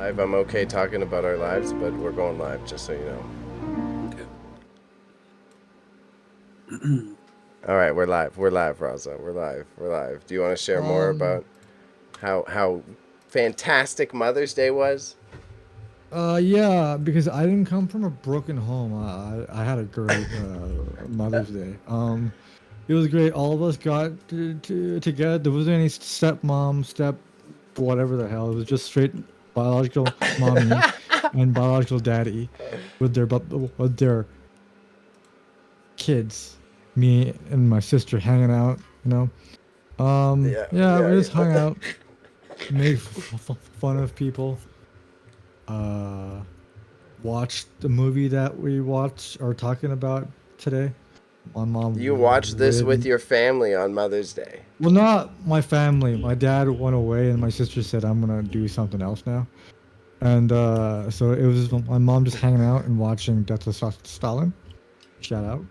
live. I'm okay talking about our lives, but we're going live, just so you know. Okay. All right, we're live. We're live, Raza. We're live. We're live. Do you want to share more about how fantastic Mother's Day was? Yeah, because I didn't come from a broken home. I had a great Mother's Day. It was great. All of us got together. There wasn't any stepmom, step whatever the hell. It was just straight biological mommy and biological daddy with their kids. Me and my sister hanging out. You know. Yeah, we just hung out, made fun of people. Watched the movie that we watched or talking about today. My mom. You watched this with your family on Mother's Day. Well, not my family. My dad went away, and my sister said, "I'm gonna do something else now." And so it was my mom just hanging out and watching Death of Stalin. Shout out.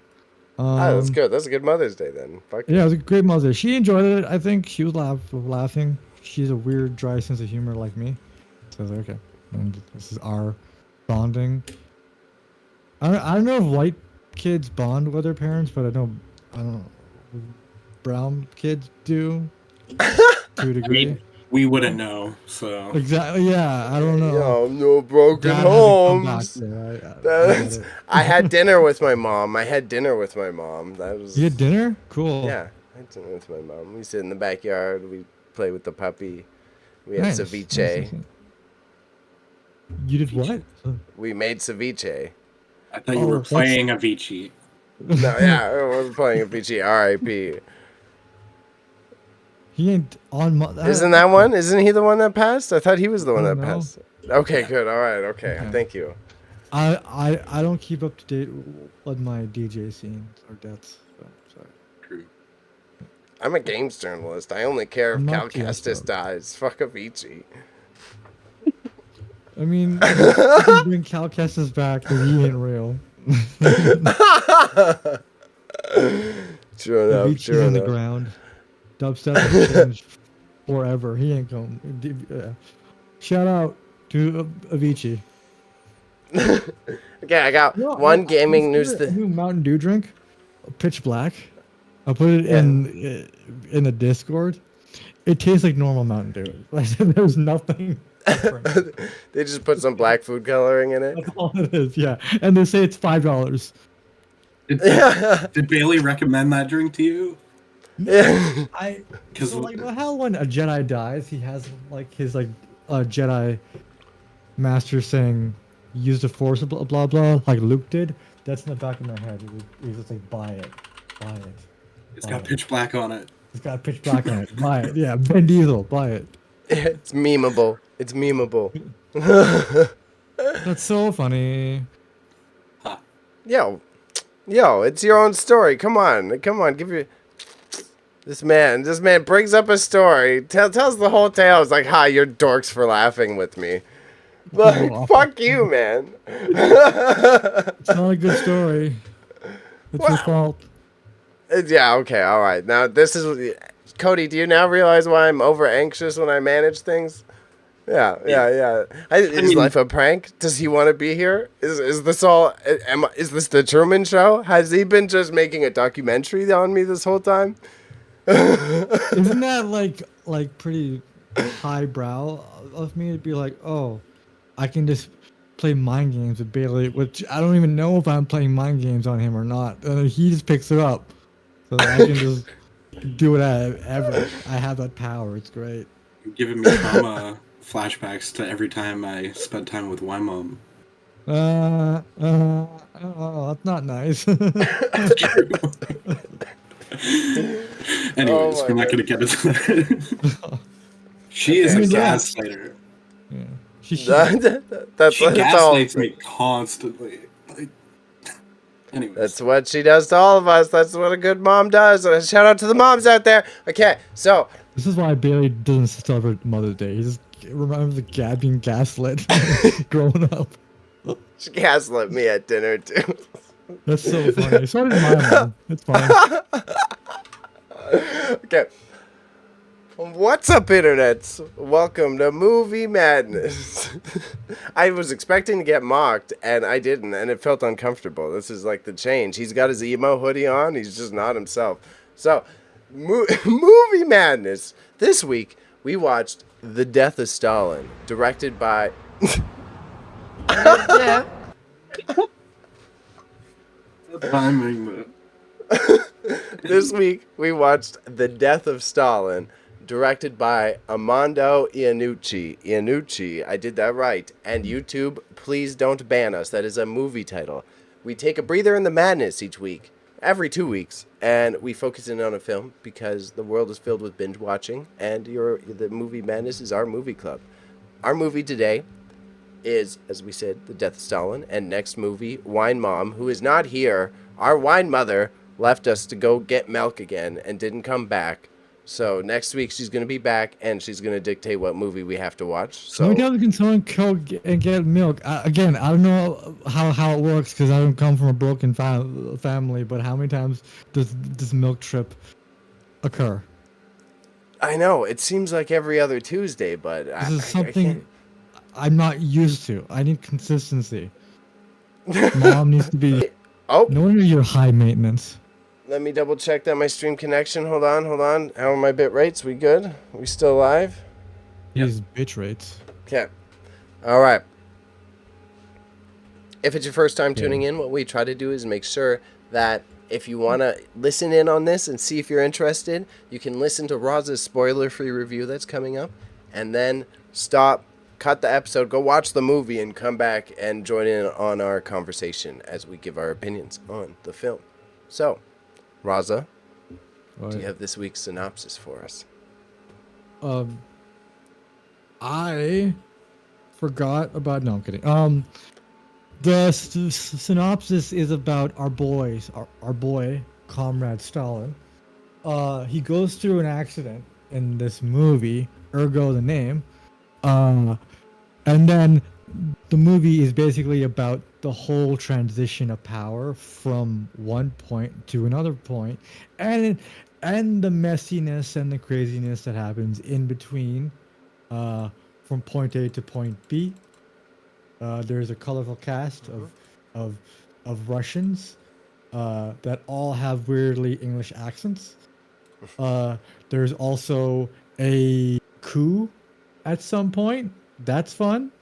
That's good. That's a good Mother's Day then. Fuck yeah, it was a great Mother's Day. She enjoyed it. I think she was laughing. She's a weird, dry sense of humor like me. So I was like, okay. And this is our bonding. I don't know if white kids bond with their parents, but I don't know, brown kids do to a degree. I mean, we wouldn't know, so Exactly. Yeah, I don't know. Yo, no broken homes. I had dinner with my mom. That was. You had dinner? Cool. Yeah, I had dinner with my mom. We sit in the backyard. We play with the puppy. We had ceviche. Nice. You did what? We made ceviche. I thought you were playing Avicii. No, yeah, we're playing Avicii. R.I.P. He ain't on. Isn't that one? Isn't he the one that passed? I thought he was the one that know. passed. Okay, good. All right. Okay. Thank you. I don't keep up to date with my DJ scene or deaths. So, sorry. True. I'm a games journalist. I only care if I'm Cal not Kestis dies. Fuck Avicii. I mean, if you bring Cal Kestis back, then he ain't real. True enough. Avicii's on the ground. Dubstep has changed forever. He ain't going. Shout out to Avicii. Okay, I got one gaming news. New Mountain Dew drink, Pitch Black. I'll put it in the Discord. It tastes like normal Mountain Dew. There's nothing different. They just put some black food coloring in it. That's all it is, yeah. And they say it's $5. Did Bailey recommend that drink to you? Yeah. So like how when a Jedi dies, he has like his Jedi master saying, "Use the Force," blah blah blah, like Luke did. That's in the back of my head. He's just like, buy it. It's got Pitch Black on it. It's got Pitch Black on it. Buy it. Yeah, Ben Diesel, buy it. It's memeable. That's so funny. Huh. Yo, it's your own story. Come on, give you. This man brings up a story, tells the whole tale. It's like, "Hi, you're dorks for laughing with me." But fuck you, man. It's not a good story. It's your fault. Yeah. Okay. All right. Now this is Cody. Do you now realize why I'm over anxious when I manage things? Yeah. Is life a prank? Does he want to be here? Is this all? Is this the Truman Show? Has he been just making a documentary on me this whole time? Isn't that like pretty highbrow of me to be like, oh, I can just play mind games with Bailey, which I don't even know if I'm playing mind games on him or not. And he just picks it up, so that I can just do whatever. I have that power. It's great. You're giving me trauma flashbacks to every time I spent time with my mom. That's not nice. Anyways, we're not going to get into that. She is a gaslighter. Yeah. She That's gaslights me constantly. Anyways. That's what she does to all of us. That's what a good mom does. Shout out to the moms out there. Okay, so this is why Bailey doesn't celebrate Mother's Day. He just remembers the being gaslit growing up. She gaslit me at dinner too. That's so funny. So did my mom. It's fine. Okay. What's up, internets? Welcome to Movie Madness. I was expecting to get mocked, and I didn't, and it felt uncomfortable. This is like the change. He's got his emo hoodie on. He's just not himself. So, Movie Madness. This week, we watched The Death of Stalin, directed by... Timing. This week, we watched The Death of Stalin, directed by Armando Iannucci. I did that right. And YouTube, please don't ban us. That is a movie title. We take a breather in the madness each week, every 2 weeks, and we focus in on a film because the world is filled with binge watching, and the Movie Madness is our movie club. Our movie today is, as we said, The Death of Stalin, and next movie, Wine Mom, who is not here. Our wine mother left us to go get milk again and didn't come back. So next week she's going to be back and she's going to dictate what movie we have to watch. So every time can someone go and get milk? Again, I don't know how it works because I don't come from a broken family. But how many times does this milk trip occur? I know it seems like every other Tuesday, but This is something I'm not used to. I need consistency. Mom needs to be. Oh, No wonder you're high maintenance. let me double check that my stream connection. Hold on. How are my bit rates? We good? We still live? These bitch rates. Okay. All right. If it's your first time tuning in, what we try to do is make sure that if you want to listen in on this and see if you're interested, you can listen to Raza's spoiler-free review that's coming up, and then stop, cut the episode, go watch the movie, and come back and join in on our conversation as we give our opinions on the film. So, Raza, do you have this week's synopsis for us? I forgot about. No, I'm kidding. The synopsis is about our boy, comrade Stalin. He goes through an accident in this movie, ergo the name. And then the movie is basically about the whole transition of power from one point to another point, and the messiness and the craziness that happens in between, from point A to point B. There's a colorful cast of Russians that all have weirdly English accents. There's also a coup at some point. That's fun.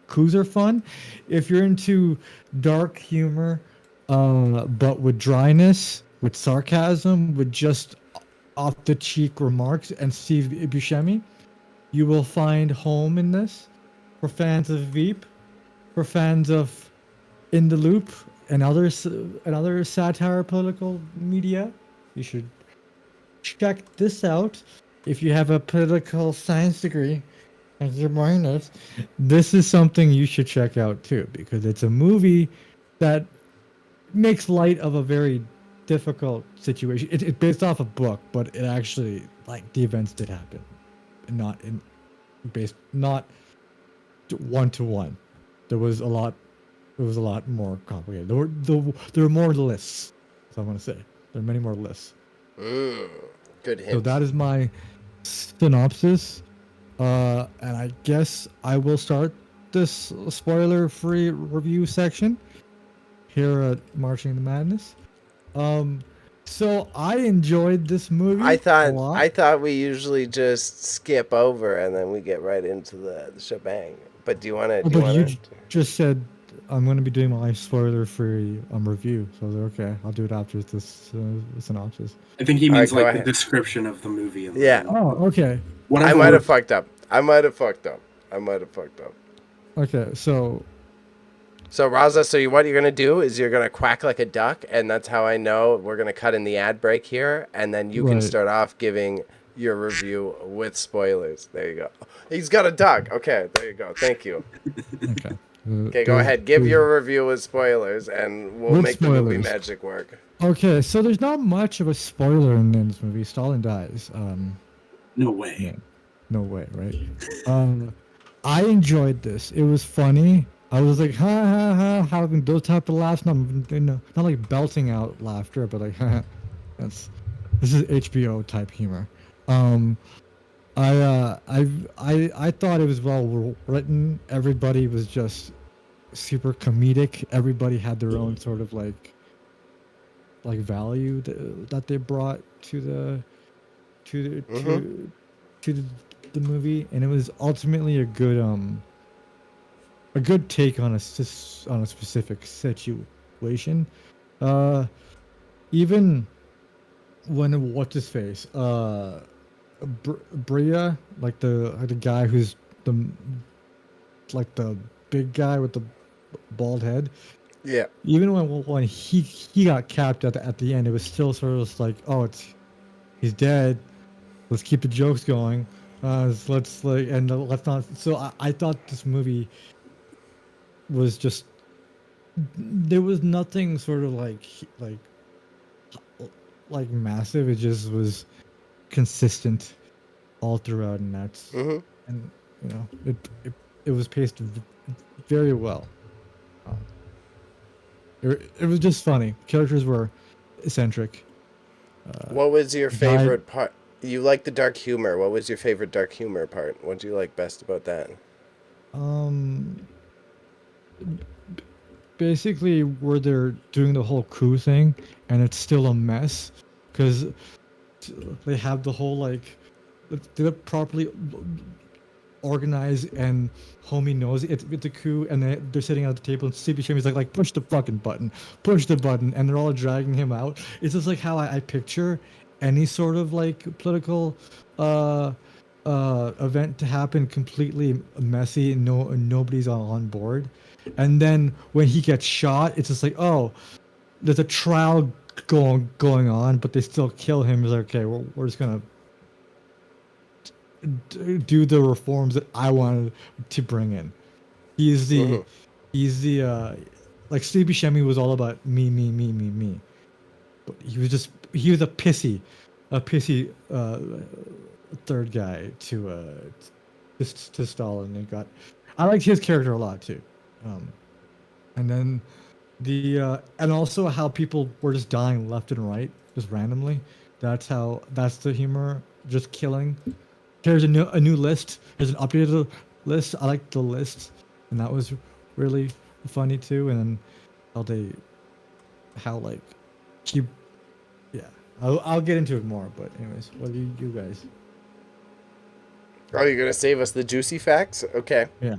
Coups are fun. If you're into dark humor, but with dryness, with sarcasm, with just off-the-cheek remarks and Steve Buscemi, you will find home in this. For fans of Veep, for fans of In the Loop and other satire political media, you should check this out. If you have a political science degree and you're minus, this is something you should check out too, because it's a movie that makes light of a very difficult situation. It's based off a book, but it actually, like, the events did happen, not one to one. There was a lot more complicated. There were more lists. So I want to say there are many more lists. Good hint. So that is my synopsis. And I guess I will start this spoiler-free review section here at Marching the Madness. So I enjoyed this movie. I a lot. thought we usually just skip over and then we get right into the shebang. But do you want to? But you just said I'm going to be doing my spoiler-free review, so okay, I'll do it after this synopsis. I think he means All right, like go ahead. the description of the movie. And Yeah. Oh, okay. I might have fucked up. Okay, so Raza, what you're gonna do is you're gonna quack like a duck, and that's how I know we're gonna cut in the ad break here, and then you can Right. start off giving your review with spoilers. There you go. He's got a duck. Okay, there you go. Thank you. okay. Okay, go ahead. Give your review with spoilers, and we'll With make the movie spoilers. magic work. Okay, so there's not much of a spoiler in this movie. Stalin dies. No way. Yeah. No way, right? I enjoyed this. It was funny. I was like, ha ha ha, having those type of laughs. Not like belting out laughter, but like, this is HBO type humor. I thought it was well written. Everybody was just super comedic. Everybody had their own sort of like value that they brought to the to the Mm-hmm. to the movie, and it was ultimately a good take on on a specific situation. Uh, even when what's his face, Bria, like the guy who's the like the big guy with the bald head. Yeah. Even when he got capped at the end, it was still sort of just like, oh, he's dead. Let's keep the jokes going. Let's let's not. So I thought this movie was just there was nothing sort of like massive. It just was consistent all throughout, and Mm-hmm. and it was paced very well. Um, it was just funny. Characters were eccentric. What was your Died. favorite part? You like the dark humor. What was your favorite dark humor part? What do you like best about that? Um, basically, where they're doing the whole coup thing, and it's still a mess, because they have the whole they're properly organized, and homie knows it's a coup, and they're sitting at the table, and CB Shami's like push the fucking button, push the button, and they're all dragging him out. It's just like how I picture any sort of like political uh event to happen, completely messy, and nobody's on board. And then when he gets shot, it's just like, oh, there's a trial going on, but they still kill him. It's like, okay, we're just gonna do the reforms that I wanted to bring in. He's the Mm-hmm. he's the like Stevie Buscemi was all about me. But he was a pissy third guy to Stalin, and got I liked his character a lot too. And then and also how people were just dying left and right, just randomly. That's the humor, just killing. Here's a new list. There's an updated list. I like the list, and that was really funny too. And then how they how like keep yeah. I'll get into it more, but anyways, what do you guys? Oh, you're gonna save us the juicy facts? Okay. Yeah.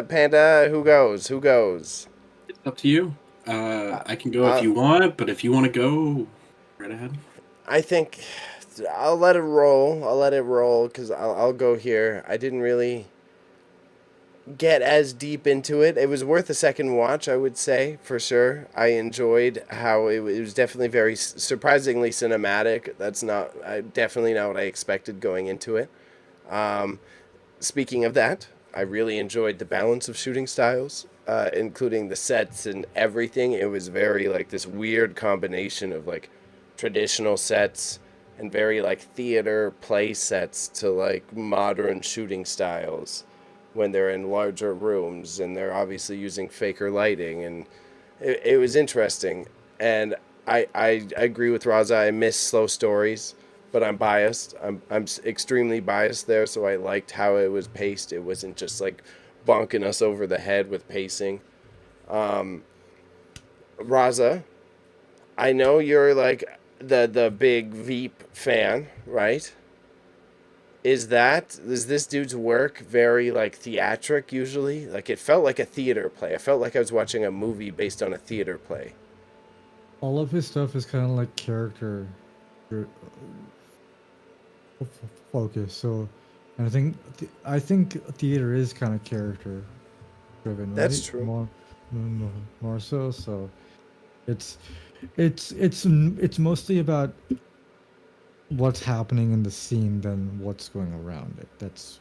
Panda. Who goes? Who goes? It's up to you. Uh, I can go if uh, you want, but if you want to go, right ahead. I think I'll let it roll. I'll let it roll because I'll go here. I didn't really get as deep into it. It was worth a second watch, I would say, for sure. I enjoyed how it was definitely very surprisingly cinematic. That's not definitely not what I expected going into it. Um, Speaking of that, I really enjoyed the balance of shooting styles, including the sets and everything. It was very like this weird combination of like traditional sets and very like theater play sets to like modern shooting styles when they're in larger rooms and they're obviously using faker lighting, and it was interesting. And I agree with Raza. I miss slow stories, but I'm biased. I'm extremely biased there, so I liked how it was paced. It wasn't just like bonking us over the head with pacing. Raza, I know you're like the big Veep fan, right? Is this dude's work very like theatric usually? Like it felt like a theater play. I felt like I was watching a movie based on a theater play. All of his stuff is kind of like character focus. So, and I think theater is kind of character driven, That's right? true. More so. So it's it's mostly about what's happening in the scene than what's going around it. That's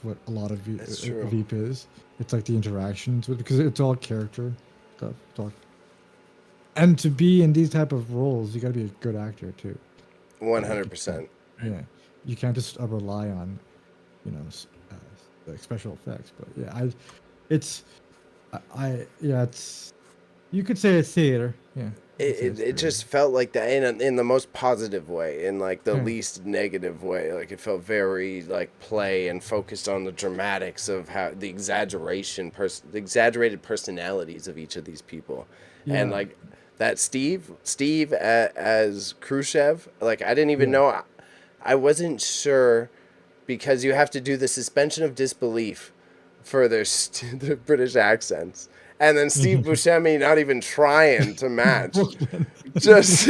what a lot of That's true. Veep is. It's like the interactions with, because it's all character stuff. And to be in these type of roles, you got to be a good actor too. Like, 100%. yeah, you can't just rely on like special effects. But yeah, it's yeah, it's you could say it's theater. Yeah. it just felt like that in the most positive way, in like the least negative way. Like it felt very like play and focused on the dramatics of how the the exaggerated personalities of each of these people, and like that Steve as Khrushchev. Like I didn't even know, I wasn't sure, because you have to do the suspension of disbelief for the British accents. And then Steve Buscemi not even trying to match. Just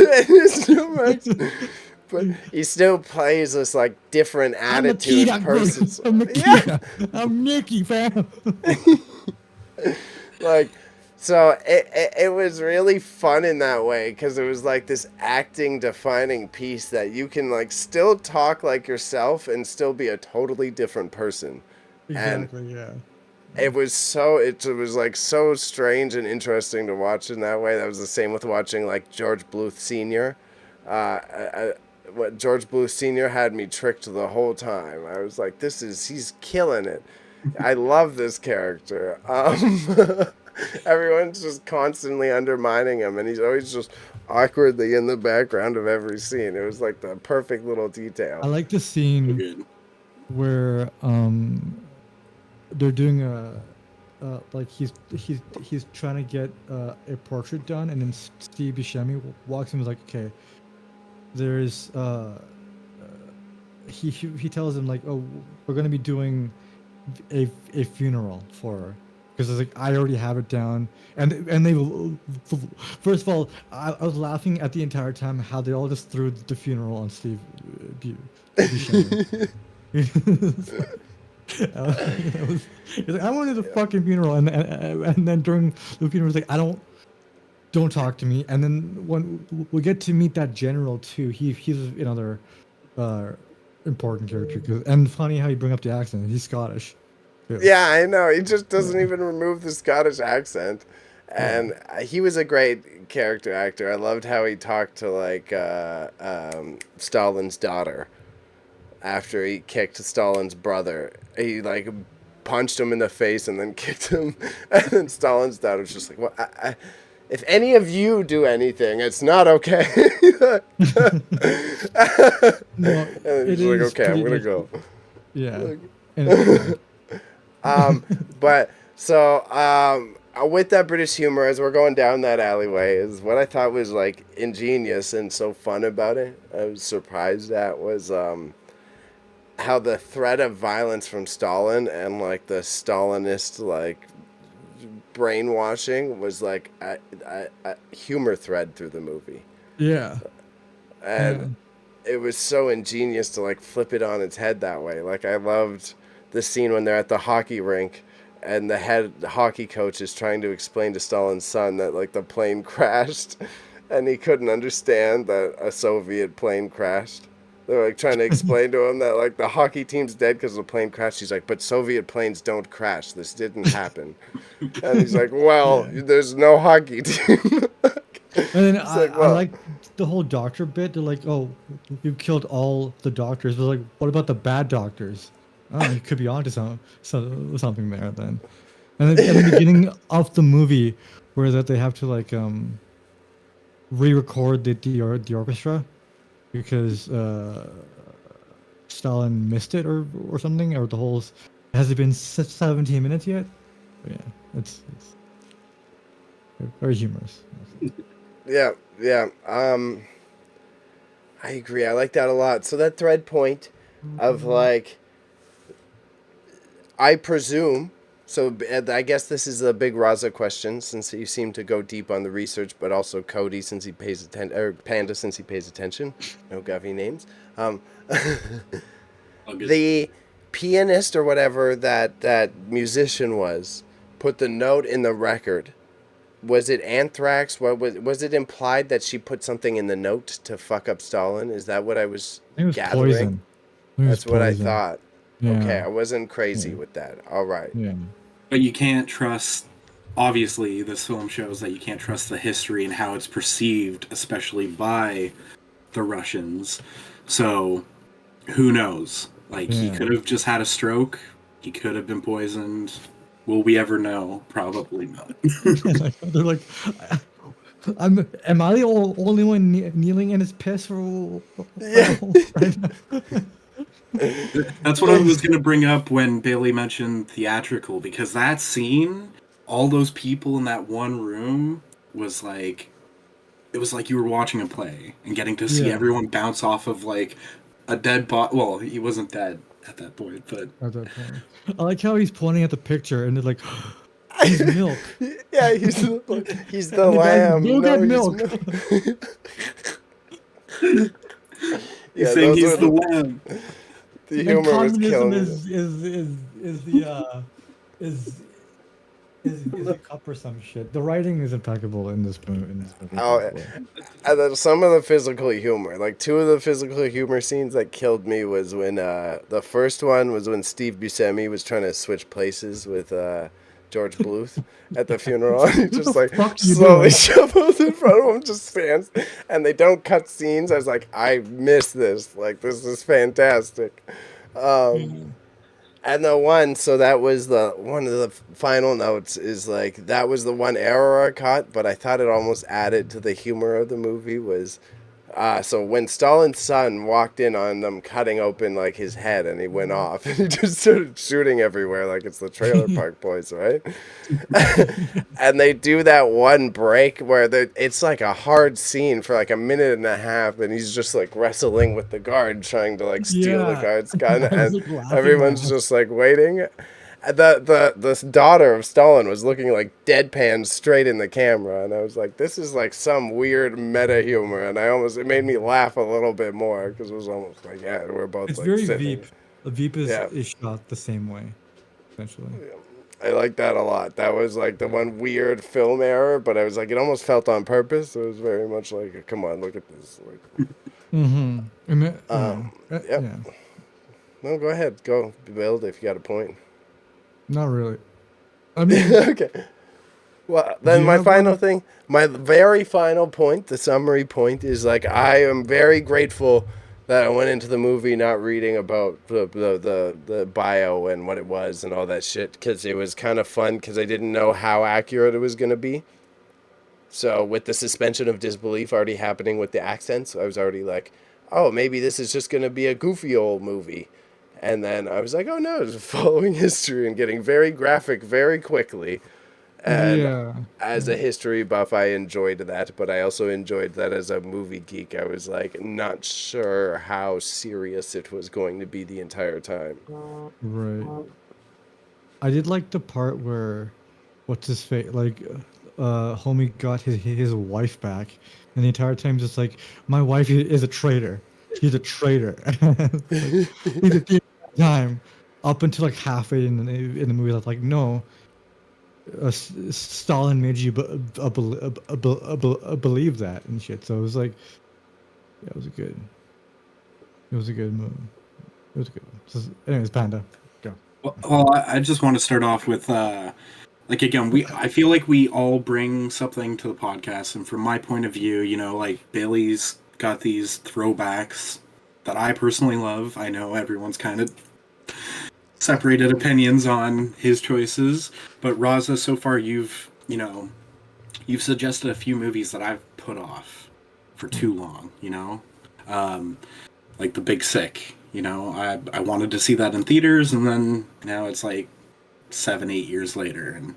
but he still plays this like different attitude person. I'm Nicky, fam. Like, so it was really fun in that way, because it was like this acting defining piece that you can like still talk like yourself and still be a totally different person. Exactly, It was like so strange and interesting to watch in that way. That was the same with watching like George Bluth Sr. What George Bluth Sr. had me tricked the whole time. I was like, he's killing it. I love this character. Everyone's just constantly undermining him, and he's always just awkwardly in the background of every scene. It was like the perfect little detail. I like the scene where they're doing like he's trying to get a portrait done, and then Steve Buscemi walks in and is like, okay, there's he tells him like, oh, we're gonna be doing a funeral for her, because it's like, I already have it down, and they first of all, I was laughing at the entire time how they all just threw the funeral on Steve Buscemi. He's like, I wanted the fucking funeral, and then during the funeral, he's like, don't talk to me. And then when we get to meet that general too, he's another important character. And funny how you bring up the accent. He's Scottish. Yeah, I know. He just doesn't even remove the Scottish accent, and he was a great character actor. I loved how he talked to like Stalin's daughter. After he kicked Stalin's brother, he like punched him in the face and then kicked him. And then Stalin's dad was just like, "Well, if any of you do anything, it's not okay." No, and he's like, "Okay, I'm gonna go." Yeah. But so with that British humor, as we're going down that alleyway, is what I thought was like ingenious and so fun about it. I was surprised at was how the threat of violence from Stalin and like the Stalinist like brainwashing was like a humor thread through the movie. Yeah. And it was so ingenious to like flip it on its head that way. Like I loved the scene when they're at the hockey rink and the head hockey coach is trying to explain to Stalin's son that like the plane crashed and he couldn't understand that a Soviet plane crashed. They're like trying to explain to him that like the hockey team's dead because the plane crashed. He's like, but Soviet planes don't crash. This didn't happen. And he's like, well, there's no hockey team. And then I like the whole doctor bit. They're like, oh, you've killed all the doctors. But like, what about the bad doctors? Oh, you could be onto something there then. And then at the beginning of the movie, where that they have to like re-record the orchestra because Stalin missed it or something, or the whole has it been 17 minutes yet? But yeah, it's very humorous. Yeah. I agree. I like that a lot. So that thread point of like, I presume, so I guess this is a big Raza question, since you seem to go deep on the research, but also Cody, since he pays attention, or Panda, since he pays attention. No Govy names. The pianist or whatever that musician was, put the note in the record. Was it anthrax? What was it implied that she put something in the note to fuck up Stalin? Is that what I was gathering? Poison. That's what I thought. Yeah. Okay, I wasn't crazy with that. All right. Yeah. But you can't trust, obviously, this film shows that you can't trust the history and how it's perceived, especially by the Russians. So, who knows? Like, he could have just had a stroke. He could have been poisoned. Will we ever know? Probably not. They're like, Am I the only one kneeling in his piss for Yeah. right now? That's what I was going to bring up when Bailey mentioned theatrical, because that scene, all those people in that one room, was like, it was like you were watching a play and getting to see Yeah. everyone bounce off of like a dead body. Well, he wasn't dead at that point, but At that point, I like how he's pointing at the picture and they're like, "He's milk." Yeah, he's the And the guy's lamb. go No, get he's milk. he's Yeah, saying those he's were the lamb. the And humor was communism killing me. is the cup or some shit. The writing is impeccable in this movie. Oh, by the way. and then some of the physical humor, like two of the physical humor scenes that killed me was when the first one was when Steve Buscemi was trying to switch places with George Bluth at the funeral. He just like fuck you slowly doing? shovels in front of him, just stands, and they don't cut scenes. I was like, I miss this. Like, this is fantastic. And the one, so that was one of the final notes is like, that was the one error I caught, but I thought it almost added to the humor of the movie was, so when Stalin's son walked in on them cutting open like his head and he went off and he just started shooting everywhere like it's the Trailer Park Boys, right? And they do that one break where it's like a hard scene for like a minute and a half and he's just like wrestling with the guard trying to like steal the Yeah. guard's gun I was, and like, laughing everyone's at just like waiting. This daughter of Stalin was looking like deadpan straight in the camera, and I was like, "This is like some weird meta humor," and it made me laugh a little bit more because it was almost like, yeah, we're both It's like very sitting. Veep. Veep Yeah. is shot the same way, essentially. I like that a lot. That was like the one weird film error, but I was like, it almost felt on purpose. It was very much like, come on, look at this. Like, yep. Yeah. No, go ahead, go build if you got a point. Not really. I mean, Okay. Well, then you my have final one? thing, my very final point, the summary point is like I am very grateful that I went into the movie not reading about the bio and what it was and all that shit because it was kind of fun because I didn't know how accurate it was going to be. So with the suspension of disbelief already happening with the accents, I was already like, oh, maybe this is just going to be a goofy old movie. And then I was like, oh no, it's following history and getting very graphic very quickly. And yeah. as a history buff, I enjoyed that, but I also enjoyed that as a movie geek. I was like, not sure how serious it was going to be the entire time. Right. I did like the part where, what's his face? Like, homie got his wife back, and the entire time just like, my wife is a traitor. She's a traitor. He's a time up until like halfway in the movie. I was like, no. Stalin made you believe that and shit. So it was like, yeah, it was a good move. It was a good one. So, anyways, Panda, go. Well, I just want to start off with, like, again, I feel like we all bring something to the podcast, and from my point of view, you know, like, Bailey's got these throwbacks that I personally love. I know everyone's kind of separated opinions on his choices, but Raza, so far you've suggested a few movies that I've put off for too long, you know, like The Big Sick. You know, I wanted to see that in theaters, and then now it's like 7-8 years later, and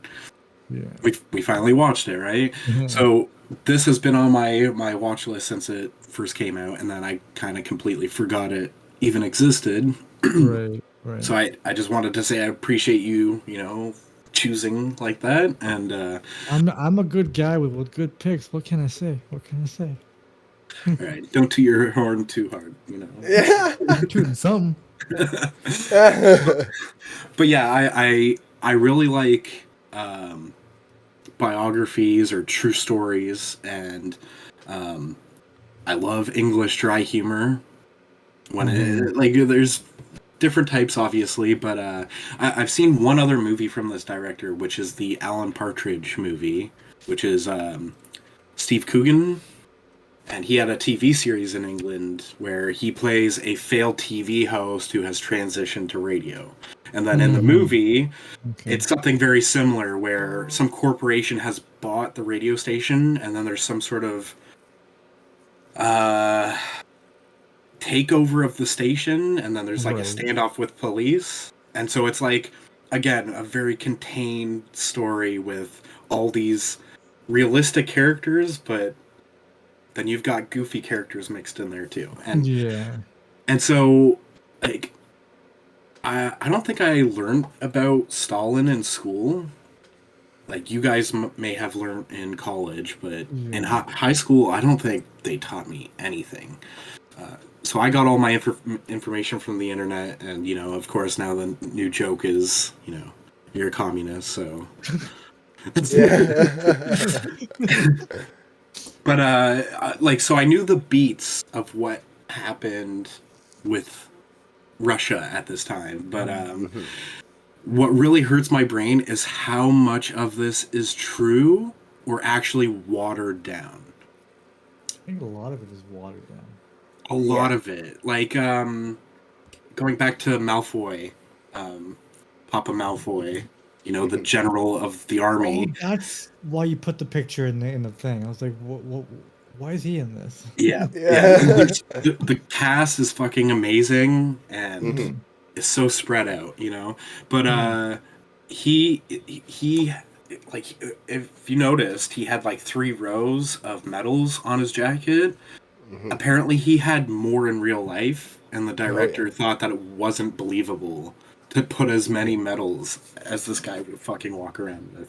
Yeah. we finally watched it, right? Mhm. So this has been on my watch list since it first came out, and then I kind of completely forgot it even existed. Right. So I just wanted to say I appreciate you, you know, choosing like that, and I'm a good guy with good picks. What can I say? all right, don't toot your horn too hard, you know. Yeah. I'm shooting some. But yeah, I really like biographies or true stories, and I love English dry humor. When it, like, there's different types, obviously, but I've seen one other movie from this director, which is the Alan Partridge movie, which is Steve Coogan, and he had a TV series in England where he plays a failed TV host who has transitioned to radio. And then in the movie, Okay. it's something very similar where some corporation has bought the radio station, and then there's some sort of takeover of the station, and then there's like a standoff with police. And so it's like, again, a very contained story with all these realistic characters, but then you've got goofy characters mixed in there too. And Yeah. and so like I don't think I learned about Stalin in school. Like you guys may have learned in college, but in high school, I don't think they taught me anything. So I got all my information from the internet, and of course, now the new joke is, you're a communist, so. But so I knew the beats of what happened with Russia at this time, but what really hurts my brain is how much of this is true or actually watered down. I think a lot of it is watered down. A lot of it. Like, going back to Malfoy, Papa Malfoy, the general of the army. Oh, that's why you put the picture in the thing. I was like, why is he in this? Yeah. The cast is fucking amazing, and it's so spread out, But he like, if you noticed, he had like 3 rows of medals on his jacket. Apparently he had more in real life, and the director thought that it wasn't believable to put as many medals as this guy would fucking walk around with.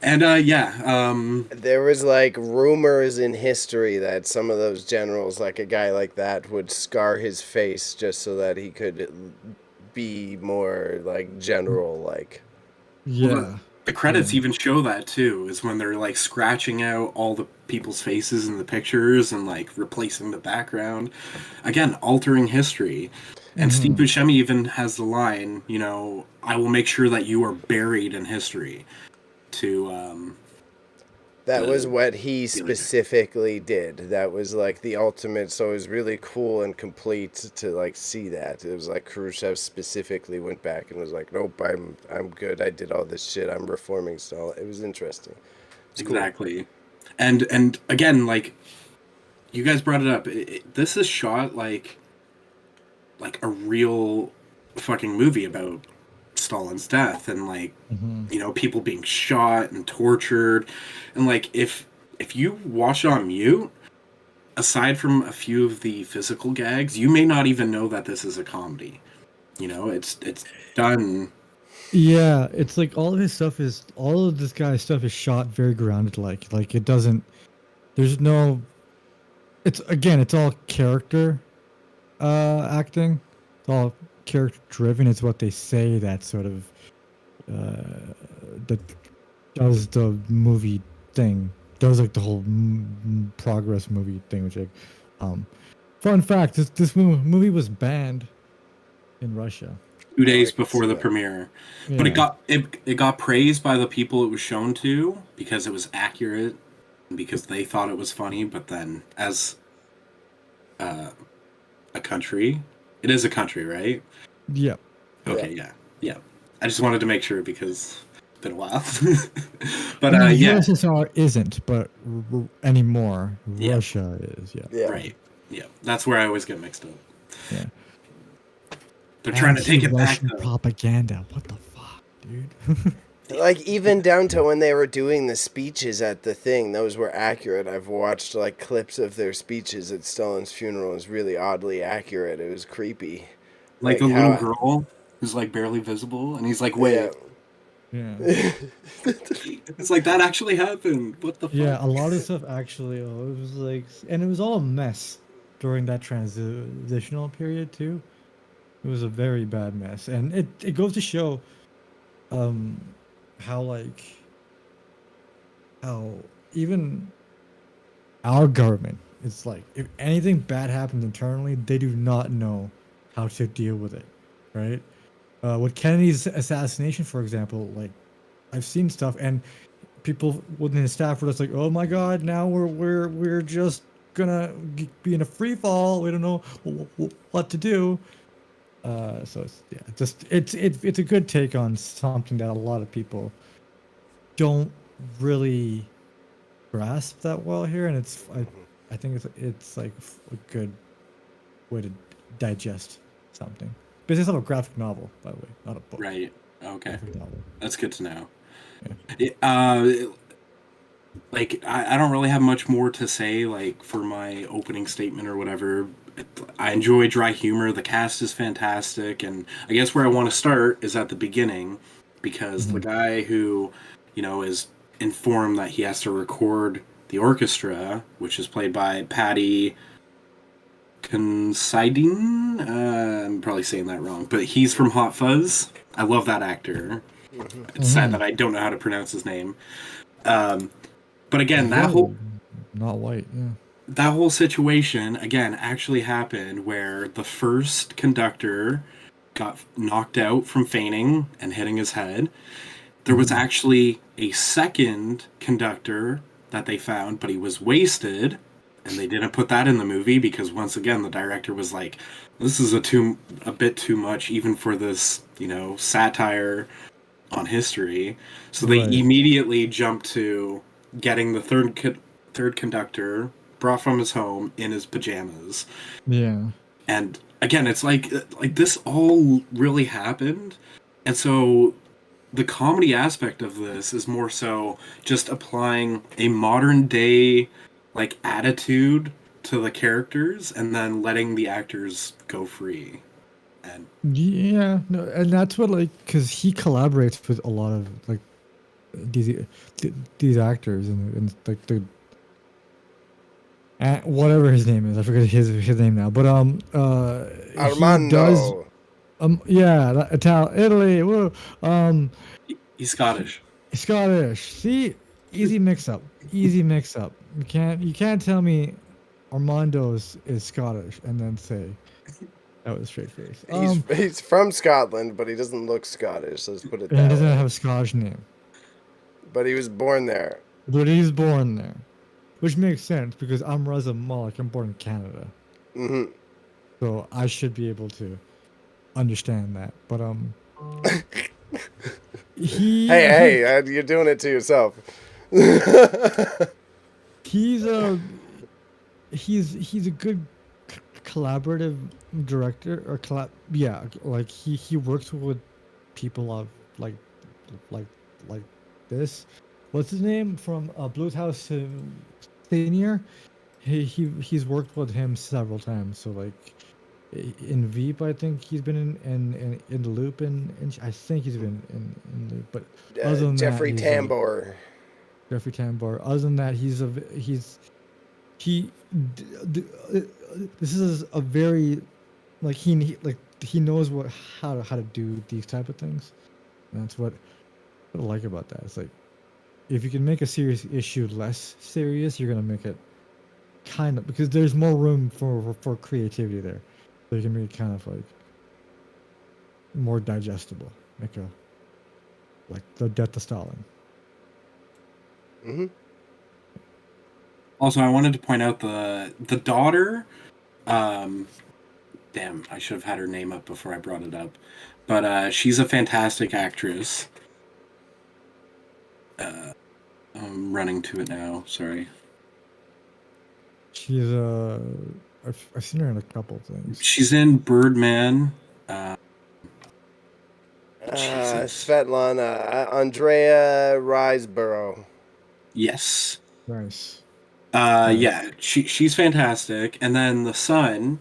And there was like rumors in history that some of those generals, like a guy like that, would scar his face just so that he could be more like general like. Yeah. The credits even show that too, is when they're like scratching out all the people's faces in the pictures and like replacing the background. Again, altering history. And Steve Buscemi even has the line, I will make sure that you are buried in history. That was what he specifically did. That was like the ultimate. So it was really cool and complete to like see that. It was like Khrushchev specifically went back and was like, "Nope, I'm good. I did all this shit. I'm reforming Stalin." It was interesting. Exactly. Cool. And again, like you guys brought it up. This is shot like a real fucking movie about Stalin's death, and like people being shot and tortured, and like if you watch it on mute, aside from a few of the physical gags, you may not even know that this is a comedy. It's done. Yeah, it's like all of this guy's stuff is shot very grounded, like it doesn't. There's no. It's all character acting. It's all character driven. It's what they say that sort of that does the movie thing, does like the whole progress movie thing, which fun fact, this movie was banned in Russia 2 days before the premiere. But it got praised by the people it was shown to because it was accurate and because they thought it was funny. But then as a country, it is a country, right? Yeah. Okay, yeah. I just wanted to make sure because it's been a while. But USSR isn't, but anymore. Russia is, yeah. Right. Yeah. That's where I always get mixed up. Yeah. They're trying to take it back. Propaganda. What the fuck, dude? Like even down to when they were doing the speeches at the thing, those were accurate. I've watched like clips of their speeches at Stalin's funeral. It was really oddly accurate. It was creepy. Like the little girl who's like barely visible, and he's like, "Wait." Yeah. It's like that actually happened. What the fuck? Yeah, a lot of stuff actually. It was like, and it was all a mess during that transitional period too. It was a very bad mess, and it goes to show, how even our government is like, if anything bad happens internally, they do not know how to deal with it, right? With Kennedy's assassination, for example, like I've seen stuff, and people within his staff were just like, "Oh my God, now we're just gonna be in a free fall. We don't know what to do." So it's a good take on something that a lot of people don't really grasp that well here, and I think it's like a good way to digest something. But it's not a graphic novel, by the way, not a book. Right. Okay. Graphic novel. That's good to know. Yeah. Like I don't really have much more to say. Like for my opening statement or whatever, I enjoy dry humor. The cast is fantastic, and I guess where I want to start is at the beginning, because the guy who, is informed that he has to record the orchestra, which is played by Patty Considine. I'm probably saying that wrong, but he's from Hot Fuzz. I love that actor. It's sad that I don't know how to pronounce his name. But again, that whole not white, yeah. That whole situation again actually happened where the first conductor got knocked out from fainting and hitting his head. There was actually a second conductor that they found, but he was wasted, and they didn't put that in the movie because once again the director was like, "This is a bit too much even for this, satire on history." So they immediately jumped to getting the third conductor brought from his home in his pajamas. Yeah. And again, it's like this all really happened, and so the comedy aspect of this is more so just applying a modern day like attitude to the characters and then letting the actors go free. And yeah, no, and that's what, like, because he collaborates with a lot of like these actors and like the whatever his name is, I forget his name now, but Armando. he does yeah, Italy, woo. he's Scottish. Scottish. See, easy mix up. You can't tell me Armando is Scottish and then say that was straight face. He's from Scotland, but he doesn't look Scottish. Let's put it that way. And he doesn't have a Scottish name. But he was born there. But he's born there, which makes sense because I'm Raza Malik. I'm born in Canada, so I should be able to understand that. But hey, you're doing it to yourself. He's a good collaborative director or like he works with people of like this. What's his name from Blues House Senior? He's worked with him several times. So like in Veep, I think he's been in the Loop, and I think he's been in Loop. But other than Jeffrey Tambor. Jeffrey Tambor. Other than that, this is a very like he knows how to do these type of things. And that's what I like about that. It's like if you can make a serious issue less serious, you're gonna make it kind of, because there's more room for creativity there. So you can make it kind of like more digestible. Make a like the death of Stalin. Also, I wanted to point out the daughter. Damn, I should have had her name up before I brought it up. But she's a fantastic actress. I'm running to it now. Sorry. She's I've seen her in a couple things. She's in Birdman. Svetlana Andrea Riseborough. Yes. Nice. Yeah, she's fantastic. And then the son,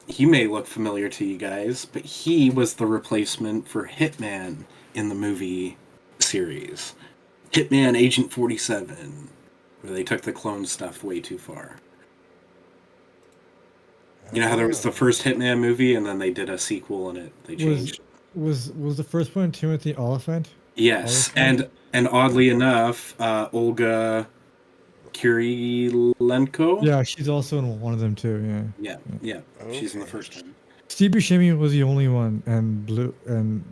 he may look familiar to you guys, but he was the replacement for Hitman in the movie series. Hitman Agent 47, where they took the clone stuff way too far. You know how there was the first Hitman movie, and then they did a sequel, and they changed. Was the first one Timothy Oliphant? Yes, and oddly enough, Olga Kurylenko. Yeah, she's also in one of them too. Yeah. Okay. She's in the first one. Steve Buscemi was the only one, and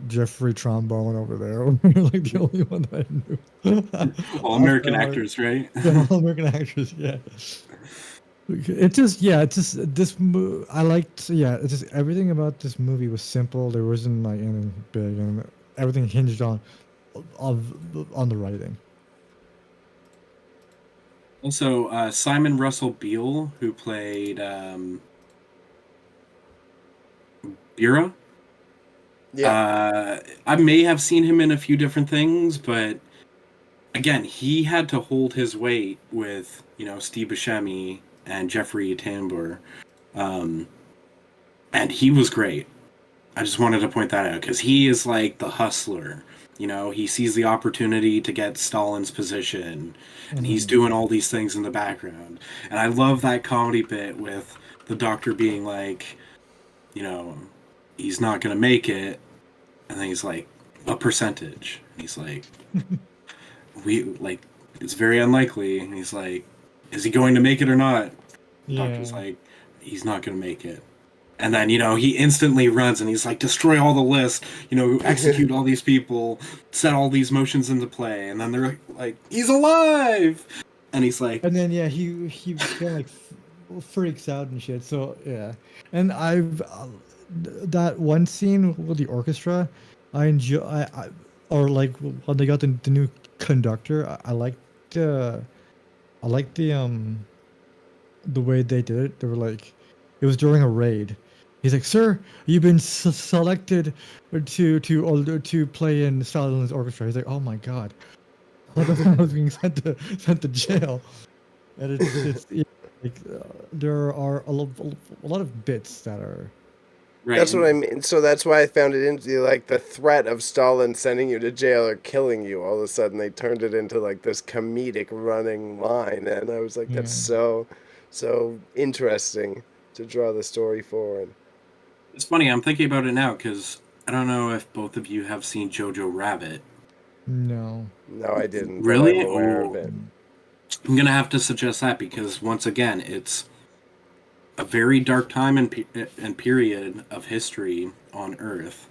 Jeffrey Trombone over there were like the only one that I knew. All American actors, right? All American actors, yeah. It's just it's just I liked it's just everything about this movie was simple. There wasn't like anything big, and everything hinged of on the writing. Also, Simon Russell Beale, who played Bira. Yeah. I may have seen him in a few different things, but again, he had to hold his weight with, Steve Buscemi and Jeffrey Tambor. And he was great. I just wanted to point that out because he is like the hustler. He sees the opportunity to get Stalin's position, and he's doing all these things in the background. And I love that comedy bit with the doctor being like, he's not going to make it. And then he's like, a percentage. And he's like, it's very unlikely. And he's like, is he going to make it or not? The doctor's like, he's not going to make it. And then, he instantly runs and he's like, destroy all the lists, execute all these people, set all these motions into play. And then they're like, he's alive! And he's like... And then, he kind of like freaks out and shit. So, yeah. And I've... that one scene with the orchestra, I enjoy... or like when they got the new conductor, I liked the way they did it. They were like... It was during a raid. He's like, "Sir, you've been selected to play in Stalin's orchestra." He's like, "Oh my god, I was being sent to jail." And it's like there are a lot of bits that are. Right. That's what I mean. So that's why I found it into like the threat of Stalin sending you to jail or killing you. All of a sudden, they turned it into like this comedic running line, and I was like, "That's so interesting to draw the story forward." It's funny, I'm thinking about it now, because I don't know if both of you have seen Jojo Rabbit. No. No, I didn't. Really? I'm aware of it. I'm going to have to suggest that, because once again, it's a very dark time and period of history on Earth.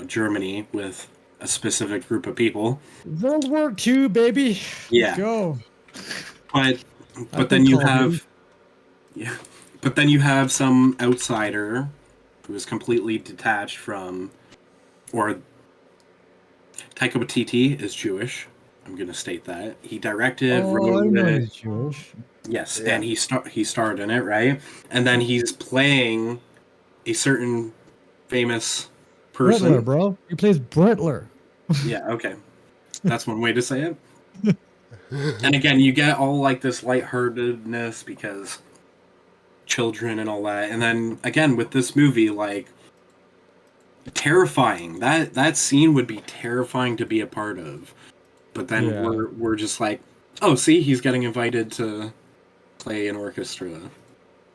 Germany with a specific group of people. World War II, baby. Yeah. Let's go. But then you have... Yeah. But then you have some outsider who is completely detached from, or Taika Waititi is Jewish. I'm going to state that. He directed, wrote it. He's Jewish. Yes, and he starred in it, right? And then he's playing a certain famous person. Bretler, bro. He plays Bretler. Yeah, okay. That's one way to say it. And again, you get all like this lightheartedness because children and all that, and then again with this movie, like, terrifying. That scene would be terrifying to be a part of, but then we're just like, oh, see, he's getting invited to play an orchestra,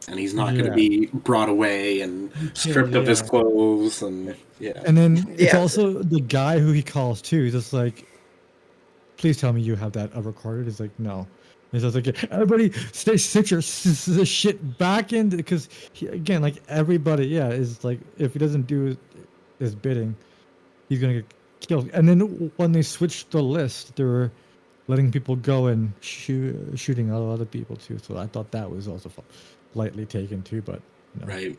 and he's not going to be brought away and stripped of his clothes, and and then it's also the guy who he calls too. He's just like, please tell me you have that recorded. He's like, no. And so it's like, everybody sit your shit back in, because again, like, everybody, is like, if he doesn't do his bidding, he's gonna get killed. And then when they switched the list, they were letting people go and shooting other people too. So I thought that was also lightly taken too, but right.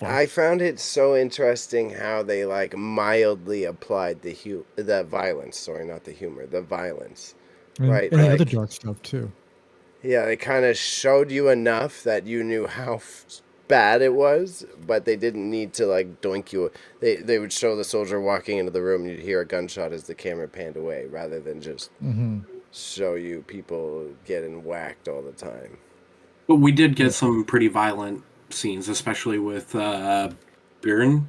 I found it so interesting how they like mildly applied the violence. Sorry, not the humor, the violence. Right, and the other dark stuff too. Yeah, they kind of showed you enough that you knew how bad it was, but they didn't need to like doink you. They would show the soldier walking into the room and you'd hear a gunshot as the camera panned away, rather than just show you people getting whacked all the time. But we did get some pretty violent scenes, especially with Buren.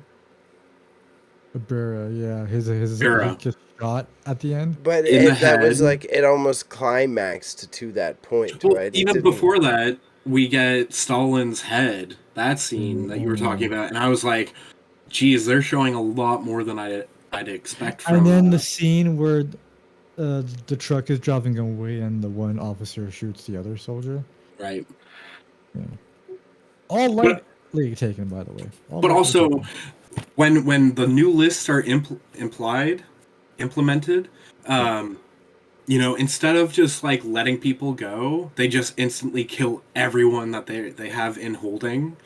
His just shot at the end. But that was like, it almost climaxed to that point, right? Even before that, we get Stalin's head, that scene that you were talking about, and I was like, geez, they're showing a lot more than I'd expect from. And then the scene where the truck is driving away and the one officer shoots the other soldier. Right. Yeah. All lightly taken, by the way. But also, when the new lists are implemented, instead of just like letting people go, they just instantly kill everyone that they have in holding,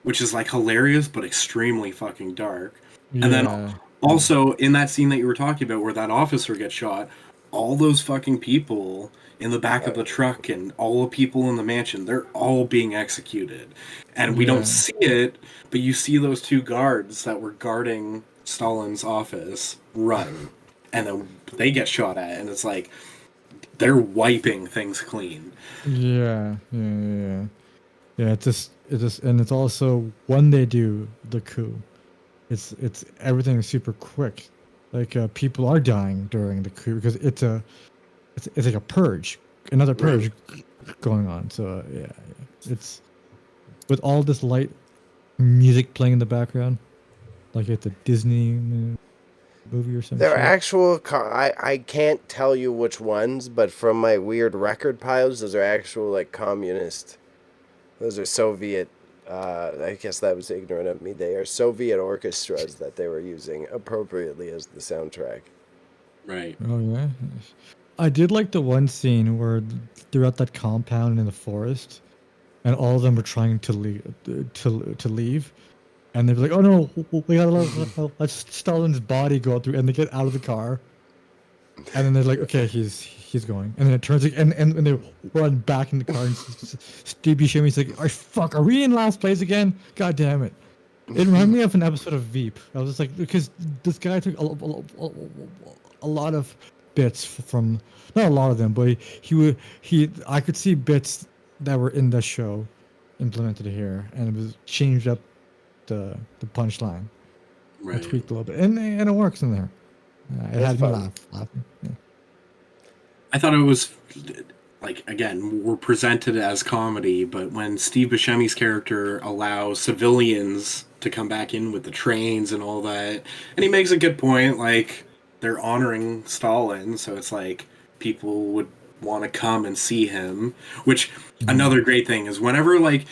which is like hilarious but extremely fucking dark. And then Yeah. also in that scene that you were talking about where that officer gets shot, all those fucking people in the back of the truck and all the people in the mansion, they're all being executed. And we don't Yeah. see it, but you see those two guards that were guarding Stalin's office run. And then they get shot at, and it's like they're wiping things clean. Yeah. It's just, and it's also when they do the coup, it's everything is super quick. Like people are dying during the coup because it's like a purge, another purge going on. So yeah, it's with all this light music playing in the background, like it's a Disney movie or some They're shit. actual. I can't tell you which ones, but from my weird record piles, those are actual like communist. Those are Soviet. I guess that was ignorant of me. They are Soviet orchestras that they were using appropriately as the soundtrack. Right. Oh yeah, I did like the one scene where they're at that compound in the forest, and all of them were trying to leave, to leave, and they're like, "Oh no, we gotta let Stalin's body go through," and they get out of the car, and then they're like, "Okay, he's going," and then it turns like, and they run back in the car, and Steve Buscemi's like, "Oh fuck, are we in last place again? God damn it!" It reminded me of an episode of Veep. I was just like, because this guy took a lot of bits from, not a lot of them, but I could see bits that were in the show implemented here, and it was changed up the punchline and Right. tweaked a little bit, and it works in there. It That's had me fun. laughing. Yeah. I thought it was like, again, we're presented as comedy, but when Steve Buscemi's character allows civilians to come back in with the trains and all that, and he makes a good point, like they're honoring Stalin, so it's like people would want to come and see him. Which another great thing is whenever like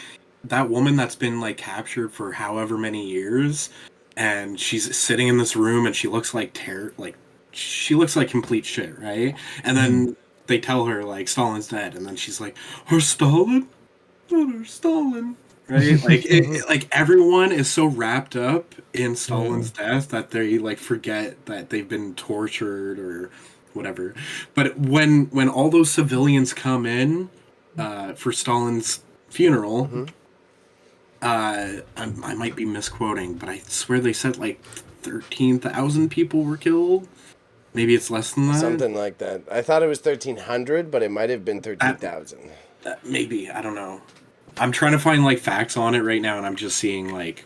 that woman that's been like captured for however many years, and she's sitting in this room and she looks like she looks like complete shit, right? And then they tell her like Stalin's dead, and then she's like, "Her Stalin, not her Stalin." Right? Like like everyone is so wrapped up in Stalin's death that they like forget that they've been tortured or whatever. But when all those civilians come in for Stalin's funeral, I might be misquoting, but I swear they said like 13,000 people were killed. Maybe it's less than that. Something like that. I thought it was 1,300, but it might have been 13,000. Maybe, I don't know. I'm trying to find like facts on it right now, and I'm just seeing like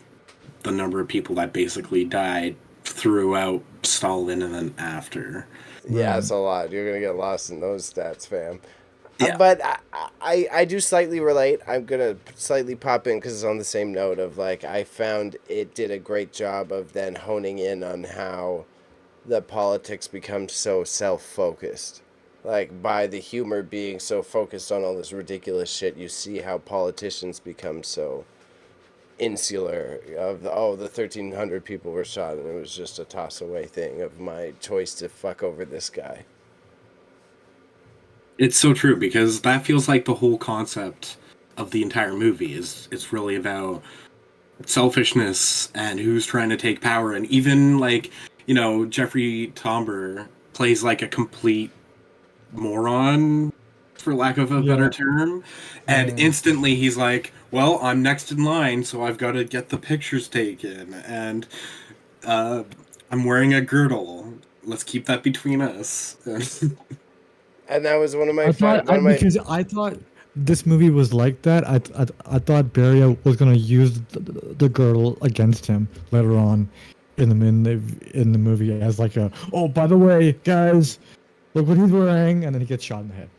the number of people that basically died throughout Stalin and then after. Yeah, it's a lot. You're gonna get lost in those stats, fam. Yeah. But I do slightly relate. I'm gonna slightly pop in because it's on the same note of like I found it did a great job of then honing in on how the politics become so self-focused. Like by the humor being so focused on all this ridiculous shit, you see how politicians become so insular of the 1,300 people were shot and it was just a toss away thing of my choice to fuck over this guy. It's so true because that feels like the whole concept of the entire movie is it's really about selfishness and who's trying to take power, and even like Jeffrey Tambor plays like a complete moron, for lack of a better term, and instantly he's like, well, I'm next in line, so I've got to get the pictures taken, and I'm wearing a girdle, let's keep that between us. And that was one of my because I thought this movie was like that. I thought Beria was gonna use the girdle against him later on in the movie as like a, oh, by the way, guys, look what he's wearing, and then he gets shot in the head.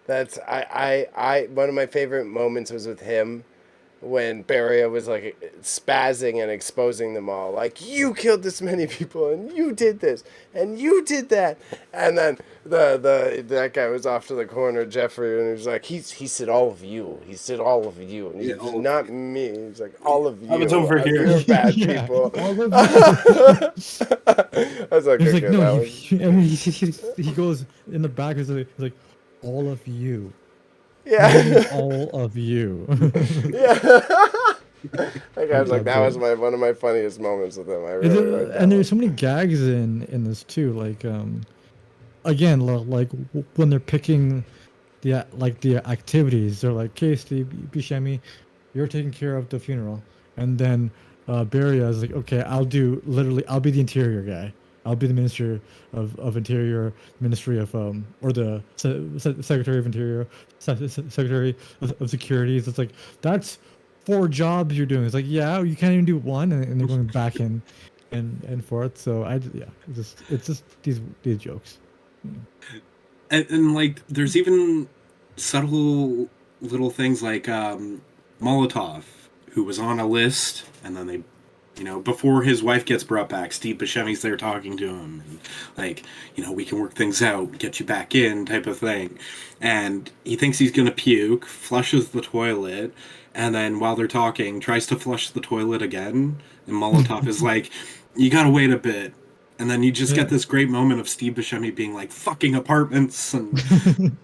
That's I one of my favorite moments was with him when Beria was like spazzing and exposing them all, like, you killed this many people and you did this and you did that, and then that guy was off to the corner, Jeffrey, and he was like, he said all of you, and he's like, not me, he's like, all of you. I was over here. You're bad people. All of you. I was like, He's okay, like, no, that was... he goes in the back. He's like, all of you. Yeah. All of you. Yeah. That guy was like, that was one of my funniest moments with him. I really liked that. And there's so many gags in this too. Like, again, like when they're picking the activities, they're like, okay, Steve Buscemi, you're taking care of the funeral, and then Beria is like, okay, I'll be the interior guy. I'll be the Minister of Interior, Ministry of or the Secretary of Interior, Secretary of Security. It's like, that's 4 jobs you're doing. It's like, yeah, you can't even do one, and they're going back and forth. So it's just these jokes. And like, there's even subtle little things like Molotov, who was on a list, and then they, before his wife gets brought back, Steve Buscemi's there talking to him, and like, we can work things out, get you back in, type of thing. And he thinks he's gonna puke, flushes the toilet, and then while they're talking, tries to flush the toilet again. And Molotov is like, you gotta wait a bit. And then you just get this great moment of Steve Buscemi being like, fucking apartments. And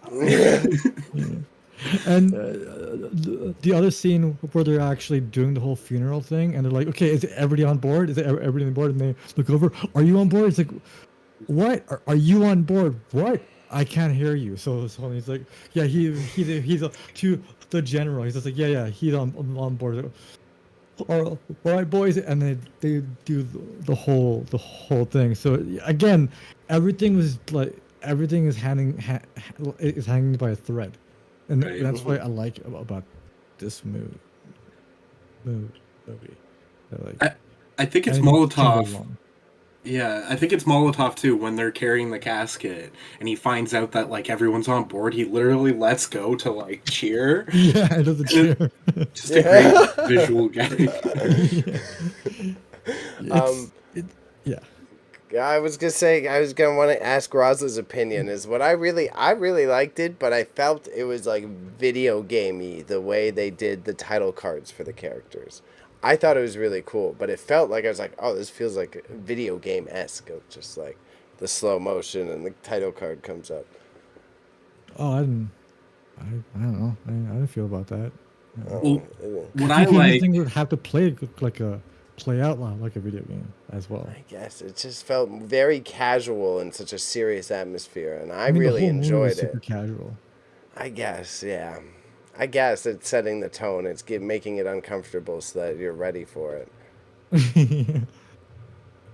And the other scene where they're actually doing the whole funeral thing, and they're like, okay, is everybody on board? Is everybody on board? And they look over, are you on board? It's like, what? Are you on board? What? I can't hear you. So he's like, yeah, he's to the general. He's just like, yeah, he's on board. All right, boys, and then they do the whole thing. So again, everything is hanging by a thread, and right. That's what I like about this movie. Like, I think it's Molotov. Yeah, I think it's Molotov too. When they're carrying the casket, and he finds out that like everyone's on board, he literally lets go to like cheer. Yeah, it doesn't cheer. Just a great visual gag. Yeah. I was gonna want to ask Raza's opinion. Is what I really liked it, but I felt it was like video gamey the way they did the title cards for the characters. I thought it was really cool, but it felt like I was like, oh, this feels like video game-esque, of just like the slow motion and the title card comes up. Oh, I don't know. I didn't feel about that. Well, what I like, think would have to play out loud like a video game as well. I guess it just felt very casual in such a serious atmosphere, and I mean, really enjoyed it. Super casual. I guess, yeah. I guess it's setting the tone. It's making it uncomfortable so that you're ready for it.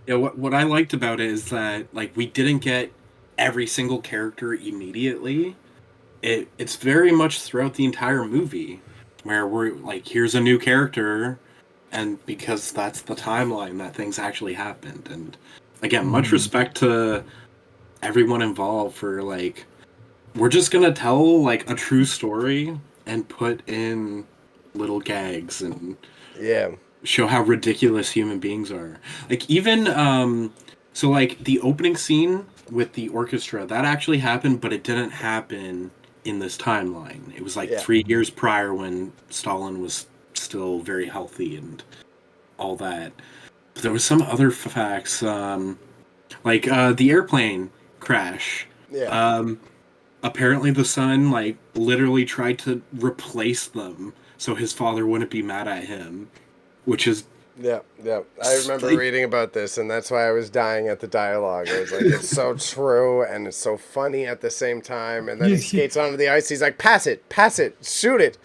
Yeah, what I liked about it is that like we didn't get every single character immediately. It's very much throughout the entire movie where we're like, here's a new character, and because that's the timeline that things actually happened. And again, much respect to everyone involved for like, we're just gonna tell like a true story and put in little gags and show how ridiculous human beings are. Like even so like the opening scene with the orchestra, that actually happened, but it didn't happen in this timeline. It was like 3 years prior when Stalin was still very healthy and all that. But there was some other facts, like the airplane crash. Apparently the son like literally tried to replace them so his father wouldn't be mad at him, which is I remember reading about this, and that's why I was dying at the dialogue. I was like, it's so true and it's so funny at the same time. And then he skates onto the ice, he's like, pass it, shoot it.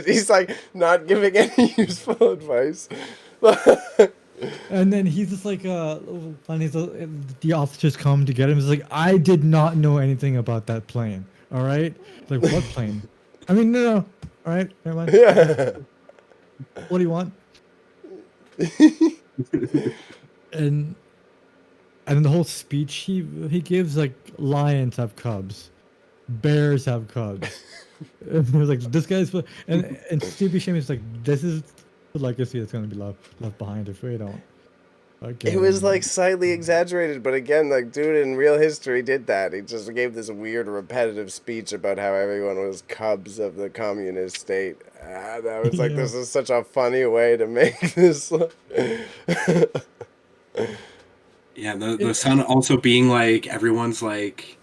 He's like not giving any useful advice. And then he's just like, when the officers come to get him, he's like, I did not know anything about that plane. All right, like, what plane? I mean, no. All right, never mind. Yeah. What do you want? and the whole speech he gives, like, lions have cubs, bears have cubs, And it was like this guy's and Steve Buscemi is like, this is the legacy that's gonna be left behind if we don't. It was like slightly exaggerated, but again, like dude in real history did that. He just gave this weird repetitive speech about how everyone was cubs of the communist state. And I was like, this is such a funny way to make this. Yeah, the son also being like everyone's like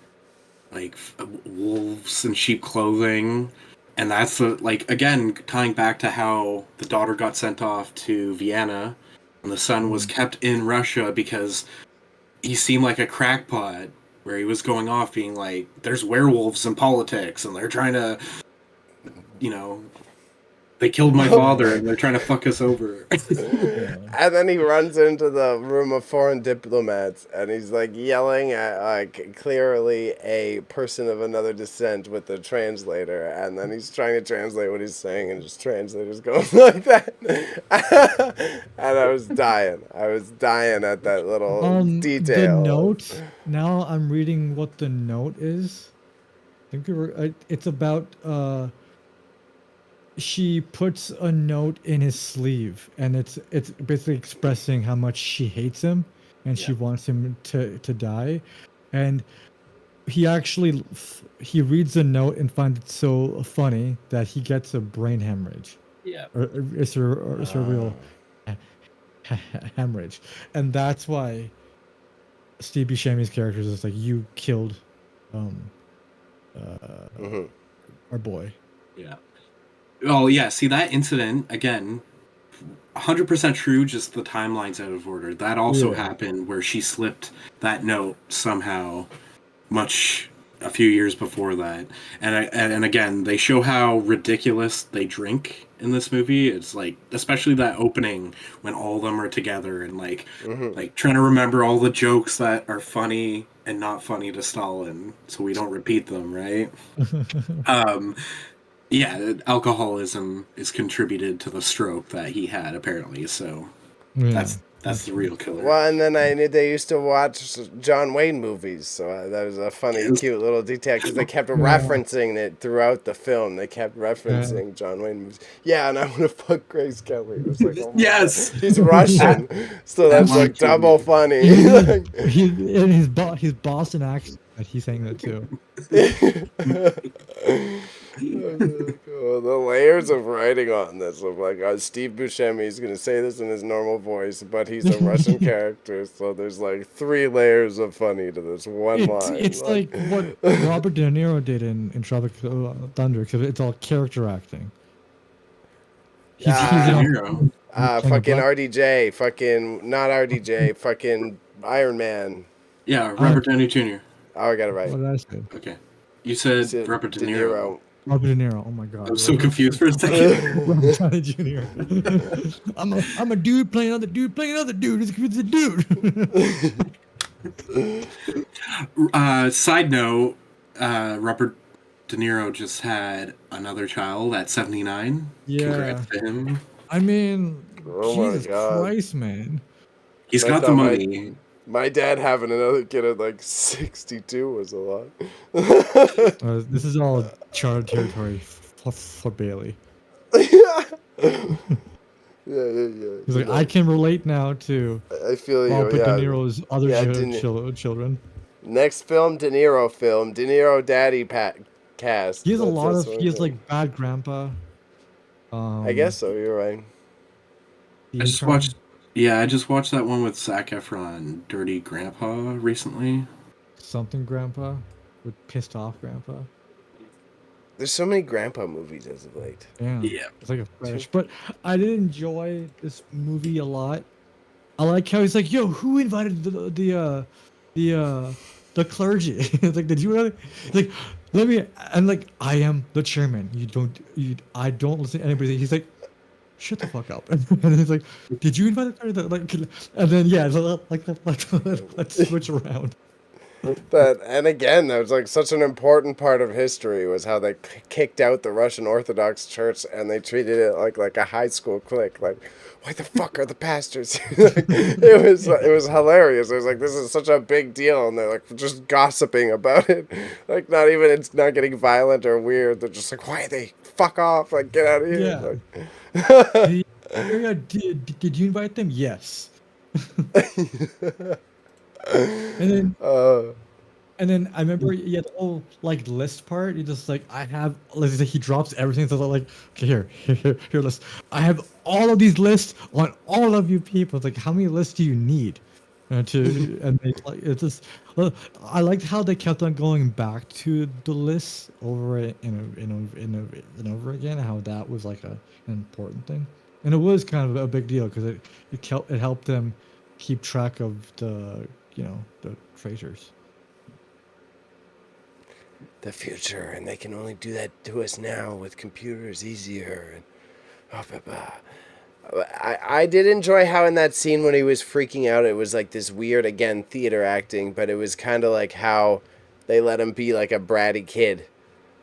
wolves in sheep clothing, and that's like again tying back to how the daughter got sent off to Vienna, and the son was kept in Russia because he seemed like a crackpot, where he was going off being like, "There's werewolves in politics, and they're trying to, you know." They killed my father and they're trying to fuck us over. And then he runs into the room of foreign diplomats and he's like yelling at like clearly a person of another descent with the translator, and then he's trying to translate what he's saying and just translator's going like that. And I was dying. I was dying at that little detail. The note. Now I'm reading what the note is. I think it's about she puts a note in his sleeve, and it's basically expressing how much she hates him, and she wants him to die. And he actually he reads the note and finds it so funny that he gets a brain hemorrhage. Yeah, or it's a real hemorrhage, and that's why Steve Buscemi's character is just like, you killed our boy. Yeah. Oh, yeah. See, that incident, again, 100% true, just the timeline's out of order. That also happened where she slipped that note somehow a few years before that. And again, they show how ridiculous they drink in this movie. It's like, especially that opening when all of them are together and like trying to remember all the jokes that are funny and not funny to Stalin so we don't repeat them, right? Yeah, alcoholism is contributed to the stroke that he had, apparently. So that's the real killer. Well, and then I knew they used to watch John Wayne movies, so that was a funny, cute little detail because they kept referencing it throughout the film. They kept referencing John Wayne movies. Yeah, and I want to fuck Grace Kelly. It was like, oh yes, God. He's Russian, so that's like double funny. In his Boston accent, he's saying that too. The layers of writing on this of like Steve Buscemi is going to say this in his normal voice, but he's a Russian character, so there's like 3 layers of funny to this one line. It's like what Robert De Niro did in Tropic Thunder, because it's all character acting. He's a hero. Fucking RDJ, fucking not RDJ, fucking Iron Man. Yeah, Robert Downey Jr. Oh, I got it right. What did I say? Okay, you said Robert De Niro. Robert De Niro. Oh my God. I was so confused for a second. Robert Downey Jr. I'm a dude playing another dude playing another dude. It's a dude. Side note, Robert De Niro just had another child at 79. Yeah. Congrats to him. I mean, Jesus my God. Christ, man. He's got the money. My dad having another kid at like 62 was a lot. This is all charted territory for Bailey. Yeah. He's like, I can relate now to I feel you. Robert De Niro's other children. Next film, De Niro film. De Niro daddy cast. He has he has like Bad Grandpa. I guess so, you're right. I just watched that one with Zac Efron, Dirty Grandpa, recently. Something Grandpa with Pissed Off Grandpa. There's so many grandpa movies as of late. Yeah. It's like a fresh. But I did enjoy this movie a lot. I like how he's like, yo, who invited the clergy? It's like, did you? Like, let me. And like, I am the chairman. I don't listen to anybody. He's like, shut the fuck up. And then he's like, did you invite the clergy? Like, and then let's switch around. That, and again, that was like such an important part of history was how they kicked out the Russian Orthodox Church and they treated it like a high school clique. Like, why the fuck are the pastors? It was hilarious. It was like, this is such a big deal, and they're like just gossiping about it. Like, not even, it's not getting violent or weird. They're just like, why are they, fuck off, like, get out of here. Yeah. Like, Did you invite them? Yes. And then and then I remember yeah the whole like list part. He just like I have like he drops everything. So they're like, okay, here list. I have all of these lists on all of you people. It's like, how many lists do you need? To and they like it's just I liked how they kept on going back to the lists over and over again. How that was like an important thing, and it was kind of a big deal because it helped them keep track of the the traitors. the future, and they can only do that to us now with computers easier. And I did enjoy how in that scene when he was freaking out, it was like this weird, again, theater acting, but it was kind of like how they let him be like a bratty kid.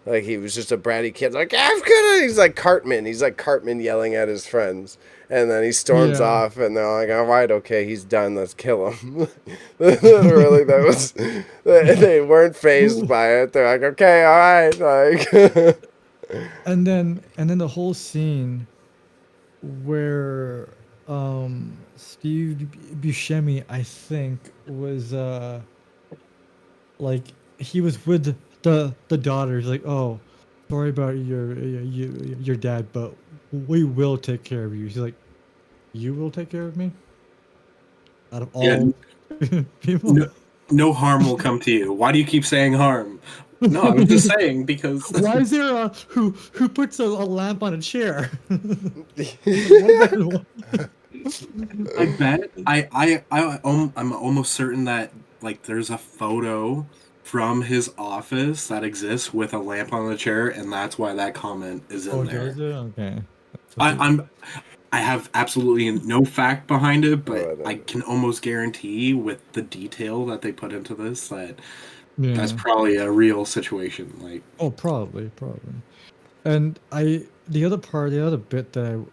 Like he was just a bratty kid, like, I'm gonna, he's like Cartman yelling at his friends. And then he storms Yeah. off, and they're like, all right, okay, he's done, let's kill him. Literally, that was, they weren't phased by it. They're like, okay, all right. Like, And then the whole scene where Steve Buscemi, I think, was like he was with the daughters, like, oh, sorry about your dad, but we will take care of you. He's like, you will take care of me? Out of all Yeah. people? No harm will come to you. Why do you keep saying harm? No, I was just saying because Why is there a who puts a lamp on a chair? I bet I'm almost certain that like there's a photo from his office that exists with a lamp on the chair, and that's why that comment is in there. Does it? Okay. I have absolutely no fact behind it, but Whatever. I can almost guarantee with the detail that they put into this that Yeah. that's probably a real situation. Like, Oh, probably. And the other bit that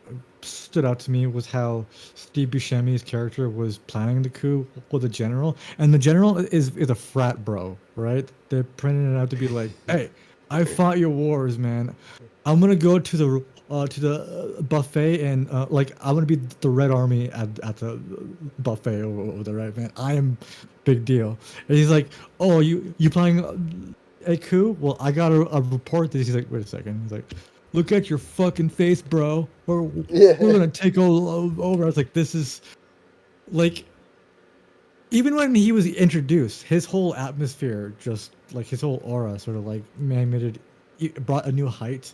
stood out to me was how Steve Buscemi's character was planning the coup with the general, and the general is a frat bro, right? They're printing it out to be like, hey, I fought your wars, man. I'm gonna go to the buffet and like I'm gonna be the Red Army at the buffet over there, right, man? I am big deal. And he's like, oh, you planning a coup? Well, I got a report this. He's like, wait a second. He's like, look at your fucking face, bro. We're gonna take over. I was like, this is like, even when he was introduced, his whole atmosphere, just like his whole aura, sort of like it brought a new height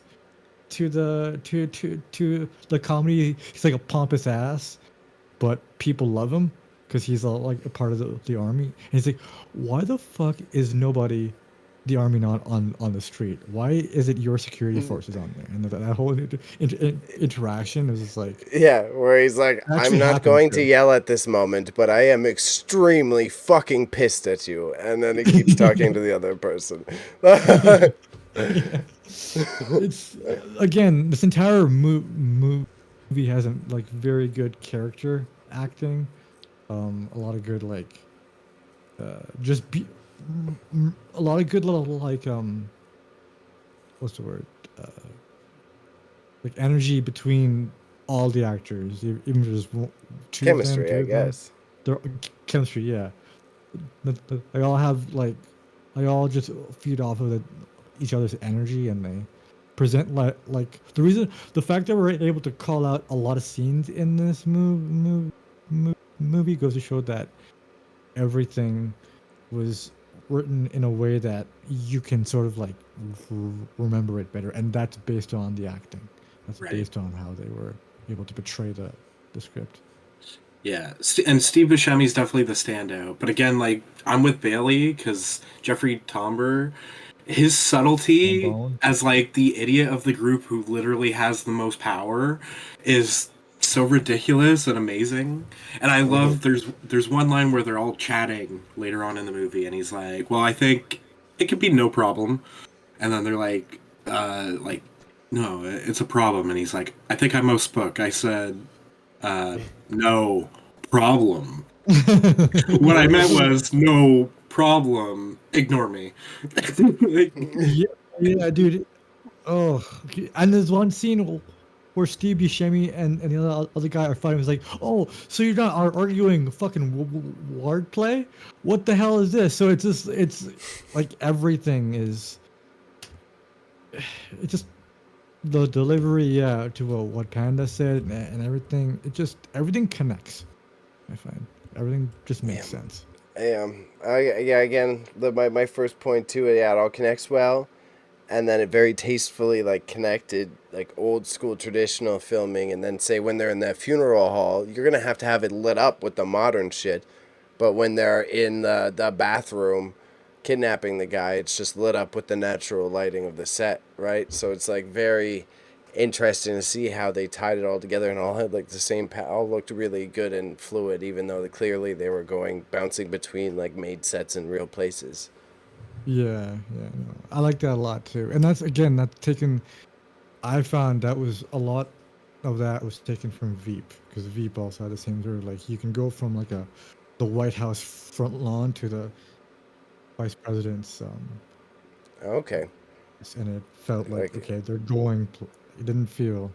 to the comedy. He's like a pompous ass, but people love him because he's like a part of the army. And he's like, why the fuck is nobody, the army, not on the street? Why is it your security forces on there? And that whole interaction is just like, yeah, where he's like, Actually I'm not happened, going to too. yell at this moment, but I am extremely fucking pissed at you. And then he keeps talking to the other person. it's again, this entire movie has a like very good character acting, a lot of good like just be a lot of good little like what's the word, like energy between all the actors, even just two Chemistry, of them, I three of them. guess. They're chemistry, yeah. They all have like, they all just feed off of each other's energy, and they present like the fact that we're able to call out a lot of scenes in this movie goes to show that everything was written in a way that you can sort of like remember it better, and that's based on the acting. That's Right. based on how they were able to portray the script. yeah, and Steve Buscemi's definitely the standout. But again, like I'm with Bailey because Jeffrey Tambor, his subtlety Bone. as like the idiot of the group who literally has the most power is so ridiculous and amazing. And I love there's one line where they're all chatting later on in the movie, and he's like, "Well, I think it could be no problem," and then they're like, "No, it's a problem," and he's like, "I think I misspoke. I said, no problem. What I meant was no problem. Ignore me." Yeah, dude. Oh, okay. And there's one scene where Steve Buscemi and the other guy are fighting. It's like, oh, so you're not arguing fucking wordplay? What the hell is this? So it's like everything is. It's just the delivery, yeah, to what Panda said and everything. Everything connects. I find everything just makes sense. Yeah, again, my first point to it, yeah, it all connects well, and then it very tastefully like connected like old school traditional filming, and then say when they're in that funeral hall, you're gonna have to have it lit up with the modern shit, but when they're in the bathroom kidnapping the guy, it's just lit up with the natural lighting of the set, right? So it's like very interesting to see how they tied it all together, and all had like the same all looked really good and fluid, even though clearly they were bouncing between like made sets and real places. Yeah, no, I like that a lot too. And that's taken. I found that was a lot of that was taken from Veep, because Veep also had the same sort of like you can go from like the White House front lawn to the vice president's Okay. and it felt like okay, they're going. It didn't feel.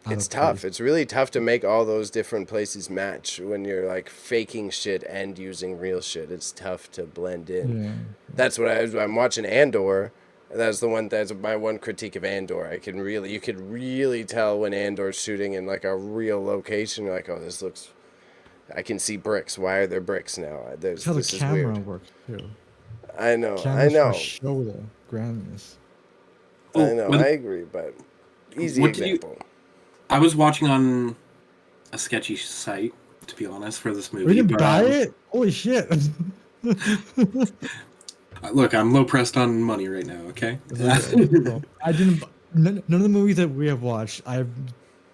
It's tough. It's really tough to make all those different places match when you're like faking shit and using real shit. It's tough to blend in. Yeah. That's what I'm watching Andor. That's my one critique of Andor. You could really tell when Andor's shooting in like a real location. You're like, oh, this looks. I can see bricks. Why are there bricks now? That's how the camera works too. I know. Show the grandness. I know. I agree, but easy example. I was watching on a sketchy site, to be honest, for this movie. We didn't buy it? Holy shit. Look, I'm low pressed on money right now, okay? I didn't. None of the movies that we have watched, I've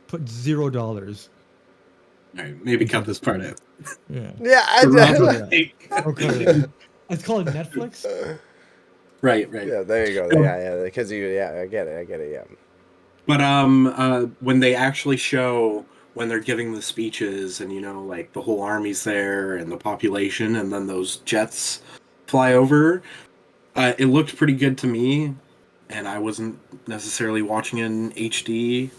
put $0. All right, maybe cut this part out. Yeah. Okay. It's called Netflix? Right. Yeah, there you go. Yeah, because I get it, yeah. But when they actually show when they're giving the speeches and like the whole army's there and the population and then those jets fly over, it looked pretty good to me, and I wasn't necessarily watching in HD.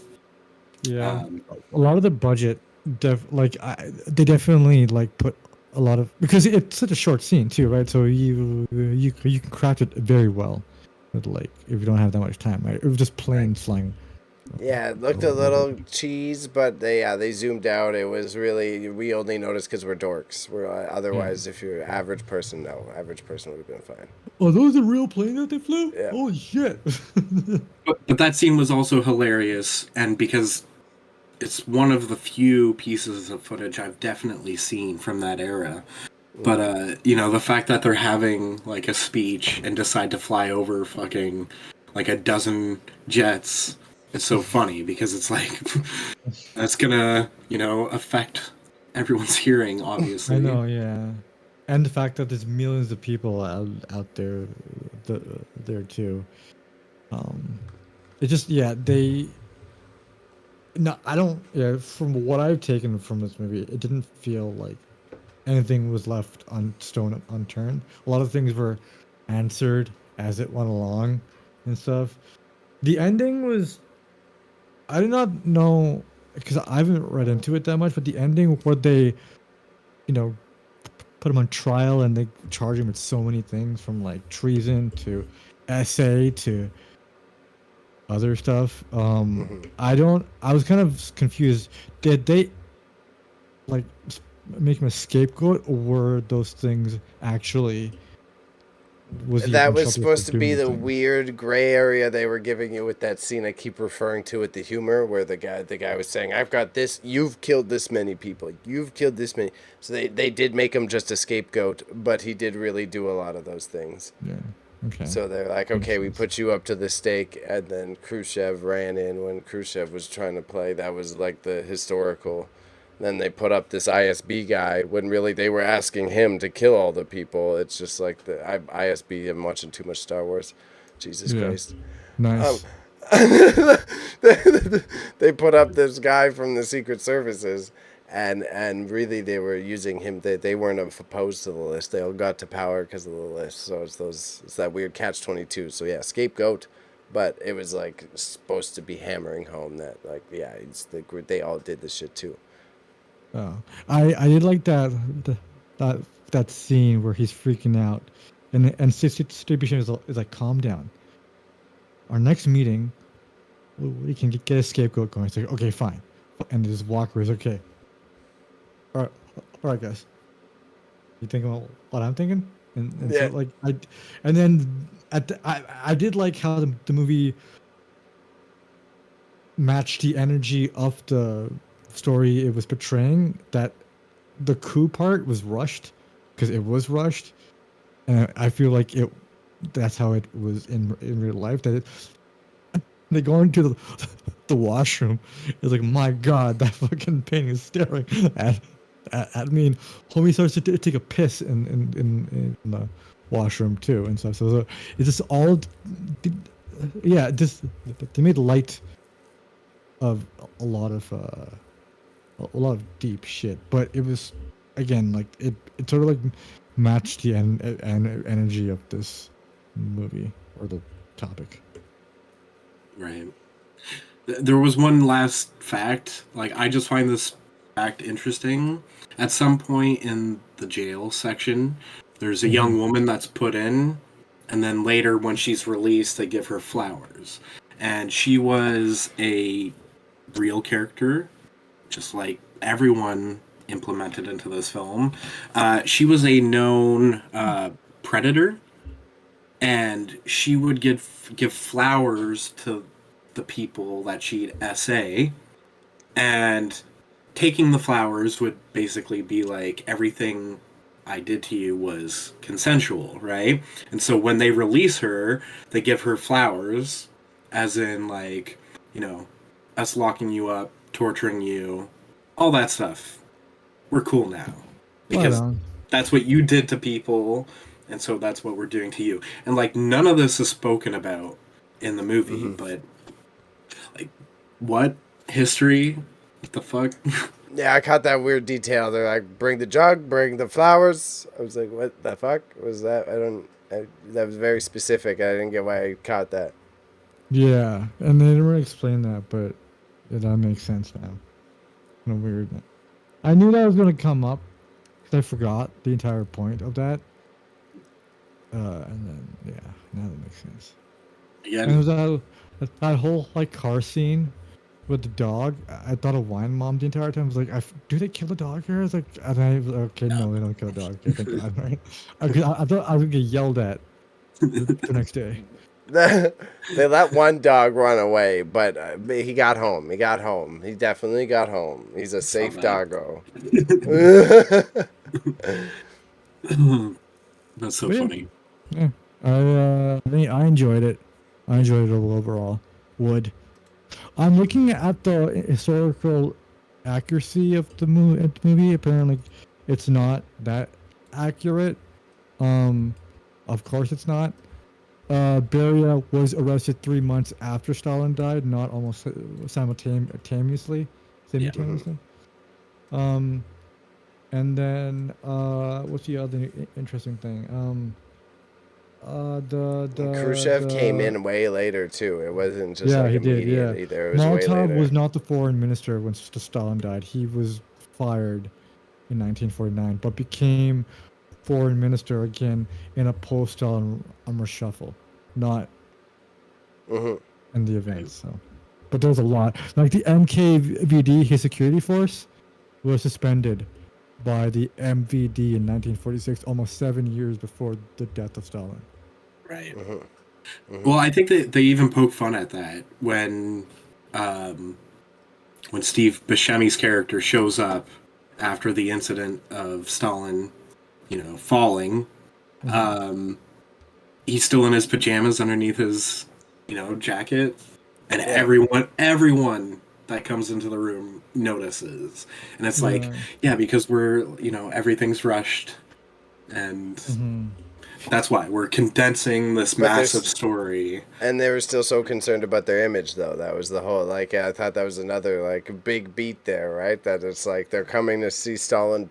Yeah, a lot of the budget, they definitely like put a lot of, because it's such a short scene too, right? So you can craft it very well, but like if you don't have that much time, right? It was just plain flying. Yeah, it looked a little cheese, but they zoomed out. It was really, we only noticed because we're dorks. Otherwise, if you're an average person, average person would have been fine. Oh, those are real planes that they flew? Yeah. Holy shit. But that scene was also hilarious, and because it's one of the few pieces of footage I've definitely seen from that era. But, the fact that they're having like a speech and decide to fly over fucking like a dozen jets, it's so funny because it's like that's gonna affect everyone's hearing, obviously. I know, yeah, and the fact that there's millions of people out there too. It just from what I've taken from this movie, it didn't feel like anything was left unturned. A lot of things were answered as it went along and stuff. The ending was, I do not know, because I haven't read into it that much, but the ending where they, put him on trial and they charge him with so many things, from like treason to essay to other stuff. I was kind of confused. Did they like make him a scapegoat, or were those things actually? That was supposed to be the weird gray area they were giving you with that scene I keep referring to with the humor, where the guy was saying, I've got this, you've killed this many people, you've killed this many. So they did make him just a scapegoat, but he did really do a lot of those things. Yeah. Okay. So they're like, okay, we put you up to the stake, and then Khrushchev ran in when Khrushchev was trying to play. That was like the historical. Then they put up this ISB guy when really they were asking him to kill all the people. It's just like the ISB. I'm watching too much Star Wars. Jesus Yeah. Christ. Nice. They put up this guy from the Secret Services, and really they were using him. They weren't opposed to the list. They all got to power because of the list. So it's that weird catch-22. So yeah, scapegoat, but it was like supposed to be hammering home that like yeah, they all did this shit too. Oh, I did like that scene where he's freaking out, and distribution is like, calm down. Our next meeting, we can get a scapegoat going. It's like, okay, fine, and this Walker is okay. All right, guys. You think about what I'm thinking, and Yeah. so like and then I did like how the movie matched the energy of the story it was portraying. That the coup part was rushed because it was rushed, and I feel like that's how it was in real life. That they go into the washroom. It's like, my God, that fucking painting is staring at me. And homie starts to take a piss in the washroom too, and stuff. So it's just all, yeah. Just they made light of a lot of deep shit, but it was, again, like it sort of like matched the energy of this movie or the topic. Right. There was one last fact. Like, I just find this fact interesting. At some point in the jail section, there's a young woman that's put in, and then later when she's released, they give her flowers. And she was a real character, just like everyone implemented into this film. She was a known predator, and she would give flowers to the people that she'd essay, and taking the flowers would basically be like, everything I did to you was consensual, right? And so when they release her, they give her flowers, as in, like, you know, us locking you up, torturing you, all that stuff. We're cool now. Because that's what you did to people, and so that's what we're doing to you. And, like, none of this is spoken about in the movie, but, like, what? History? What the fuck? Yeah, I caught that weird detail. They're like, bring the jug, bring the flowers. I was like, what the fuck was that? That was very specific. I didn't get why I caught that. Yeah, and they didn't really explain that, but that makes sense now. Kind of weird. I knew that was going to come up, because I forgot the entire point of that. And then, yeah, now that makes sense. Yeah. And it was that whole, like, car scene with the dog. I thought of Wine Mom the entire time. I was like, do they kill the dog here? I was like, okay, no, they don't kill the dog. Okay, thank God, right? I thought I was going to get yelled at the next day. They let one dog run away, but he got home. He got home. He definitely got home. He's a safe doggo. That's so funny. Yeah. I enjoyed it. I enjoyed it overall. I'm looking at the historical accuracy of the movie. Apparently, it's not that accurate. Of course it's not. Beria was arrested 3 months after Stalin died, not almost simultaneously. Yeah. And then what's the other interesting thing? Khrushchev came in way later too. It wasn't just like immediate either. It was way Molotov later. was not the foreign minister when Stalin died. He was fired in 1949, but became foreign minister again in a post-Stalin reshuffle, not in the events. So, but there was a lot. Like the MKVD, his security force, was suspended by the MVD in 1946, almost 7 years before the death of Stalin. Right. Well, I think that they even poke fun at that when Steve Buscemi's character shows up after the incident of Stalin, falling. he's still in his pajamas underneath his, jacket, and Yeah. everyone that comes into the room notices, and it's like, Yeah. yeah, because we're, everything's rushed, and Hmm. that's why we're condensing this But massive there's story. and they were still so concerned about their image, though. That was the whole like. I thought that was another like big beat there, right? That it's like they're coming to see Stalin,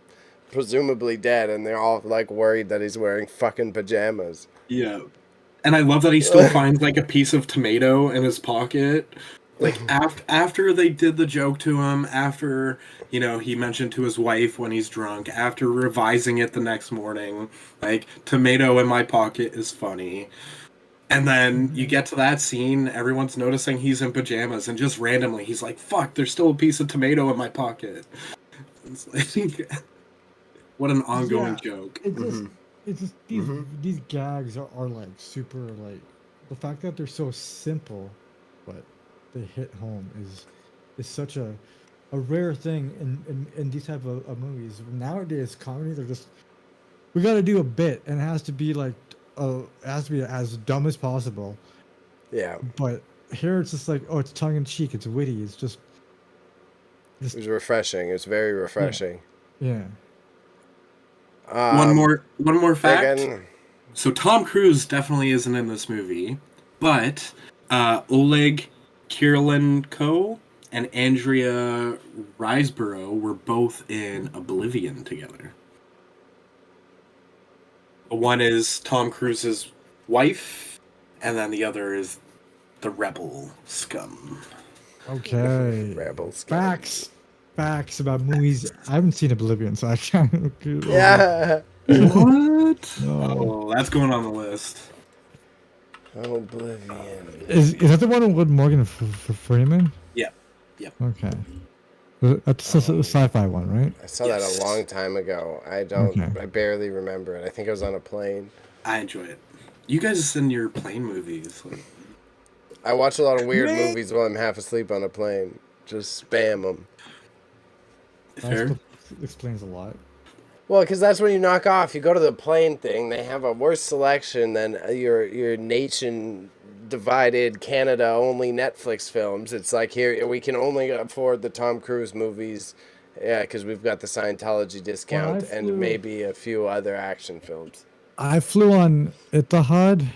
presumably dead, and they're all like worried that he's wearing fucking pajamas. Yeah. And I love that he still finds like a piece of tomato in his pocket. Like after they did the joke to him, after he mentioned to his wife when he's drunk, after revising it the next morning, like tomato in my pocket is funny. And then you get to that scene, everyone's noticing he's in pajamas, and just randomly he's like, "Fuck, there's still a piece of tomato in my pocket." It's like, what an ongoing Yeah. joke. It just, Mm-hmm. it's just these gags are like super like the fact that they're so simple, but they hit home is such a rare thing in these type of movies. Nowadays, comedies are just we got to do a bit, and it has to be like it has to be as dumb as possible. Yeah, But here it's just like, oh, it's tongue in cheek, it's witty, it's just it was refreshing. It was very yeah, refreshing. yeah. One more fact. Again, So Tom Cruise definitely isn't in this movie, but Oleg Kirilenko and Andrea Riseborough were both in Oblivion together. One is Tom Cruise's wife, and then the other is the rebel scum. Okay. Rebels. Facts about movies. I haven't seen Oblivion, so I can't. Yeah. What? No. Oh, that's going on the list. Oblivion. Is that the one with Morgan Freeman? Yep. Yep. Okay. That's a sci-fi one, right? I saw Yes. that a long time ago. Okay. I barely remember it. I think I was on a plane. I enjoy it. You guys send your plane movies. Like, I watch a lot of weird movies while I'm half asleep on a plane. Just spam them. fair? That explains a lot. Well, because that's when you knock off. You go to the plane thing. They have a worse selection than your nation divided Canada only Netflix films. It's like here we can only afford the Tom Cruise movies, yeah, because we've got the Scientology discount and maybe a few other action films. I flew on Etihad,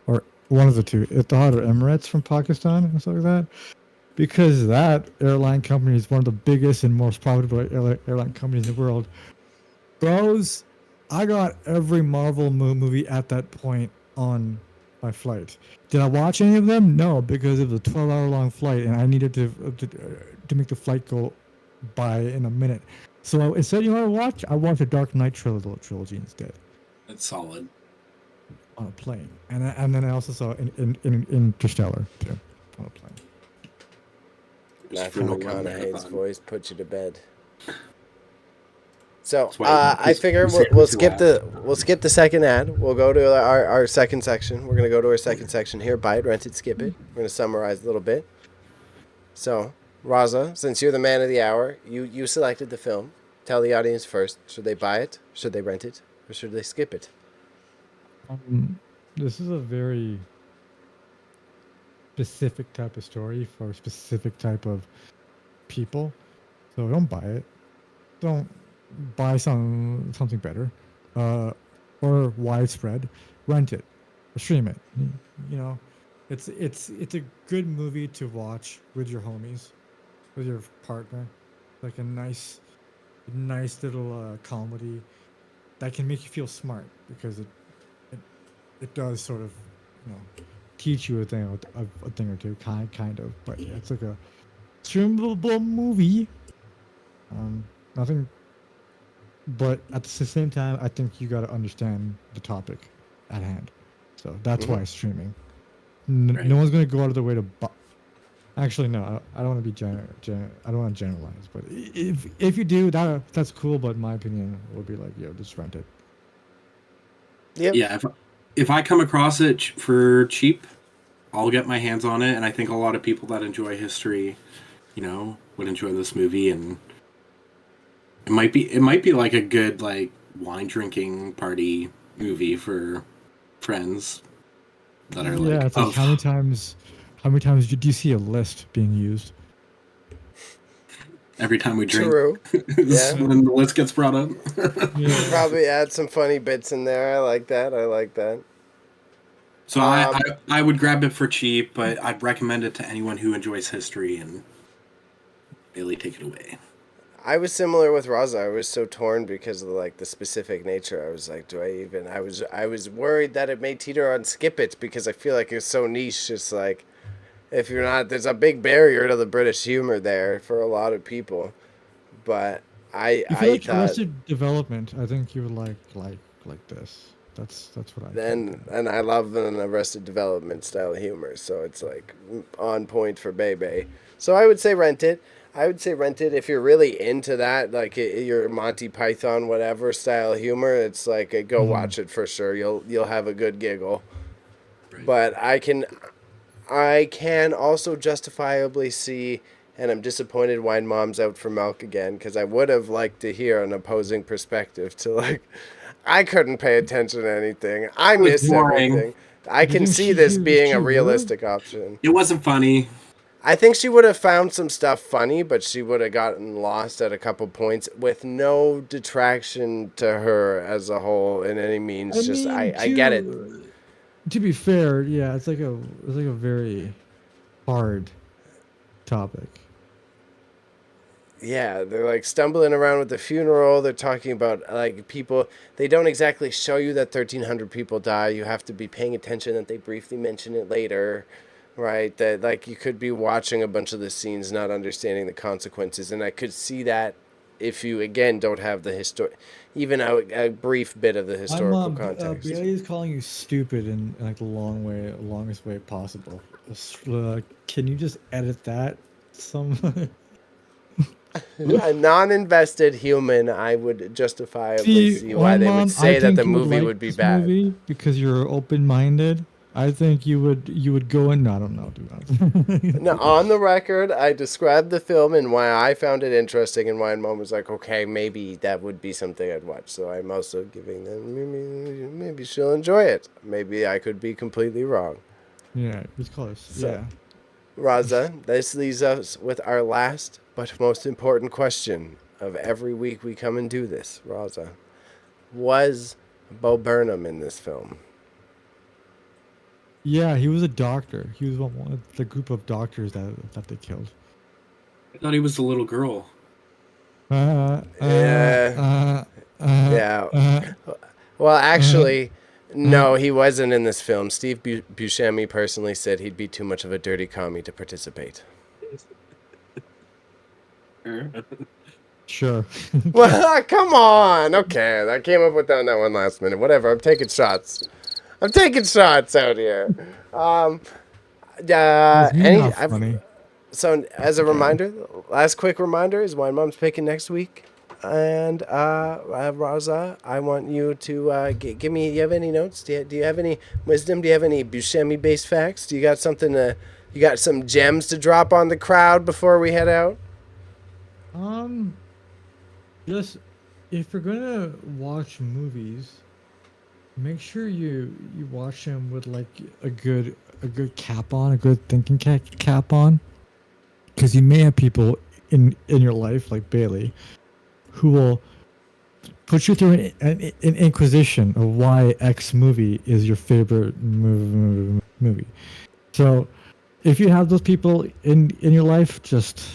or one of the two, Etihad or Emirates from Pakistan and stuff like that, because that airline company is one of the biggest and most profitable airline companies in the world. Bros, I got every Marvel movie at that point on my flight. Did I watch any of them? No, because it was a 12-hour long flight, and I needed to make the flight go by in a minute. So instead, you know what I watched? I watched the Dark Knight trilogy instead. That's solid. On a plane, and then I also saw in Interstellar too on a plane. Matthew for the McConaughey's marathon. voice put you to bed. So That's why I figure we'll skip the second ad. We'll go to our second section. We're gonna go to our second section here. Buy it, rent it, skip it. We're gonna summarize a little bit. So Raza, since you're the man of the hour, you selected the film. Tell the audience first. Should they buy it? Should they rent it? Or should they skip it? This is a very specific type of story for a specific type of people. So don't buy it. Don't buy something better, or widespread. Rent it, or stream it. You know, it's a good movie to watch with your homies, with your partner, like a nice little comedy that can make you feel smart because it does sort of, you know, teach you a thing or two, kind of. But yeah, it's like a streamable movie. Nothing. But at the same time, I think you got to understand the topic at hand. So that's why it's streaming. Right. No one's gonna go out of their way to buy. Actually, no. I don't want to be I don't want to generalize. But if you do, that's cool. But my opinion would be like, yo, just rent it. Yep. Yeah, if I come across it for cheap, I'll get my hands on it, and I think a lot of people that enjoy history, would enjoy this movie, and it might be like a good like wine drinking party movie for friends that are Yeah, like, it's like how many times do you see a list being used? every time we drink, True. Yeah. when the list gets brought up. Yeah. Probably add some funny bits in there. I like that. So I would grab it for cheap, but I'd recommend it to anyone who enjoys history. And Bailey, take it away. I was similar with Raza. I was so torn because of like the specific nature. I was like, do I even? I was worried that it may teeter on skip it because I feel like it's so niche. It's like if you're not, there's a big barrier to the British humor there for a lot of people. But If you like Arrested Development, I think you would like this. That's what I think. And I love an Arrested Development style humor, so it's like on point for Bebe. So I would say rent it. If you're really into that, like your Monty Python whatever style humor. It's like go watch it for sure. You'll have a good giggle. Right. But I can also justifiably see, and I'm disappointed Wine Mom's out for milk again because I would have liked to hear an opposing perspective to like. I couldn't pay attention to anything. I missed everything. I can see this being a realistic option. It wasn't funny. I think she would have found some stuff funny, but she would have gotten lost at a couple points with no detraction to her as a whole in any means. I get it. To be fair, yeah, it's like a very hard topic. Yeah, they're like stumbling around with the funeral. They're talking about like people. They don't exactly show you that 1,300 people die. You have to be paying attention that they briefly mention it later. Right, that like you could be watching a bunch of the scenes, not understanding the consequences, and I could see that if you again don't have the even a brief bit of the historical context. Bailey is calling you stupid in like the longest way possible. Can you just edit that? A non-invested human, I would justifiably see why they would say that the movie would be bad. Because you're open-minded. I think you would go in. I don't know, dude. No, on the record, I described the film and why I found it interesting, and why Mom was like, okay, maybe that would be something I'd watch. So I'm also giving them, maybe she'll enjoy it. Maybe I could be completely wrong. Yeah, it was close. So, yeah. Raza, this leaves us with our last but most important question of every week we come and do this. Raza, was Bo Burnham in this film? Yeah, he was a doctor. He was one of the group of doctors that they killed. I thought he was the little girl. Yeah. Well, actually, no, he wasn't in this film. Steve Buscemi personally said he'd be too much of a dirty commie to participate. Sure. Well, come on. Okay, I came up with that one last minute. Whatever, I'm taking shots out here. So as a reminder, last quick reminder is Wine Mom's picking next week. And Raza, I want you to give me. Do you have any notes? Do you have any wisdom? Do you have any Buscemi-based facts? Do you got something to? You got some gems to drop on the crowd before we head out? Just if you're gonna watch movies, make sure you watch them with like a good cap on, a good thinking cap on, because you may have people in your life like Bailey who will put you through an inquisition of why X movie is your favorite movie. So if you have those people in your life, just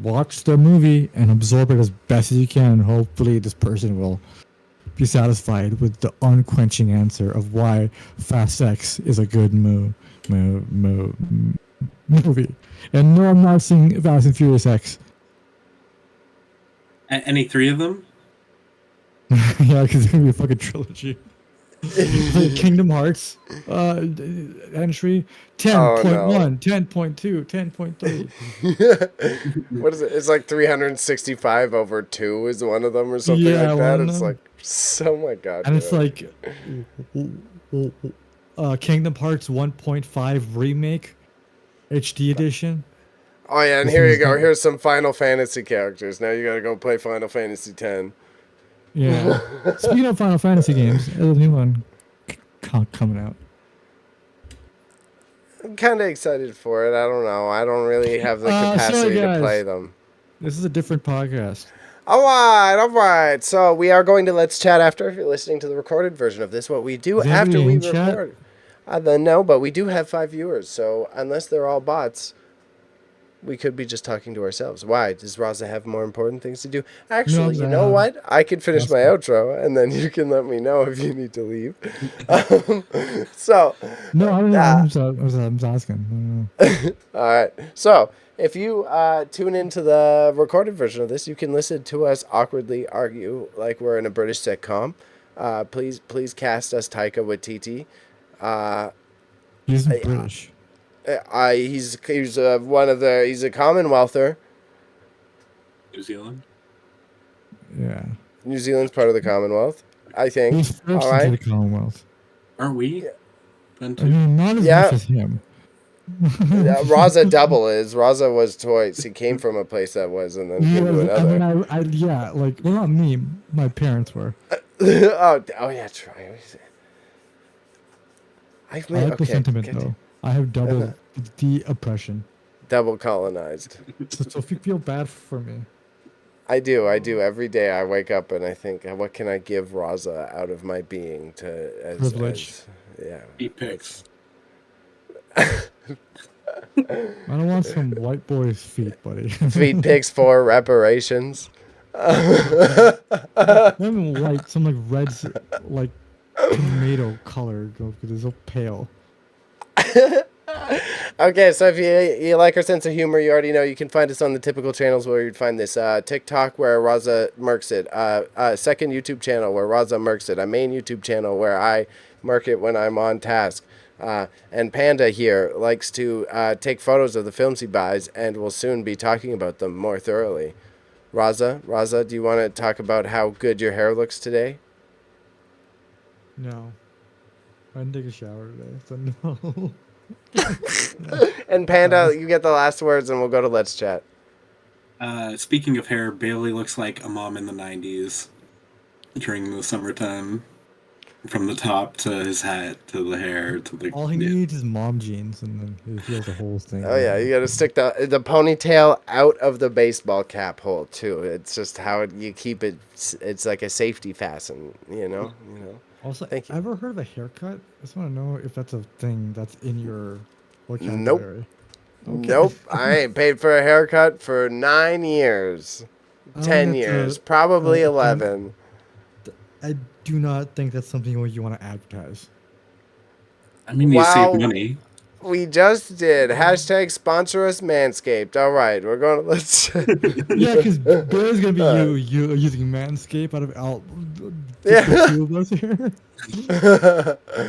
watch the movie and absorb it as best as you can, and hopefully this person will be satisfied with the unquenching answer of why Fast X is a good movie. And no, I'm not seeing Fast and Furious X. Any three of them? Yeah, because it's gonna be a fucking trilogy. Kingdom Hearts entry 10.1, 10.2, 10.3. What is it? It's like 365 over 2 is one of them or something like that. It's like, oh my god. And it's like Kingdom Hearts 1.5 remake HD edition. Oh yeah, and here you go. Here's some Final Fantasy characters. Now you gotta go play Final Fantasy X. Yeah. Speaking of Final Fantasy games, there's a new one coming out. I'm kind of excited for it. I don't know. I don't really have the Sorry, capacity to guys. play them. This is a different podcast. All right. So we are going to Let's Chat after. If you're listening to the recorded version of this, what we do Is after anybody we in chat? record. No, but we do have 5 viewers. So unless they're all bots, we could be just talking to ourselves. Why? Does Raza have more important things to do? Actually, you know what? I could finish my outro, and then you can let me know if you need to leave. No, I don't know. I'm asking. All right. So if you tune into the recorded version of this, you can listen to us awkwardly argue like we're in a British sitcom. Please cast us Taika Waititi. He's British. He's he's a Commonwealther. New Zealand. Yeah. New Zealand's part of the Commonwealth, I think. He's first All right. into the Commonwealth. Aren't we? I mean, not as much as him. Raza double is. Raza was twice. He came from a place that was, and then came to another. I mean, like, well, not me. My parents were. oh yeah, try. I like the sentiment, though. I have double the oppression. Double colonized. So if you feel bad for me. I do. Every day I wake up and I think, what can I give Raza out of my being to privilege? Yeah. Eat pigs. I don't want some white boy's feet, buddy. Feet pics for reparations. Not even white, some like red, like tomato color, because it's so pale. Okay, so if you like our sense of humor, you already know you can find us on the typical channels where you'd find this. TikTok, where Raza murks it. Second YouTube channel, where Raza murks it. A main YouTube channel, where I murk it when I'm on task. And Panda here likes to take photos of the films he buys, and will soon be talking about them more thoroughly. Raza, do you want to talk about how good your hair looks today? No. I didn't take a shower today, so no. And Panda, you get the last words, and we'll go to Let's Chat. Speaking of hair, Bailey looks like a mom in the 90s during the summertime. From the top to his hat to the hair to the. All he needs is mom jeans, and then he has the whole thing. Oh yeah, you gotta stick the ponytail out of the baseball cap hole too. It's just how you keep it. It's like a safety fasten, you know. Also, Thank you. ever heard of a haircut? I just want to know if that's a thing that's in your vocabulary. Nope. I ain't paid for a haircut for 9 years, 10 years, probably 11. I do not think that's something you want to advertise. I mean, you save money. We just did. #, sponsor us, Manscaped. All right, we're going to Let's. Yeah, because there's going to be you using Manscaped out of all Yeah. two of us here.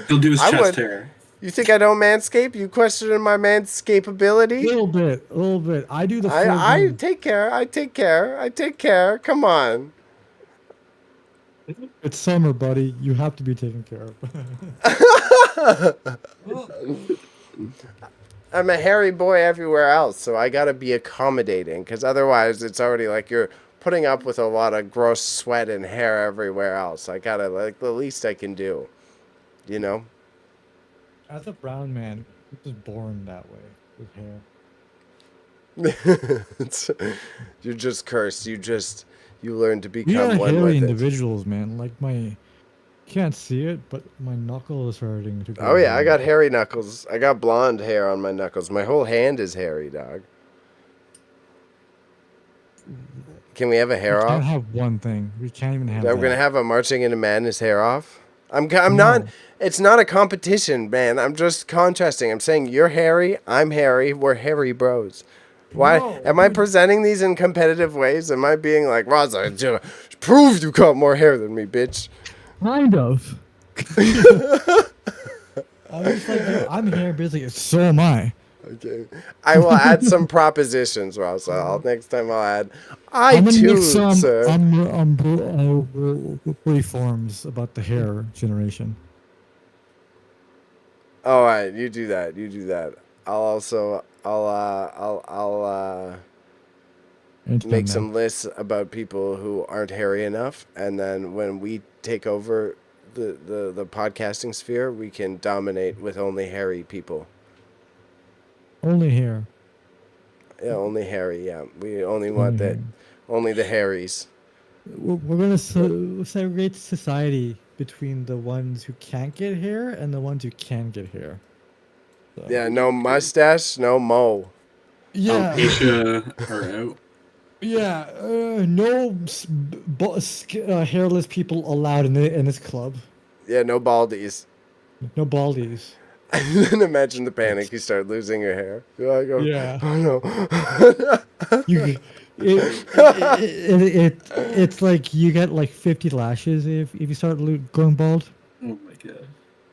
He'll do his chest hair. You think I don't Manscape? You questioning my Manscapeability? A little bit. I do the I take care. Come on. It's summer, buddy. You have to be taken care of. I'm a hairy boy everywhere else, so I gotta be accommodating, because otherwise it's already like you're putting up with a lot of gross sweat and hair everywhere else. I gotta, like, the least I can do, you know? As a brown man, you're just born that way with hair. You're just cursed. You learn to become we are one hairy with individuals, man. Like can't see it, but my knuckle is hurting to go. Oh yeah, I got hairy knuckles. I got blonde hair on my knuckles. My whole hand is hairy, dog. Can we have a hair we off? can't have one thing. We can't even have. We're gonna have a marching into madness hair off. I'm not. It's not a competition, man. I'm just contrasting. I'm saying you're hairy. I'm hairy. We're hairy bros. Why am I presenting these in competitive ways? Am I being like, Raza, prove you got more hair than me, bitch? Kind of. I'm just like, I'm hair busy. So am I. Okay. I will add some propositions, Raza. Next time I'll add. I'm gonna too, make some sir. reforms about the hair generation. All right, you do that. I'll make some lists about people who aren't hairy enough, and then when we take over the podcasting sphere, we can dominate with only hairy people. Only here. Yeah, only hairy. Yeah, we only want that. Only the hairies. We're gonna segregate society between the ones who can't get here and the ones who can get here. So. Yeah, no mustache, no mo. Yeah. Alopecia are out. Yeah. No hairless people allowed in this club. Yeah, no baldies. No baldies. Imagine the panic. You start losing your hair. I go, Yeah. oh no. It's like you get like 50 lashes if you start going bald. Oh my god.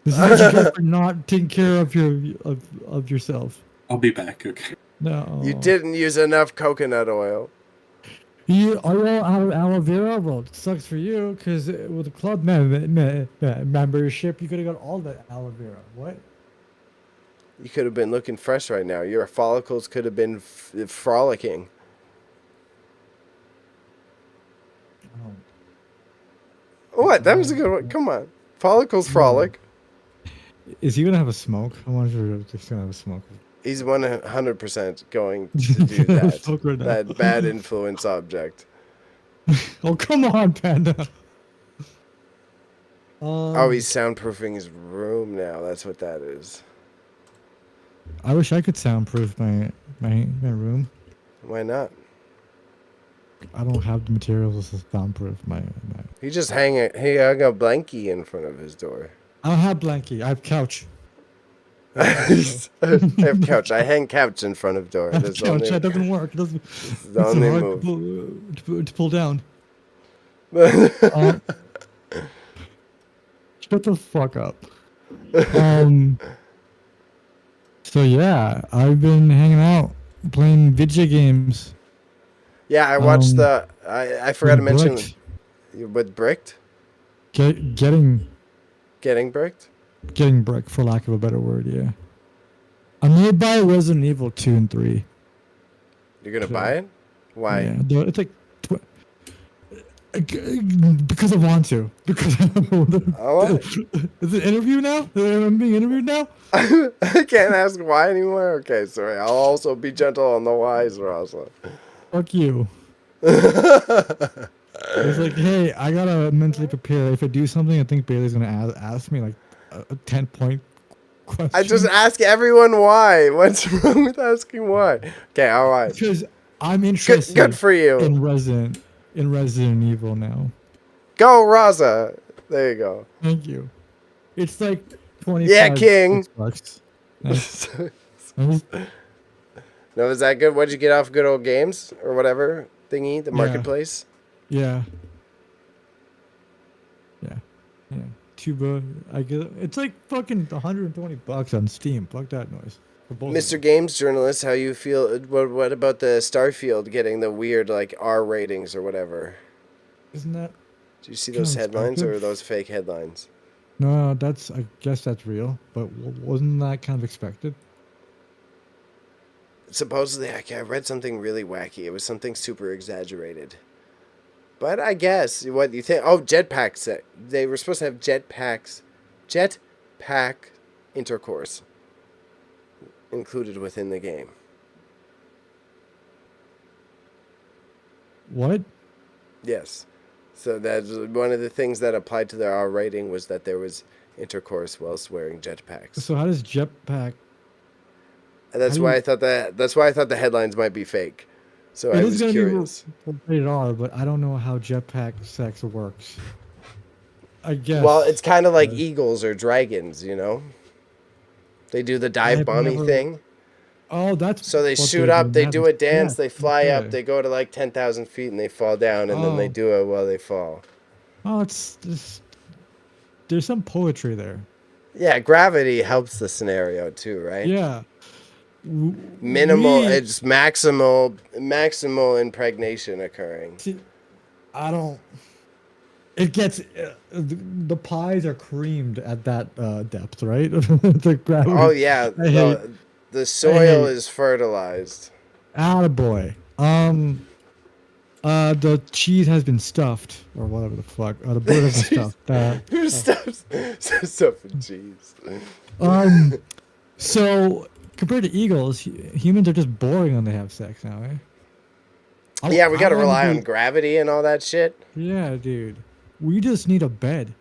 This is what you get for not taking care of yourself. I'll be back. Okay. No. You didn't use enough coconut oil. Are you all out of aloe vera? Well, it sucks for you because with the club membership, you could have got all the aloe vera. What? You could have been looking fresh right now. Your follicles could have been frolicking. What? That was a good one. Come on. Follicles frolic. Is he going to have a smoke? I wonder if he's going to have a smoke. He's 100% going to do that. Right that bad influence object. Oh, come on, Panda. Oh, he's soundproofing his room now. That's what that is. I wish I could soundproof my room. Why not? I don't have the materials to soundproof my. He just hung a blankie in front of his door. I don't have blankie. I have couch. I have couch. I hang couch in front of door. Couch. That doesn't work. It doesn't. It's the only move. To pull down. Shut the fuck up. So yeah, I've been hanging out playing video games. Yeah, I watched the. I forgot to mention. With bricked. Getting bricked. Getting bricked, for lack of a better word. Yeah. I'm gonna buy Resident Evil 2 and 3. You're gonna buy it? Why? Yeah, it's like. Because I want to. Because is it interview now? I'm being interviewed now? I can't ask why anymore? Okay, sorry. I'll also be gentle on the whys, Raza. Fuck you. It's like, hey, I gotta mentally prepare. If I do something, I think Bailey's gonna ask me like a 10-point question. I just ask everyone why. What's wrong with asking why? Okay, all right. Because I'm interested. Good for you. In Resident Evil now. Go, Raza. There you go. Thank you. It's like 25 Yeah, King. bucks. Nice. No, is that good? What'd you get off Good Old Games or whatever thingy, the marketplace? Yeah. Tuba. I get it's like fucking $120 on Steam. Fuck that noise. Mr. Games Journalist, how you feel? What about the Starfield getting the weird like R ratings or whatever? Isn't that? Do you see those headlines or are those fake headlines? No, I guess that's real. But wasn't that kind of expected? Supposedly, I read something really wacky. It was something super exaggerated. But I guess, what do you think? Oh, jetpacks. They were supposed to have jetpack intercourse included within the game. What? Yes. So that's one of the things that applied to their R rating was that there was intercourse whilst wearing jetpacks. So how does jetpack? And that's why I thought the headlines might be fake. So I was curious. Rated R, but I don't know how jetpack sex works. I guess. Well, it's kind of like eagles or dragons, you know. They do the dive bombing thing. Oh, that's so they shoot up, they do a dance, they fly up, they go to like 10,000 feet, and they fall down, and then they do it while they fall. Oh, there's some poetry there. Yeah, gravity helps the scenario too, right? Yeah. It's maximal impregnation occurring. See, I don't. It gets the pies are creamed at that depth, right? The gravity. Oh yeah, the soil is fertilized. Attaboy. The cheese has been stuffed, or whatever the fuck. The bird has been stuffed. Who stuffing cheese? So compared to eagles, humans are just boring when they have sex now, eh? Yeah, we gotta rely on be- gravity and all that shit. Yeah, dude. We just need a bed.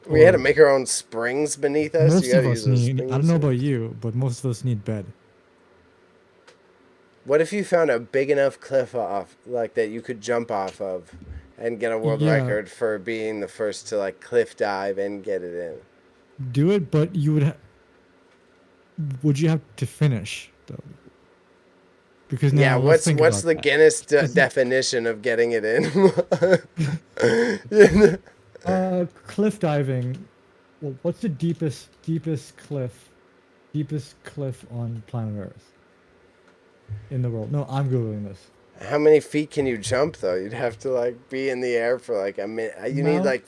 We had to make our own springs beneath us. Most You gotta of use us those need. I don't springs. know about you, but most of us need bed. What if you found a big enough cliff off, like that you could jump off of, and get a world Yeah. record for being the first to like cliff dive and get it in? Do it, but you would. Would you have to finish though? Because now Yeah, let's think what's about the that. Guinness definition of getting it in? Cliff diving. Well, what's the deepest cliff on planet Earth in the world? No, I'm googling this. How many feet can you jump though? You'd have to like be in the air for like a minute. You need like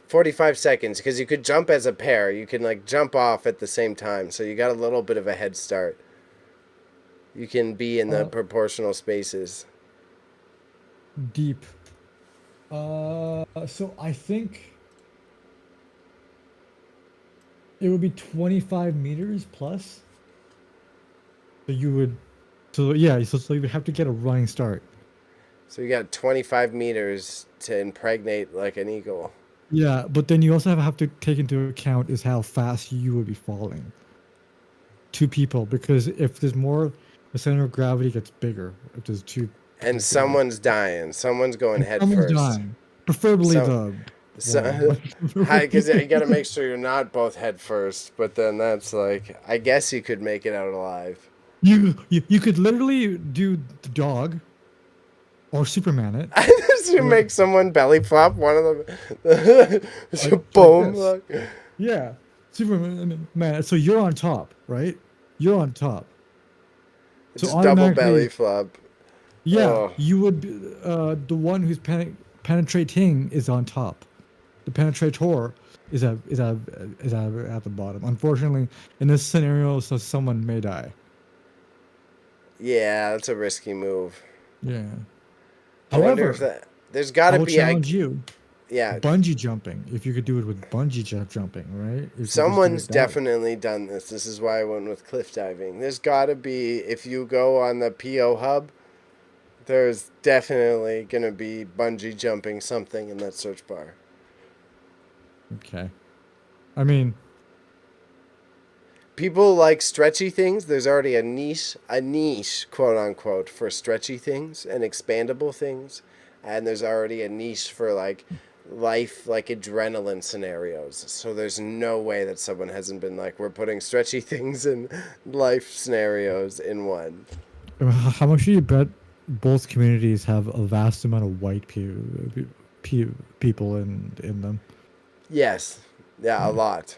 45 seconds because you could jump as a pair. You can like jump off at the same time, so you got a little bit of a head start. You can be in the proportional spaces. Deep. So I think it would be 25 meters plus. So you would, so yeah, so you would have to get a running start. So you got 25 meters to impregnate like an eagle. Yeah, but then you also have to take into account is how fast you would be falling. Two people, because if there's more, the center of gravity gets bigger. If there's two. And someone's dying. Someone's going head Someone's first. dying. Preferably Because you got to make sure you're not both head first. But then that's like, I guess you could make it out alive. You could literally do the dog, or Superman it. Just to make someone belly flop. One of them, boom. Like yeah, Superman. Man, so you're on top, right? You're on top. Just double belly flop. Yeah, you would. The one who's penetrating is on top. The penetrator is at the bottom. Unfortunately, in this scenario, so someone may die. Yeah, that's a risky move. Yeah. I wonder if there's got to be. Challenge you. Yeah. Bungee jumping. If you could do it with bungee jumping, right? Someone's definitely done this. This is why I went with cliff diving. There's got to be, if you go on the PO hub, there's definitely going to be bungee jumping something in that search bar. Okay. I mean, people like stretchy things. There's already a niche, quote unquote, for stretchy things and expandable things. And there's already a niche for like life, like adrenaline scenarios. So there's no way that someone hasn't been like, we're putting stretchy things and life scenarios in one. how much do you bet both communities have a vast amount of white people in them? Yes. Yeah, a lot.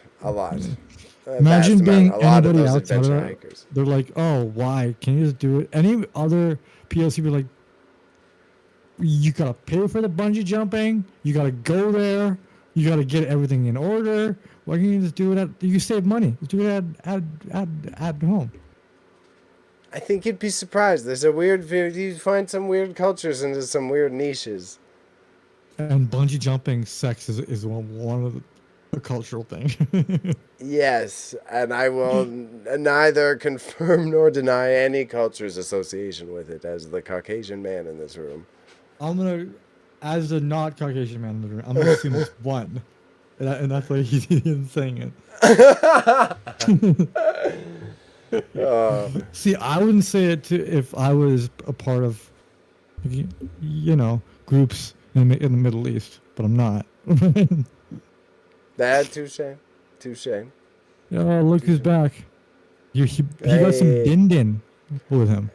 Imagine being anybody outside of that. Hikers. They're like, oh, why? Can you just do it? Any other POC be like, you gotta pay for the bungee jumping. You gotta go there. You gotta get everything in order. Why can't you just do it you save money. Just do it at home. I think you'd be surprised. There's you find some weird cultures into some weird niches. And bungee jumping sex is one of the cultural thing. Yes, and I will neither confirm nor deny any culture's association with it as the Caucasian man in this room. I'm gonna, as a not Caucasian man in the room, I'm gonna assume it's one, and that's why he's saying it. See, I wouldn't say it if I was a part of, groups in the Middle East, but I'm not. That touche. Yeah, look who's back. He got some din with him.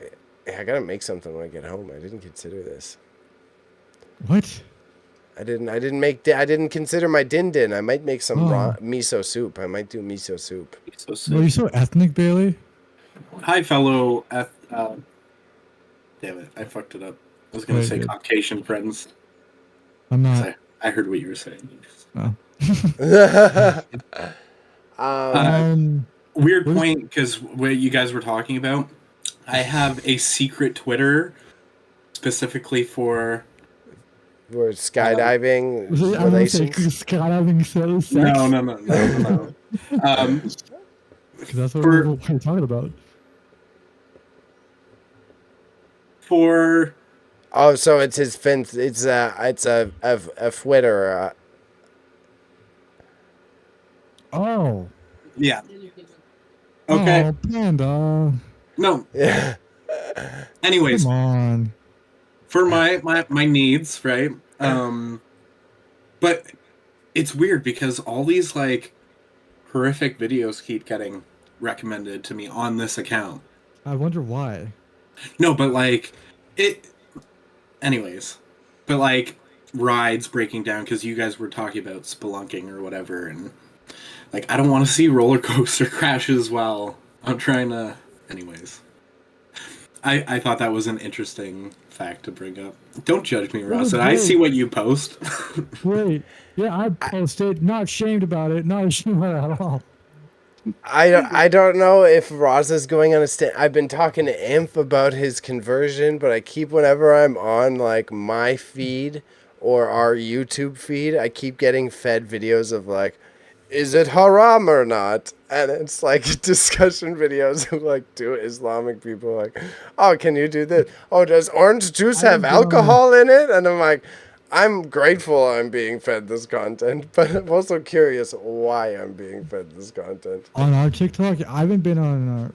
I gotta make something when I get home. I didn't consider this. What? I didn't consider my din. I might make some raw miso soup. I might do miso soup. Are you so ethnic, Bailey? Hi, fellow. Damn it, I fucked it up. I was gonna say Caucasian friends. I'm not. I heard what you were saying. Oh. Weird point, because what you guys were talking about, I have a secret Twitter specifically for skydiving I don't say relations. skydiving sex. No. Because that's what For we're talking about. for Oh, so it's his fin. It's a fwitter. Oh. yeah. Okay. Oh, Panda. No. Yeah. Anyways, Come on. for my needs, right? But it's weird because all these like horrific videos keep getting recommended to me on this account. I wonder why. No, but like it. Anyways, but like rides breaking down because you guys were talking about spelunking or whatever, and like I don't want to see roller coaster crashes while I'm trying to. Anyways, I thought that was an interesting fact to bring up. Don't judge me, Ross. I see what you post. Great. Yeah, I posted. Not ashamed about it. Not ashamed about it at all. I don't know if Raza's going on a stand. I've been talking to Imp about his conversion, but I keep, whenever I'm on like my feed or our YouTube feed, I keep getting fed videos of like, is it haram or not? And it's like discussion videos of like two Islamic people like, oh, can you do this? Oh, does orange juice have alcohol in it? And I'm like, I'm grateful I'm being fed this content, but I'm also curious why I'm being fed this content. On our TikTok, I haven't been on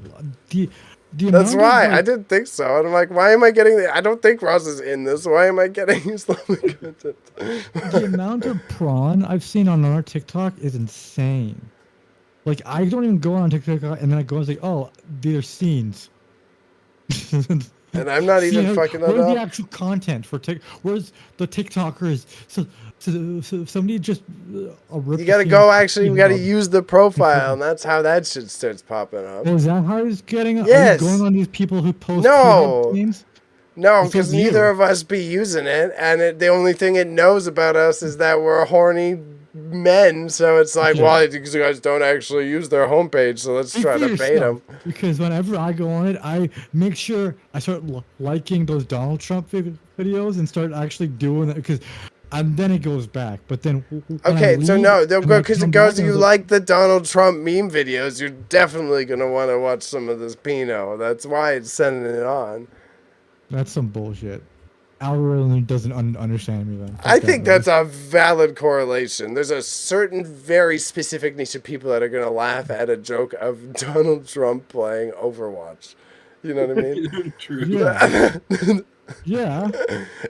the That's why like, I didn't think so. And I'm like, why am I getting the, I don't think Ross is in this. Why am I getting Islamic content? the amount of prawn I've seen on our TikTok is insane. Like, I don't even go on TikTok and then I go and say, oh, these are scenes. And I'm not even fucking that up. Where's the actual content for TikTok? Where's the TikTokers? So somebody just you gotta go, actually, we gotta use the profile, and that's how that shit starts popping up. Oh, is that how it's getting? Yes. Are you going on these people who post No. scenes? No, because neither of us be using it, and the only thing it knows about us is that we're horny men, so it's like, well, these guys don't actually use their homepage, so let's try to bait them. Because whenever I go on it, I make sure I start liking those Donald Trump videos and start actually doing it, because and then it goes back. But then okay, so no, they'll go, because it goes, you like the Donald Trump meme videos, you're definitely gonna want to watch some of this Pinot. That's why it's sending it on. That's some bullshit. Algorithm doesn't understand me then. I think that's a valid correlation. There's a certain very specific niche of people that are going to laugh at a joke of Donald Trump playing Overwatch. You know what I mean? True. Yeah. Yeah.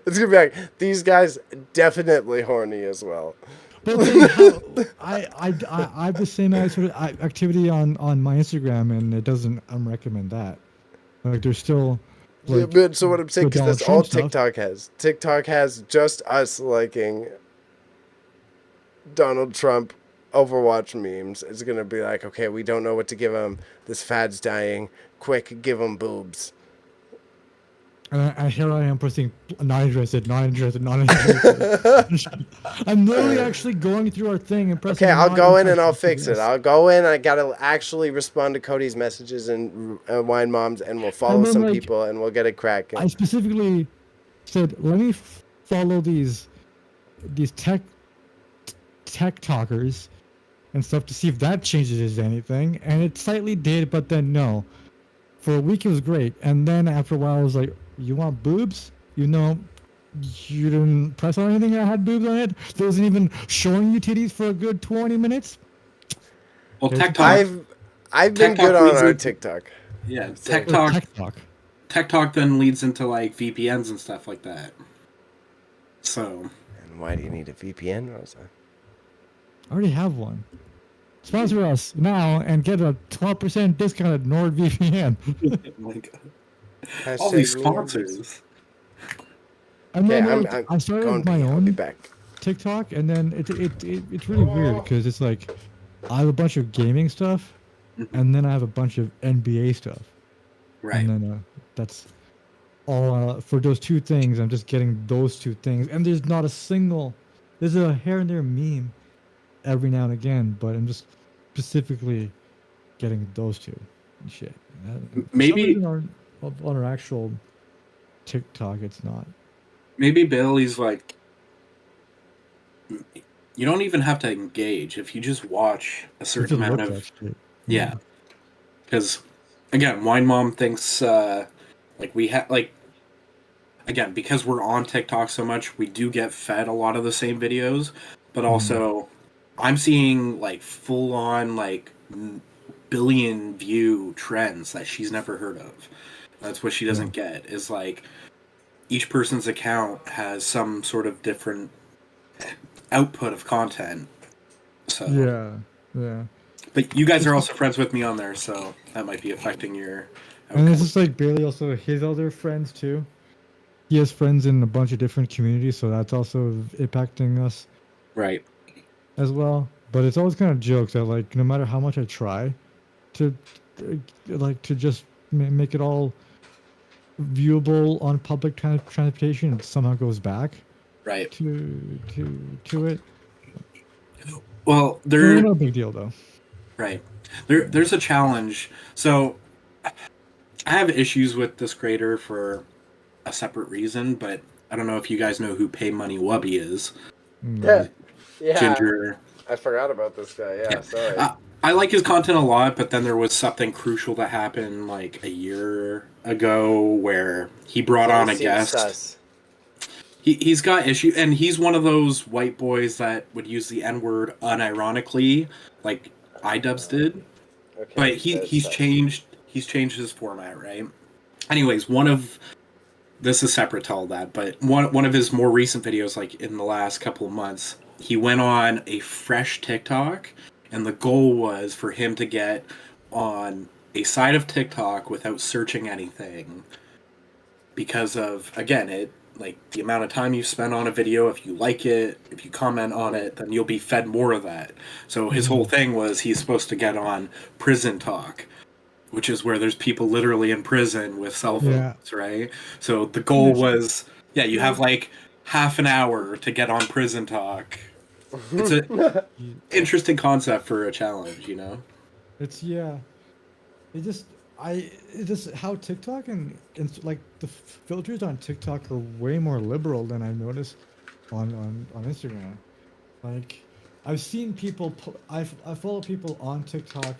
It's going to be like, these guys definitely horny as well. But then I have the same sort of activity on my Instagram, and it doesn't recommend that. Like, there's still... Like, yeah, but so what I'm saying, because that's all TikTok stuff. has. TikTok has just us liking Donald Trump Overwatch memes. It's going to be like, okay, we don't know what to give him. This fad's dying. Quick, give him boobs. And here I am pressing not interested, not interested, not interested. I'm literally actually going through our thing and pressing. Okay, I'll go in and I'll fix it. I'll go in. I gotta actually respond to Cody's messages and Wine Moms, and we'll follow some people and we'll get it cracking. I specifically said, let me follow these tech talkers and stuff to see if that changes anything, and it slightly did, but then no. For a week it was great, and then after a while I was like, you want boobs? You know, you didn't press on anything that had boobs on it. There wasn't even showing you titties for a good 20 minutes. Well, TikTok. I've been good on our TikTok. Yeah, TikTok then leads into like VPNs and stuff like that. So. And why do you need a VPN, Rosa? I already have one. Sponsor us now and get a 12% discount at NordVPN. Oh my God. All these sponsors. And then I started my own back. TikTok, and then it's really weird because it's like I have a bunch of gaming stuff, and then I have a bunch of NBA stuff. Right. And then that's all for those two things. I'm just getting those two things, and there's not a single. There's a here and there meme every now and again, but I'm just specifically getting those two and shit. Maybe on our actual TikTok, it's not. Maybe Bailey's like, you don't even have to engage if you just watch a certain Just amount look of at shit. yeah. Because again, Wine Mom thinks like we have like again because we're on TikTok so much, we do get fed a lot of the same videos, but also I'm seeing like full on like billion view trends that she's never heard of. That's what she doesn't get is like each person's account has some sort of different output of content. So yeah. but you guys are also friends with me on there, so that might be affecting your And it's outcome. just like Bailey also his other friends too. He has friends in a bunch of different communities, so that's also impacting us Right. as well. But it's always kind of jokes that like no matter how much I try to like to just make it all viewable on public transportation, it somehow goes back Right. to it. Well, No big deal though. right. There's a challenge. So I have issues with this creator for a separate reason, but I don't know if you guys know who Pay Money Wubby is. Yeah. Ginger. I forgot about this guy. Yeah, sorry. I like his content a lot, but then there was something crucial that happened like a year ago where he brought on a guest. Sus. He's got issue, and he's one of those white boys that would use the N-word unironically, like iDubbbz did. Okay, But he's changed his format, right? Anyways, this is separate to all that, but one of his more recent videos, like in the last couple of months, he went on a fresh TikTok, and the goal was for him to get on a side of TikTok without searching anything, because of again like the amount of time you spend on a video. If you like it, if you comment on it, then you'll be fed more of that. So his whole thing was he's supposed to get on Prison Talk, which is where there's people literally in prison with cell phones, right? So the goal was, you have like half an hour to get on Prison Talk. It's an interesting concept for a challenge, you know? It's how TikTok and like the filters on TikTok are way more liberal than I noticed on Instagram. Like I've seen people I follow people on TikTok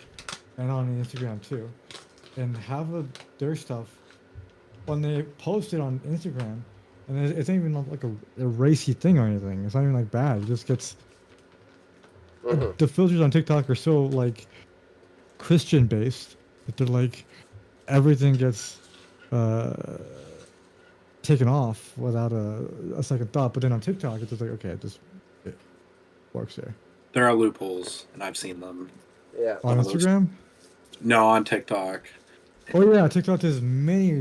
and on Instagram too, and have their stuff when they post it on Instagram, and it's not even like a racy thing or anything. It's not even like bad. It just gets the filters on TikTok are so like Christian based that they're like everything gets taken off without a second thought. But then on TikTok, it's just like okay, it works there. There are loopholes, and I've seen them. Yeah. On Instagram? No, on TikTok. Oh yeah, TikTok has many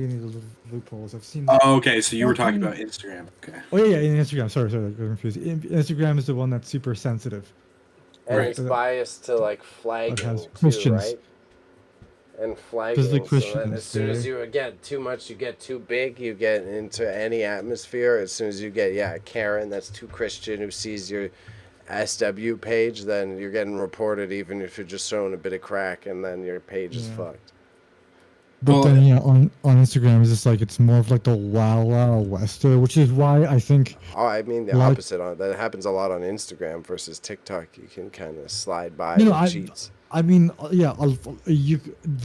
loopholes. I've seen. Oh, okay. So you were talking about Instagram. Okay. Oh yeah, in Instagram. Sorry, I got confused. Instagram is the one that's super sensitive. And Right. it's biased to like flagging has too, Christians. right? And flagging. Because the So then as soon as you get too much, you get too big, you get into any atmosphere. As soon as you get Karen that's too Christian who sees your SW page, then you're getting reported even if you're just showing a bit of crack, and then your page is fucked. But then on Instagram, it's just like it's more of like the Wild West, which is why I think. Oh, I mean the opposite. That happens a lot on Instagram versus TikTok. You can kind of slide by cheats. I mean,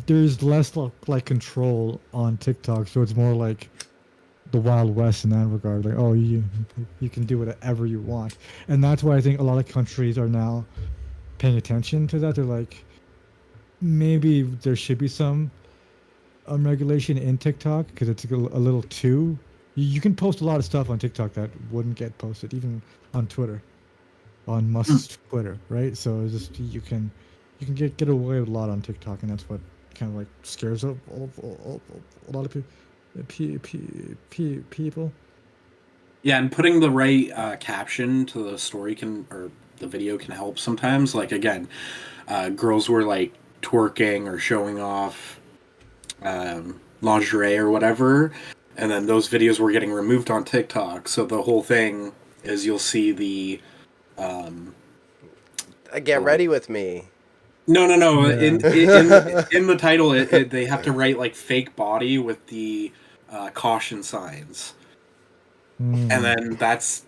there's less like control on TikTok, so it's more like the Wild West in that regard. Like, oh, you can do whatever you want, and that's why I think a lot of countries are now paying attention to that. They're like, maybe there should be some regulation in TikTok because it's a little too. You can post a lot of stuff on TikTok that wouldn't get posted, even on Twitter, on Musk's Twitter, right? So it's just you can get away with a lot on TikTok, and that's what kind of like scares a lot of people. Yeah, and putting the right caption to the story or the video can help sometimes. Like again, girls were like twerking or showing off lingerie or whatever, and then those videos were getting removed on TikTok. So the whole thing is you'll see the get ready with me. No. Yeah. In the title, they have to write like fake body with the caution signs, Hmm. and then that's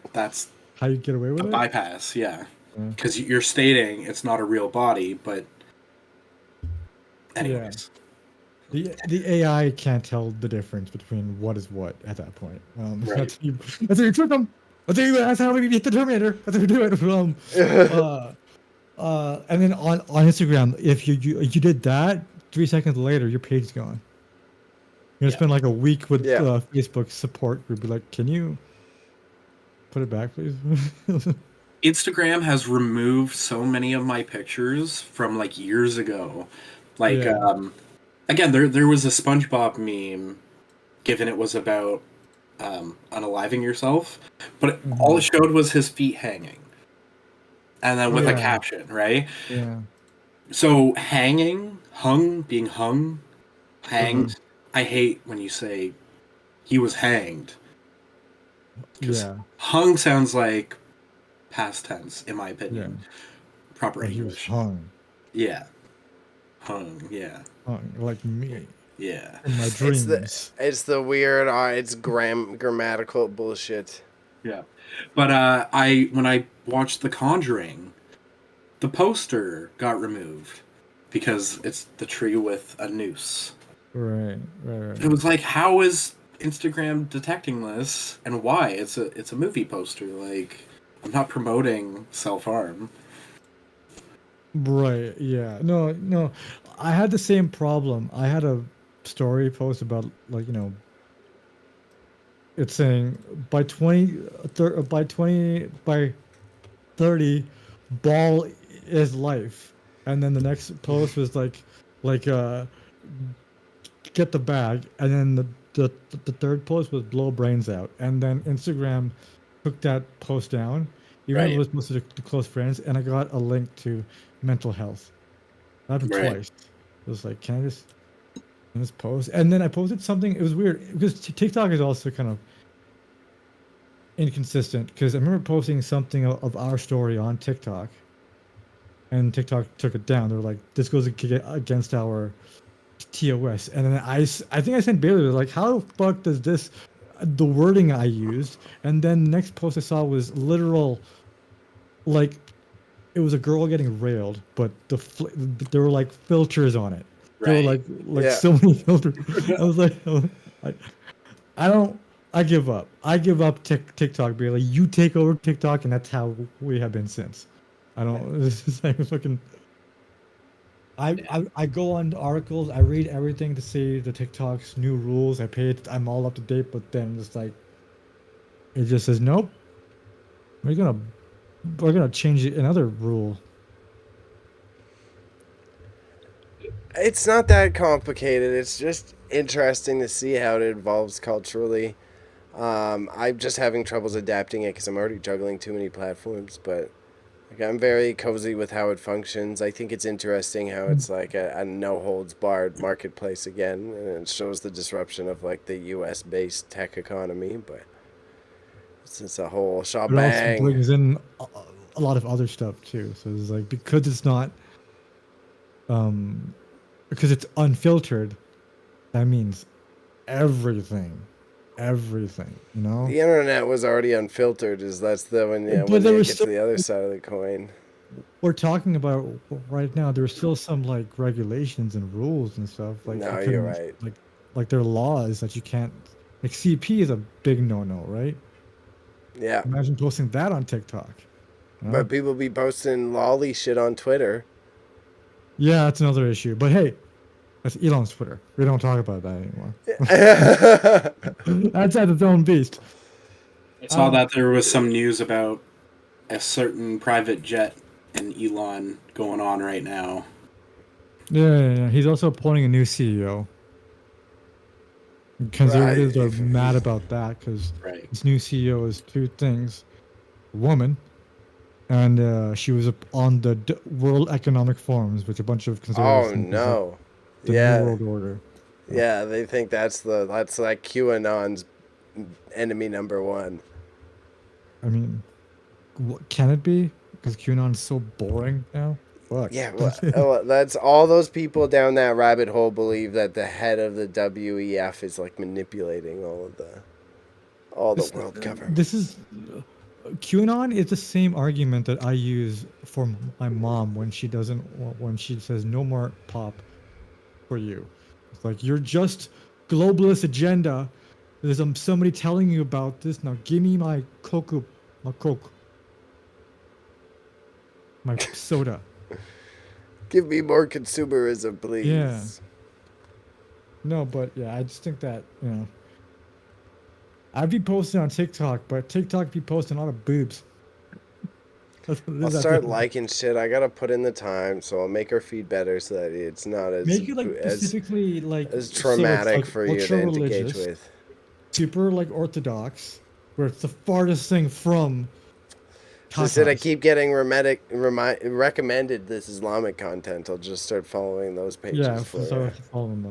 How you get away with a it? bypass, yeah, Yeah. because you're stating it's not a real body, but anyways, The AI can't tell the difference between what is what at that point. right, That's how you trick them. That's how we beat the Terminator. That's how we do it. And then on Instagram, if you did that, 3 seconds later, your page is gone. You're gonna Yeah. spend like a week with Yeah. Facebook support group. Be like, can you put it back, please? Instagram has removed so many of my pictures from like years ago. Like, Yeah. again, there was a SpongeBob meme, given it was about unaliving yourself, but all it showed was his feet hanging, and then Oh, with a yeah. caption, right? Yeah. So being hung, hanged. I hate when you say he was hanged, because Yeah. hung sounds like past tense, in my Yeah. opinion. Proper Or he was English. hung. Yeah. Hung, yeah. Hung like me Yeah. in my It's dreams. the weird. It's grammatical bullshit. Yeah. But when I watched The Conjuring, the poster got removed because it's the tree with a noose. Right. It was like, how is Instagram detecting this and why? It's a movie poster. Like, I'm not promoting self-harm. Right. Yeah. No. I had the same problem. I had a story post about it's saying by 30 ball is life, and then the next post was like get the bag, and then the third post was blow brains out, and then Instagram took that post down, even though it Right. was posted to close friends, and I got a link to mental health. That happened Right. twice. It was like, can I just in this post? And then I posted something. It was weird because TikTok is also kind of inconsistent. Because I remember posting something of our story on TikTok, and TikTok took it down. They were like, "This goes against our TOS." And then I think I sent Bailey like, "How the fuck does this?" The wording I used, and then the next post I saw was literal, like it was a girl getting railed, but there were like filters on it. There were Right. like Yeah. so many filters. I was like, I, I don't. I give up. I give up TikTok, Bailey. You take over TikTok, and that's how we have been since. I don't. This is like fucking. I go on articles. I read everything to see the TikTok's new rules. I pay it. I'm all up to date. But then it's like, it just says nope. We're gonna change another rule. It's not that complicated. It's just interesting to see how it evolves culturally. I'm just having troubles adapting it because I'm already juggling too many platforms. But like, I'm very cozy with how it functions. I think it's interesting how it's like a no holds barred marketplace again, and it shows the disruption of like the U.S. based tech economy. But it's a whole But it also shebang. brings in a lot of other stuff too. So it's like because it's not because it's unfiltered, that means everything. Everything, you know? The internet was already unfiltered. That's the when But when there you was get still to the other side of the coin. we're talking about right now, there's still some like regulations and rules and stuff. Like No, you you're couldn't right. like there are laws that you can't like CP is a big no-no, right? Yeah, Imagine posting that on TikTok. You know? but people be posting lolly shit on Twitter. Yeah, that's another issue. But hey, that's Elon's Twitter. We don't talk about that anymore. That's at its own beast. I saw that there was some news about a certain private jet and Elon going on right now. Yeah. He's also appointing a new CEO. Conservatives are mad about that because Right. this new CEO is two things: a woman, and she was on the World Economic Forums, which a bunch of conservatives Oh think is like no. the new Yeah. world order. Yeah, they think that's like QAnon's enemy number one. I mean, what can it be? Because QAnon is so boring now. Fuck. Yeah, well, that's all those people down that rabbit hole believe that the head of the WEF is like manipulating all the world government. This is QAnon is the same argument that I use for my mom when she says no more pop for you. It's like you're just globalist agenda. There's somebody telling you about this. Now give me my Coke, my soda. Give me more consumerism, please. Yeah. No, but yeah, I just think that, I'd be posting on TikTok, but TikTok be posting a lot of boobs. I'll start liking shit. I gotta put in the time, so I'll make our feed better so that it's not as make it like specifically like as traumatic like for you to engage with. Super like orthodox, where it's the farthest thing from. I said I keep getting recommended this Islamic content. I'll just start following those pages. Yeah, I'll start following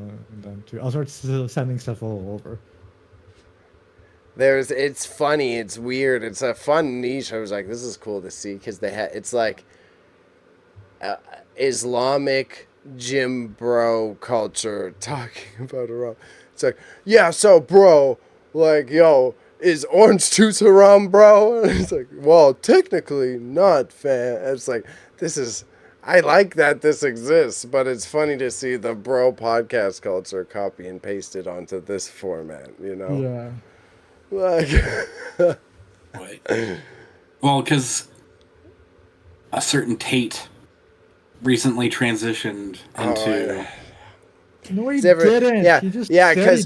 them too. I'll start sending stuff all over. It's funny, it's weird, it's a fun niche. I was like, this is cool to see because it's like Islamic gym bro culture talking about Iran. It's like, yeah, so bro, like, yo, is orange juice haram, bro? And it's like, well, technically not, fam. It's like, I like that this exists, but it's funny to see the bro podcast culture copy and pasted onto this format, Yeah. Like, well, because a certain Tate recently transitioned into. No, he didn't. Yeah, he just because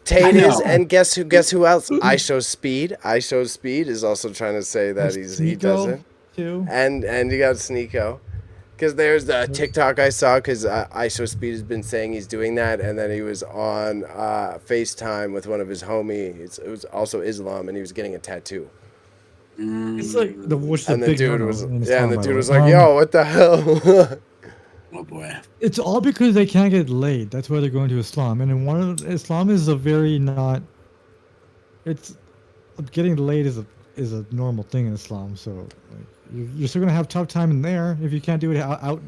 Tate is, and guess who else? I Show Speed is also trying to say that he doesn't. Too. And you got Sneeko. Because there's the TikTok I saw, because I Show Speed has been saying he's doing that, and then he was on FaceTime with one of his homies. It was also Islam, and he was getting a tattoo. It's like the dude was like, "Yo, what the hell?" Oh boy! It's all because they can't get laid. That's why they're going to Islam, and then Islam is a very not. It's getting laid is a normal thing in Islam, so. Like, you're still gonna have a tough time in there if you can't do it out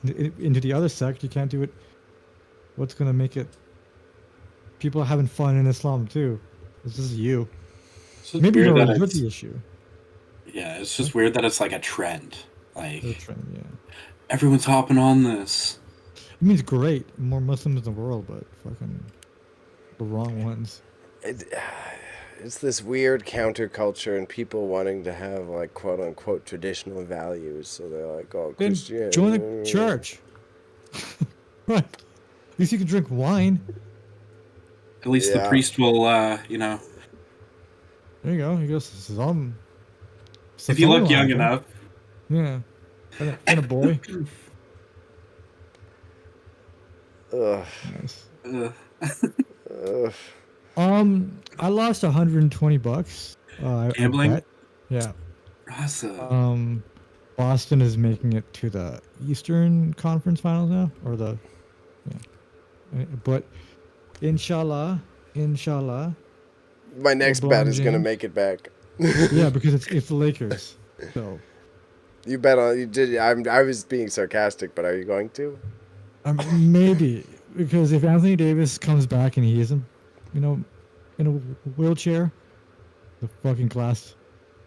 into the other sect. You can't do it. What's gonna make it? People are having fun in Islam too. This is you. Maybe you're the issue. Yeah, it's just weird that it's like a trend. Like a trend, yeah. Everyone's hopping on this. It means great, more Muslims in the world, but fucking the wrong ones. It's this weird counterculture and people wanting to have like quote unquote traditional values. So they're like, oh, Christianity. Join the church. Right. At least you can drink wine. At least the priest will, There you go. He goes, if you look young enough. Yeah. And a boy. Ugh. Nice. Ugh. I lost $120. Gambling? Yeah. Raza. Boston is making it to the Eastern Conference Finals now, or but inshallah. My next bet is gonna make it back. Yeah, because it's the Lakers. So. You bet on you did. I was being sarcastic, but are you going to? Maybe, because if Anthony Davis comes back and he isn't, in a wheelchair, the fucking glass,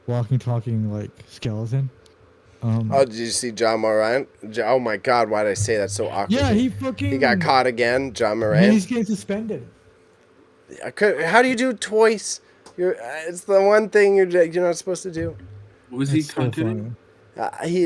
walking, talking like skeleton. Did you see John Morant? Oh my God, why did I say that so awkwardly? Yeah, he got caught again, John Morant. He's getting suspended. How do you do twice? It's the one thing you're not supposed to do. What was he content? He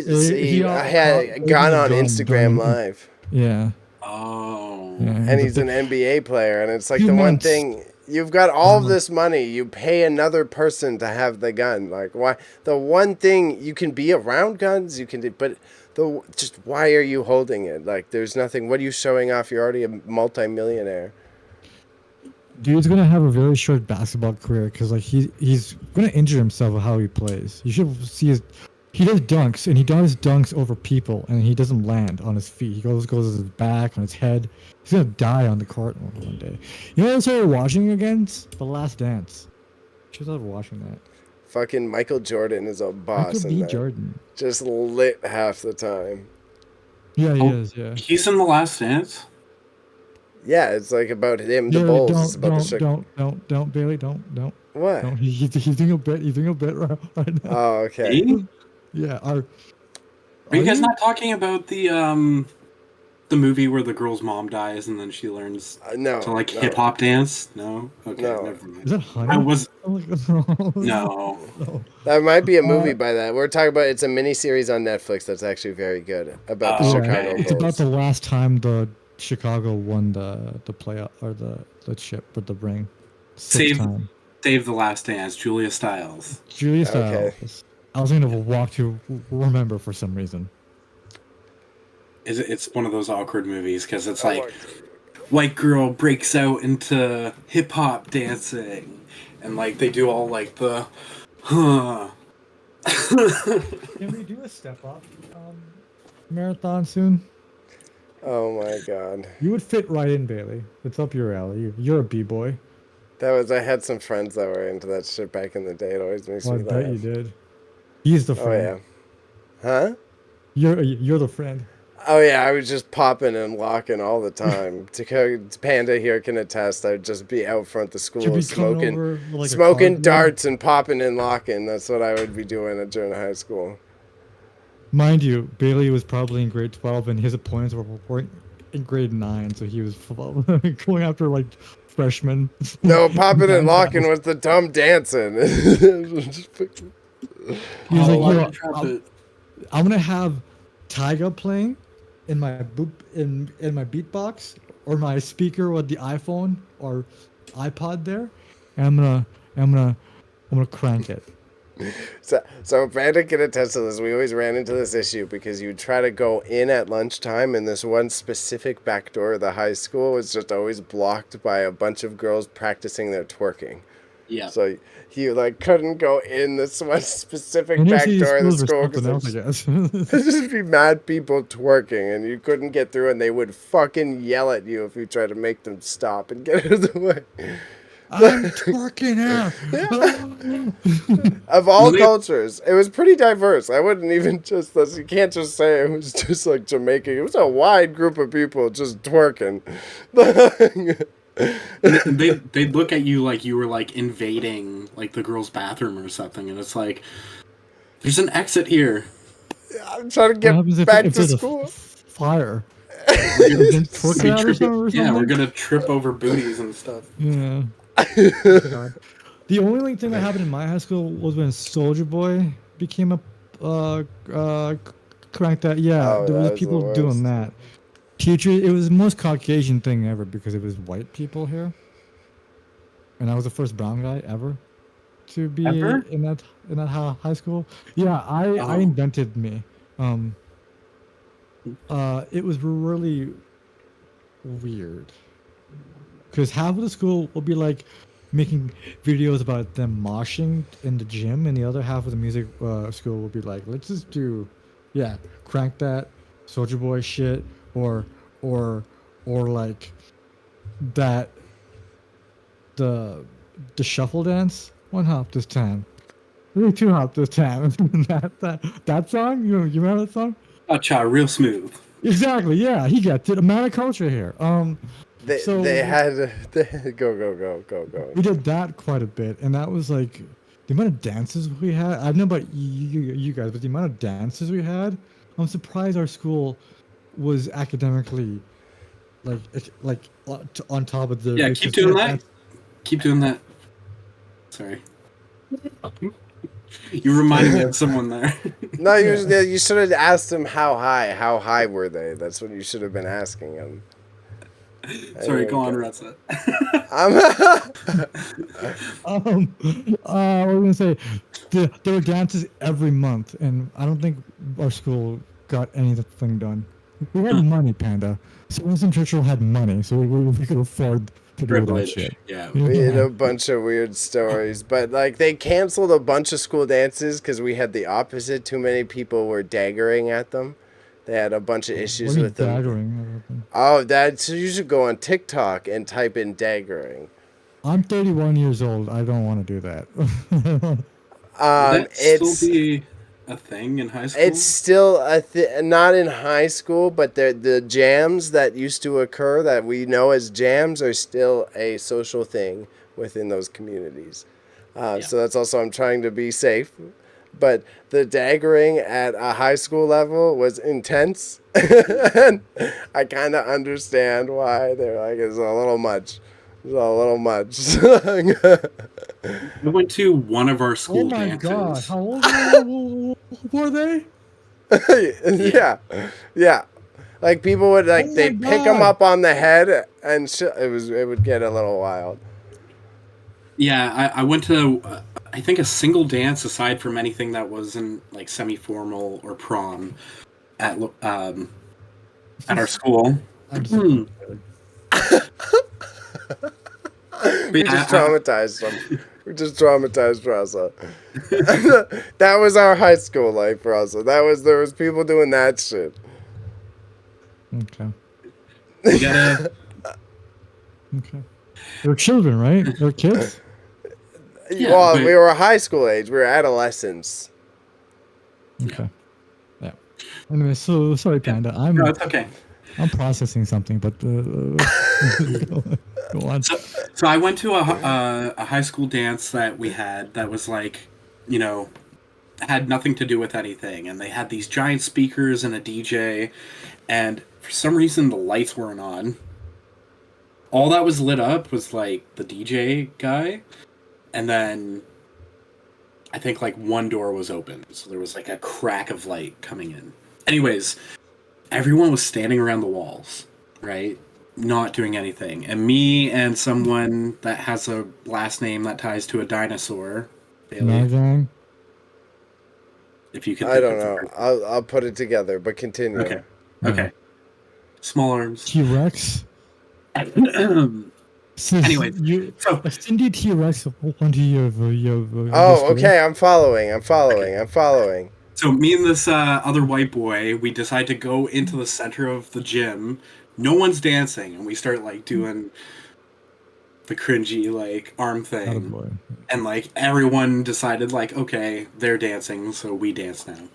had gone on Instagram Live. Yeah. Oh. Yeah, and he's an NBA player, and it's like the one thing. You've got all of this money. You pay another person to have the gun. Like, why? The one thing you can be around guns, you can do, but just why are you holding it? Like, there's nothing. What are you showing off? You're already a multi-millionaire. Dude's gonna have a very short basketball career because like he's gonna injure himself with how he plays. You should see he does dunks, and he does dunks over people, and he doesn't land on his feet. He goes on his back, on his head. He's gonna die on the court one day. You know what I started watching against? The Last Dance. Should have watching that. Fucking Michael Jordan is a boss. Michael B. Jordan. Just lit half the time. Yeah, he Oh, is. Yeah. he's in The Last Dance. Yeah, it's like about him, the Yeah, Bulls. It's about the don't, Bailey, don't. What? He's doing a bit. He's doing a bit right now. Oh, okay. Me? Yeah. Are you guys not talking about the movie where the girl's mom dies and then she learns No. to like no, hip hop dance? No. Okay, No. never mind. Is that Honey? I was no. no. That might be a movie by that. We're talking about. It's a mini series on Netflix that's actually very good about the Oh, Chicago okay. Bulls. It's about the last time the Chicago won the playoff or the chip with the ring. Save Time. The Last Dance. Julia Stiles. Julia Stiles. Okay. I was gonna walk to remember for some reason. It's one of those awkward movies because it's like white girl breaks out into hip hop dancing, and like they do all like the Can we do a step up marathon soon? Oh my god. You would fit right in, Bailey. It's up your alley. You're a b-boy. I had some friends that were into that shit back in the day. It always makes Well, I me bet you laugh. did. He's the Oh friend. yeah. Huh? You're the friend. Oh yeah, I was just popping and locking all the time. Panda here can attest. I'd just be out front the Should school be coming over smoking, with, like, a smoking card darts and popping and locking. That's what I would be doing during high school. Mind you, Bailey was probably in grade 12, and his opponents were in grade 9, so he was going after like freshmen. No, popping and locking was the dumb dancing. He was like, drop it. I'm gonna have Tyga playing in my in my beatbox or my speaker with the iPhone or iPod there, and I'm gonna crank it. So Panda can attest to this. We always ran into this issue because you'd try to go in at lunchtime, and this one specific back door of the high school was just always blocked by a bunch of girls practicing their twerking. Yeah. So you like couldn't go in this one specific And back usually door of the schools school or something else, I because guess. there'd just be mad people twerking, and you couldn't get through, and they would fucking yell at you if you tried to make them stop and get out of the way. I'm twerking here. Of all cultures, it was pretty diverse. I wouldn't even just, you can't just say it was just like Jamaica. It was a wide group of people just twerking. They'd look at you like you were like invading like the girls' bathroom or something, and it's like, there's an exit here. I'm trying to get back to school. Fire. Yeah, we're gonna trip over booties and stuff. Yeah. The only thing that happened in my high school was when Soldier Boy became a crank that. Yeah, there was people doing that. Teachers, it was the most Caucasian thing ever because it was white people here, and I was the first brown guy ever to be in that high school. Yeah, I invented me. It was really weird because half of the school will be like making videos about them moshing in the gym, and the other half of the music school will be like, let's just do, crank that Soldier Boy shit, or like that the shuffle dance. One hop this time, maybe two hop this time. that song. You remember that song? Cha, real smooth. Exactly. Yeah, he got the amount of culture here. They had go. We did that quite a bit, and that was like the amount of dances we had. I don't know about you guys, but the amount of dances we had. I'm surprised our school was academically like on top of the. Yeah, keep doing that. Keep doing that. Sorry. You reminded me of someone there. No, you should have asked them how high. How high were they? That's what you should have been asking them. Sorry, go on, Raza. What was I gonna say? There were dances every month, and I don't think our school got anything done. We had money, Panda. So Winston Churchill had money, so we could afford to do that shit. Yeah. We had a bunch of weird stories, but like they canceled a bunch of school dances because we had the opposite. Too many people were daggering at them. They had a bunch of issues with them. Daggering? Oh, so you should go on TikTok and type in daggering. I'm 31 years old. I don't want to do that. Still be a thing in high school? It's still not in high school, but the jams that used to occur that we know as jams are still a social thing within those communities. So that's also, I'm trying to be safe. But the daggering at a high school level was intense. And I kind of understand why they're like, it's a little much. It's a little much. I went to one of our school Oh my dances. god! How old were they? Yeah. Like people would they'd pick them God. up on the head, and it would get a little wild. Yeah, I went to I think a single dance aside from anything that wasn't like semi-formal or prom at our school. We just traumatized them. We just traumatized Raza. That was our high school life, Raza. There was people doing that shit. Okay. You gotta. Okay. They're children, right? They're kids. Yeah, well, but- we were high school age. We were adolescents. Okay. Yeah. Anyway, so sorry, Panda. No, it's okay. I'm processing something, but go on. So I went to a high school dance that we had that was like, you know, had nothing to do with anything, and they had these giant speakers and a DJ, and for some reason the lights weren't on. All that was lit up was like the DJ guy, and then I think like one door was open, so there was like a crack of light coming in. Anyways, everyone was standing around the walls, right? Not doing anything. And me and someone that has a last name that ties to a dinosaur, Bailey, Nargang. if you can I think don't of know. I'll put it together, but continue. Okay. Okay. Small arms. T-Rex. Anyways, so a Cindy T-Rex onto your Oh, okay. I'm following. So me and this other white boy, we decide to go into the center of the gym. No one's dancing, and we start like doing the cringy like arm thing. And like everyone decided like, okay, they're dancing, so we dance now.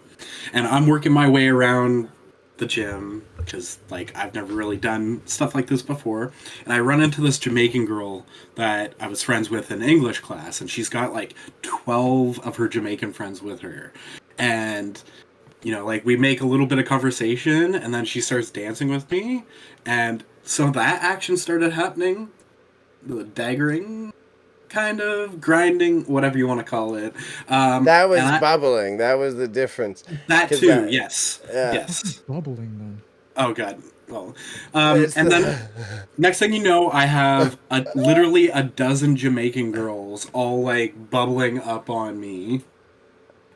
And I'm working my way around the gym because like I've never really done stuff like this before. And I run into this Jamaican girl that I was friends with in English class, and she's got like 12 of her Jamaican friends with her. And you know, like we make a little bit of conversation, and then she starts dancing with me, and so that action started happening, the daggering, kind of grinding, whatever you want to call it. That was bubbling. That was the difference. That too, yes, yeah. yes. Bubbling then. Oh god. Well, and then next thing you know, I have literally a dozen Jamaican girls all like bubbling up on me.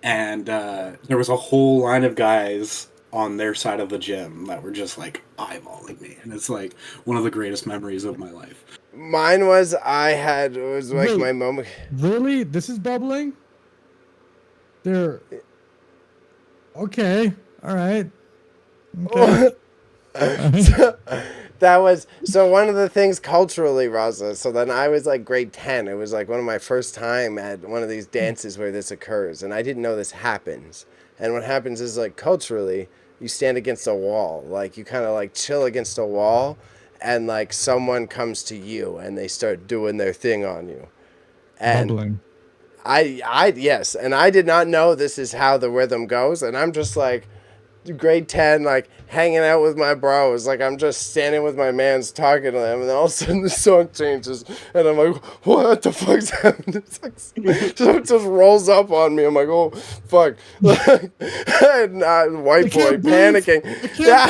And there was a whole line of guys on their side of the gym that were just like eyeballing me, and it's like one of the greatest memories of my life. Mine was my moment. Really? This is bubbling? They're okay. All right. Okay. That was so one of the things culturally, Raza. So then I was like grade 10. It was like one of my first time at one of these dances where this occurs, and I didn't know this happens. And what happens is like culturally, you stand against a wall, like you kind of like chill against a wall, and like someone comes to you and they start doing their thing on you. And bubbling. Yes, and I did not know this is how the rhythm goes, and I'm just like grade 10, like hanging out with my bros, like I'm just standing with my mans talking to them, and then all of a sudden the song changes, and I'm like, what the fuck's happening? It's like someone just rolls up on me. I'm like, oh fuck. Like, and white boy panicking. Yeah,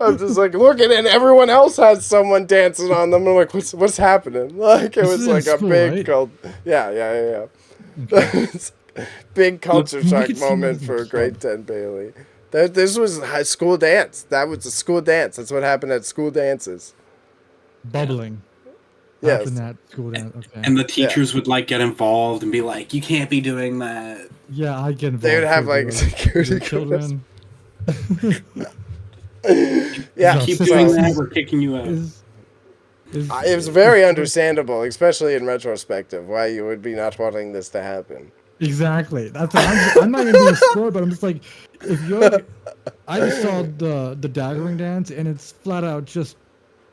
I'm just like looking, and everyone else has someone dancing on them. I'm like, what's happening? Like it was like a big cult. Yeah. Okay. Big culture shock moment for grade 10 Bailey. This was a school dance. That was a school dance. That's what happened at school dances. Bubbling. Yes. Happened at school dance. Okay. And the teachers would like get involved and be like, "You can't be doing that." Yeah, I get involved. They would have like security children. Yeah, keep doing that. We're kicking you out. It was very understandable, especially in retrospective, why you would be not wanting this to happen. Exactly. That's what I'm not even doing a sport, but I'm just like, if you're, I just saw the daggering dance, and it's flat out just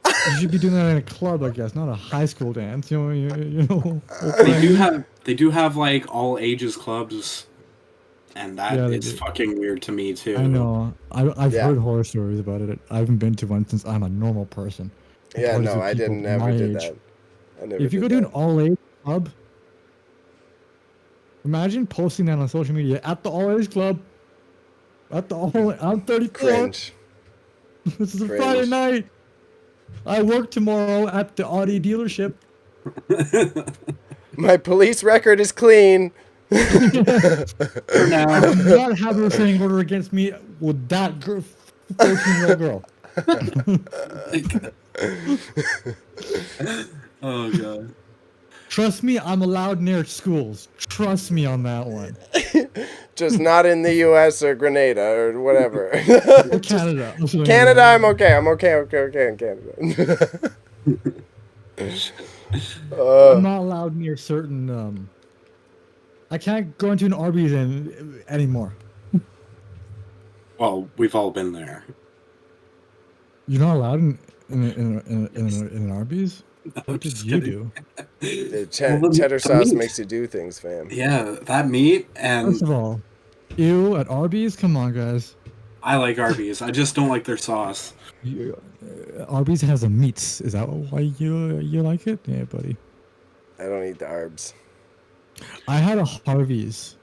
you should be doing that in a club, I guess, not a high school dance. You know. They do have like all ages clubs, and that Yeah, they it's do. fucking weird to me too. I know. I've Yeah. heard horror stories about it. I haven't been to one since I'm a normal person. Yeah, Parties no, with I people didn't my ever did age. that. I never If you did go to an that. all-age club, imagine posting that on social media at the all-age club. I'm 34. Cringe. This is a Cringe. Friday night. I work tomorrow at the Audi dealership. My police record is clean. For now. I do not have a restraining order against me with that 14-year-old girl. Oh god. Trust me, I'm allowed near schools. Trust me on that one. Just not in the U.S. or Grenada or whatever. Or Canada. Canada, I'm okay. I'm okay in Canada. I'm not allowed near certain. I can't go into an Arby's anymore. Well, we've all been there. You're not allowed in an Arby's. What did you do? The Well, cheddar the sauce meat. makes you do things, fam. Yeah, that meat, and First of all, ew at Arby's. Come on, guys. I like Arby's. I just don't like their sauce. Arby's has the meats. Is that why you like it? Yeah, buddy. I don't eat the arbs. I had a Harvey's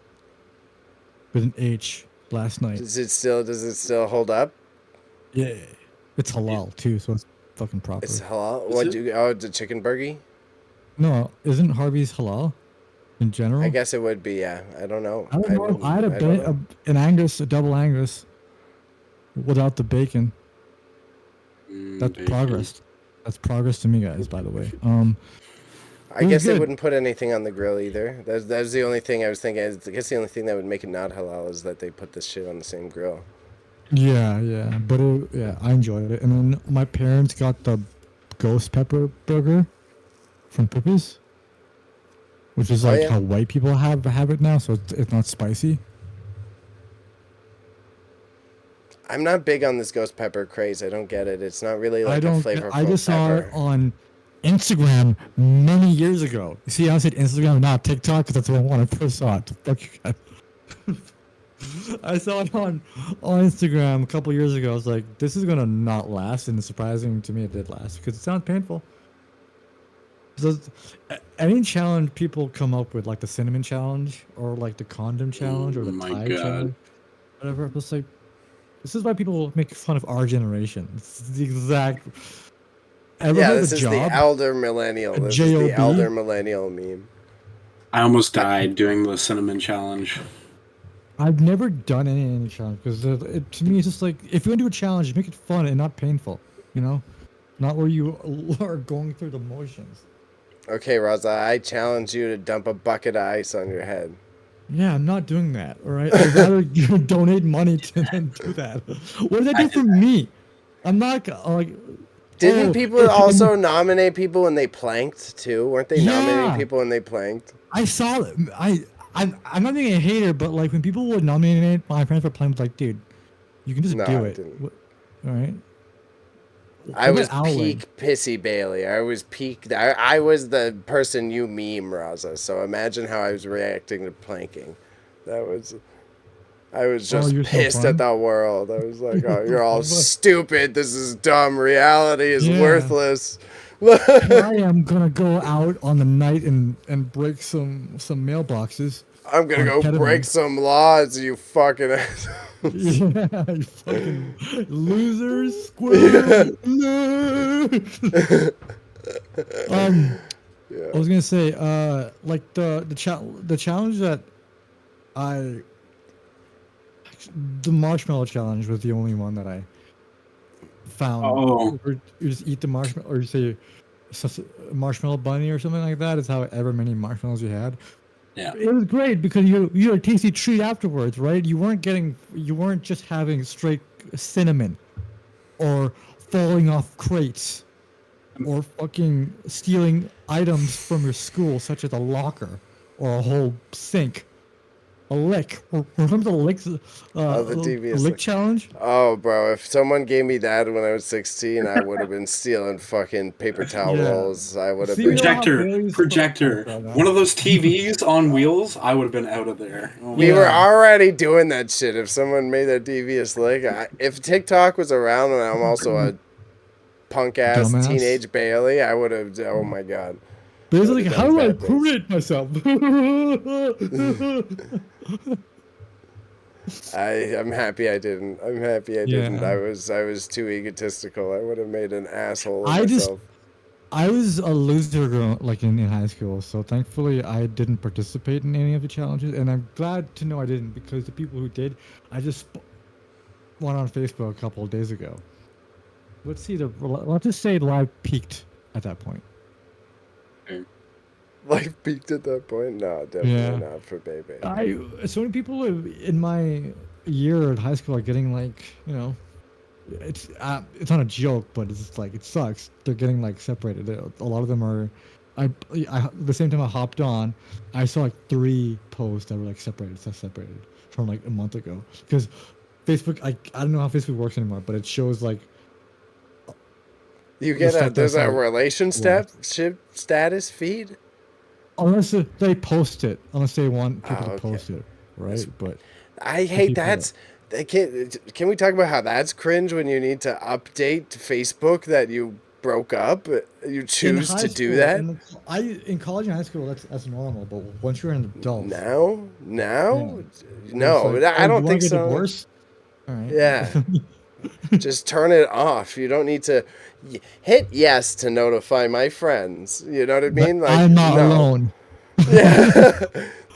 with an H last night. Does it still hold up? Yeah, it's halal too, so it's fucking proper. It's halal. Is What it? do you? Oh, the chicken burger? No, isn't Harvey's halal in general? I guess it would be. Yeah, I don't know. I don't know. I had don't know. an Angus, a double Angus, without the bacon. That's Bacon. progress. That's progress to me, guys. By the way. I It was guess they good. wouldn't put anything on the grill either. That's the only thing I was thinking. I guess the only thing that would make it not halal is that they put this shit on the same grill. Yeah, but I enjoyed it. And then my parents got the ghost pepper burger from Pippi's, which is like yeah. how white people have it now, so it's not spicy. I'm not big on this ghost pepper craze. I don't get it. It's not really like a flavorful I just saw it pepper. on Instagram many years ago. You see, I said Instagram, not TikTok, because that's what I want to first saw it. Fuck you guys. I saw it on Instagram a couple years ago. I was like, this is gonna not last, and it's surprising to me it did last because it sounds painful. So, any challenge people come up with, like the cinnamon challenge or like the condom challenge or the my tie God. challenge, whatever, I'm just like, this is why people make fun of our generation. It's the exact. Ever Yeah, heard of this is the job? elder millennial. This is J.O.B.? the elder millennial meme. I almost died doing the cinnamon challenge. I've never done any challenge because to me it's just like, if you want to do a challenge, make it fun and not painful. You know, not where you are going through the motions. Okay, Raza, I challenge you to dump a bucket of ice on your head. Yeah, I'm not doing that. All right, I'd rather donate money to than do that. What does that do for me? I'm not like. Didn't people also nominate people when they planked too? Weren't they nominating Yeah. people when they planked? I saw it. I'm not being a hater, but like when people would nominate my friends for playing, like, dude, you can just No, do I it. didn't. All right. I What was about owling? peak Pissy Bailey. I was peak. I was the person you meme, Raza. So imagine how I was reacting to planking. I was just you're so pissed fun. at the world. I was like, oh, you're all stupid. This is dumb. Reality is Yeah. worthless. I am gonna go out on the night and break some mailboxes. I'm gonna go ketamine. break some laws, you fucking ass. Yeah, you fucking losers, squirrel. No. I was gonna say, like the challenge that the marshmallow challenge was the only one that I found. Oh. Where you just eat the marshmallow, or you say marshmallow bunny or something like that. Is however many marshmallows you had. Yeah. It was great because you had a tasty treat afterwards, right? You weren't just having straight cinnamon, or falling off crates, or fucking stealing items from your school, such as a locker or a whole sink. a lick. Remember the licks? The devious lick lick. challenge. Oh, bro! If someone gave me that when I was 16, I would have been stealing fucking paper towel Yeah. rolls. I would have See, been. you know how Projector, Bailey's projector. right now. One of those TVs on wheels, I would have been out of there. Oh We my were Yeah. already doing that shit. If someone made a devious lick, if TikTok was around and I'm also a punk ass Dumbass. teenage Bailey, I would have. Oh my god. Basically, would've how done do I bad things. rate myself? I'm happy I didn't. I'm happy I didn't. Yeah. I was too egotistical. I would have made an asshole of I just- myself. I was a loser like in high school, so thankfully I didn't participate in any of the challenges, and I'm glad to know I didn't because the people who did, I just went on Facebook a couple of days ago. Let's just say live peaked at that point. Life peaked at that point. No, definitely Yeah. not for baby. So many people in my year at high school are getting like, you know, it's not a joke, but it's just like it sucks. They're getting like separated. A lot of them are. The same time I hopped on, I saw like 3 posts that were like separated from like a month ago. Because Facebook, I don't know how Facebook works anymore, but it shows like You get stuff there's that's a like- relationship status feed. unless they post it, unless they want people Oh, to okay. post it, right? But I hate people that. Can we talk about how that's cringe when you need to update Facebook that you broke up? You choose to do that in college and high school, that's normal. But once you're an adult, now? Yeah. No, it's like, I oh, don't you wanna think get so. divorced? All right. Yeah. Just turn it off. You don't need to hit yes to notify my friends. You know what I mean? Like, I'm not no. alone. Yeah.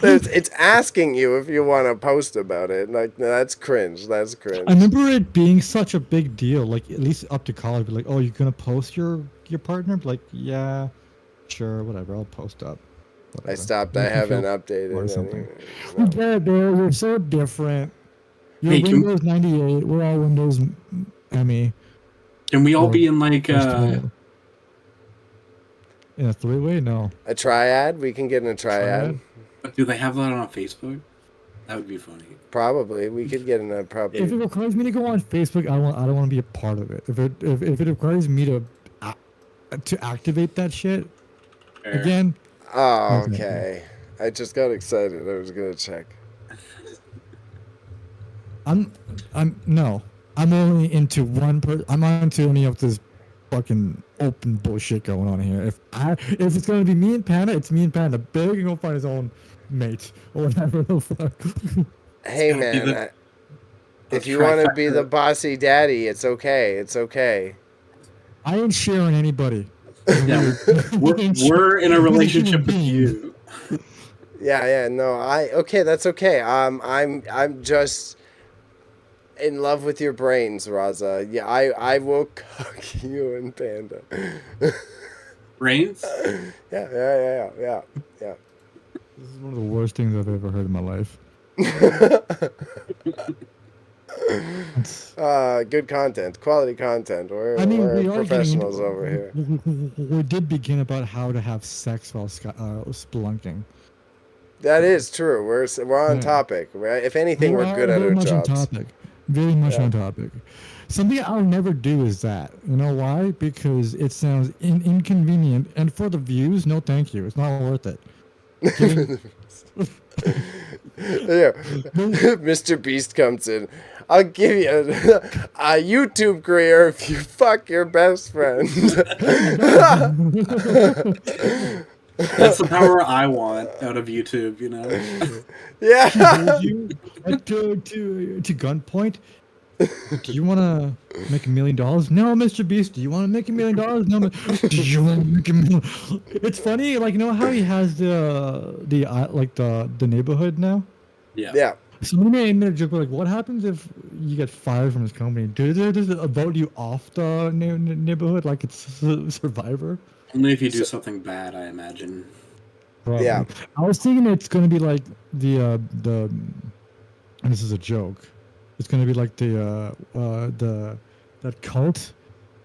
It's asking you if you want to post about it. Like, no, that's cringe. That's cringe. I remember it being such a big deal, like at least up to college. Be like, oh, you're gonna post your partner? Be like, yeah, sure, whatever. I'll post up. Whatever. I stopped. Make I me haven't feel- updated or something. any- Yeah, Bill, you're so different. You're Hey, can- Windows 98. We're all Windows ME. Can we all Or be in like in a 3-way? No. A triad? We can get in a triad. do they have that on Facebook? That would be funny. Probably. We could get in a If probably. it requires me to go on Facebook, I don't want to be a part of it. If it requires me to activate that shit Fair. again, Oh, okay. I just got excited. I was gonna check. I'm only into one I'm not into any of this fucking open bullshit going on here. If it's gonna be me and Panda, it's me and Panda. Bill can go find his own mate or whatever the fuck. Hey gotta be man, the- if you want to be trifecta. the bossy daddy, it's okay. It's okay. I ain't sharing anybody. Yeah, we're in a relationship with you. Yeah. No, okay. That's okay. I'm just in love with your brains, Raza. Yeah, I will cook you and Panda. Brains? Yeah. This is one of the worst things I've ever heard in my life. Good content, quality content. We're We are professionals getting, over here. We did begin about how to have sex while spelunking. That is true. We're on Yeah. topic. If anything, we're are good at very our much jobs. on topic. Very much Yeah. on topic. Something I'll never do is that. You know why? Because it sounds inconvenient, and for the views, no thank you. It's not worth it. Getting- Yeah. Mr. Beast comes in. I'll give you a YouTube career if you fuck your best friend. That's the power I want out of YouTube, you know? Yeah. you to gunpoint. Do you want to make $1 million? No, Mr. Beast. Do you want to make $1 million? No. Do you want to make $1 million? It's funny, like, you know how he has the neighborhood now. Yeah. Yeah. Somebody made a joke like, what happens if you get fired from this company? Does it vote you off the neighborhood like it's Survivor? Only if you do something bad, I imagine. Probably. Yeah. I was thinking it's gonna be like the and this is a joke. It's gonna be like that cult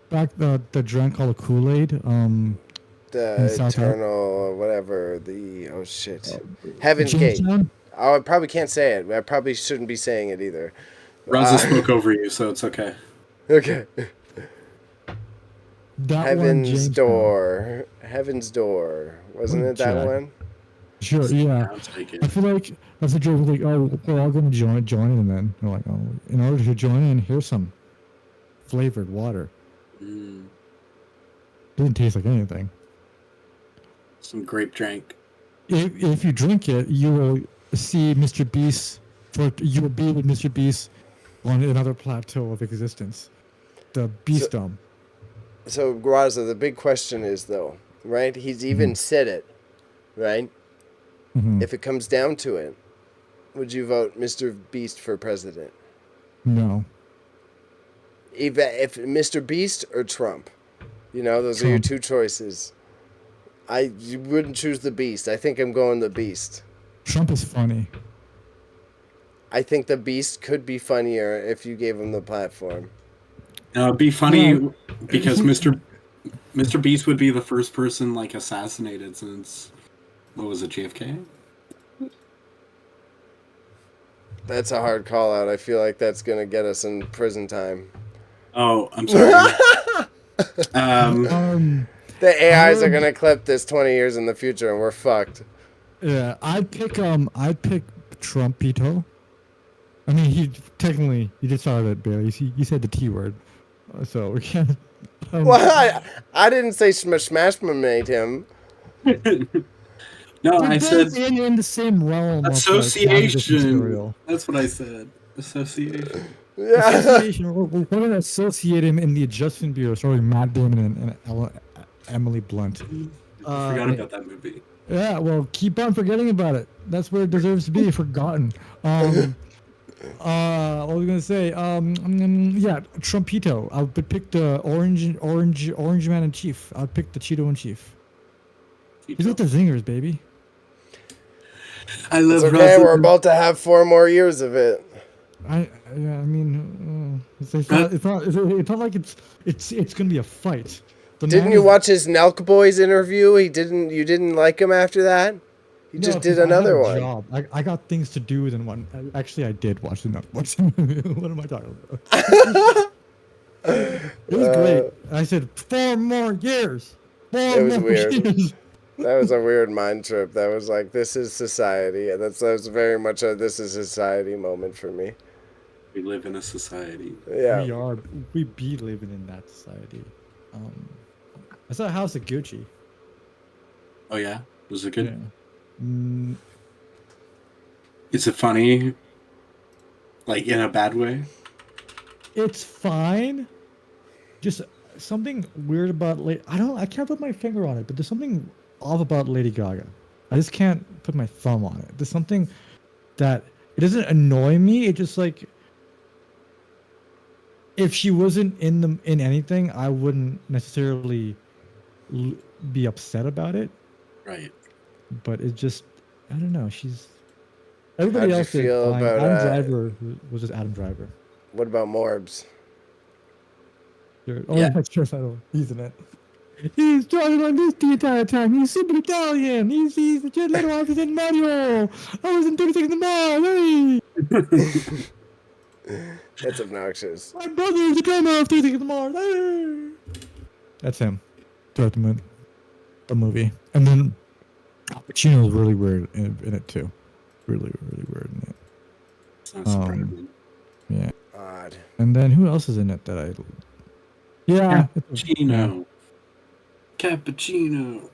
back that drank all the Kool-Aid. The In South eternal, whatever. Oh shit. Heaven's Gate. Jamestown? Oh, I probably can't say it. I probably shouldn't be saying it either. Raza spoke over you, so it's okay. Okay. That Heaven's one, James. Door. Heaven's Door. Wasn't it that Jack. one? Sure, yeah. I'll take I it. feel like that's a joke. Like, oh, we're all gonna join in, and then they're like, oh, in order to join in, here's some flavored water. Mm, Didn't taste like anything. some grape drink. If you drink it, you will see Mr. Beast. You will be with Mr. Beast on another plateau of existence, the Beastdom. So, Raza, the big question is, though, right? He's even said it, right? Mm-hmm. If it comes down to it, would you vote Mr. Beast for president? No. If Mr. Beast or Trump, those are your Trump. two choices. You wouldn't choose the Beast. I think I'm going the Beast. Trump is funny. I think the Beast could be funnier if you gave him the platform. It'd be funny Well, because Mr. Beast would be the first person assassinated since what was it, JFK? That's a hard call out. I feel like that's gonna get us in prison time. Oh, I'm sorry. The AIs are gonna clip this 20 years in the future, and we're fucked. Yeah, I'd pick Trumpito. I mean, he just started it, Bailey. He said the T word, so we can't. Well, I didn't say smash-made him. No, I said in the same realm. association. That's what I said. Association. Yeah. Association. We're going to associate him in the Adjustment Bureau, starring Matt Damon and Emily Blunt. I forgot about that movie. Yeah, well, keep on forgetting about it. That's where it deserves to be, forgotten. What was I gonna say? Yeah, Trumpito. I would pick the orange man in chief. I'd pick the Cheeto in chief. He's got the zingers, baby. I love. It's okay. We're about to have 4 more years of it. It's not like it's gonna be a fight. Didn't you watch his Nelk Boys interview? You didn't like him after that? He just did another one. Job. I got things to do than one. Actually, I did watch the Nelk Boys interview. What am I talking about? It was great. I said 4 more years. It was weird. That was a weird mind trip. That was like, this is society. That was very much a this is society moment for me. We live in a society. Yeah. We be living in that society. I saw House of Gucci. Oh yeah? Was it good? Yeah. Is it funny? Like in a bad way? It's fine. Just something weird about I can't put my finger on it, but there's something off about Lady Gaga. I just can't put my thumb on it. There's something that it doesn't annoy me. It just like if she wasn't in anything, I wouldn't necessarily be upset about it. Right. But it just I don't know. Everybody How'd else you feel fine. about Adam Driver was just Adam Driver. What about Morbs? Oh, yeah. Sure, he's in it. He's driving on this the entire time. He's super Italian. He's the jet little I was in Mario. I was in 30 Seconds to Mars. Hey. That's obnoxious. My brother is the drummer of 30 Seconds to Mars. Hey. That's him. Throughout the movie. And then Al Pacino is really weird in it too. Really, really weird in it. Sounds surprising. Yeah. Odd. And then who else is in it that I... Yeah. Cappuccino. Cappuccino.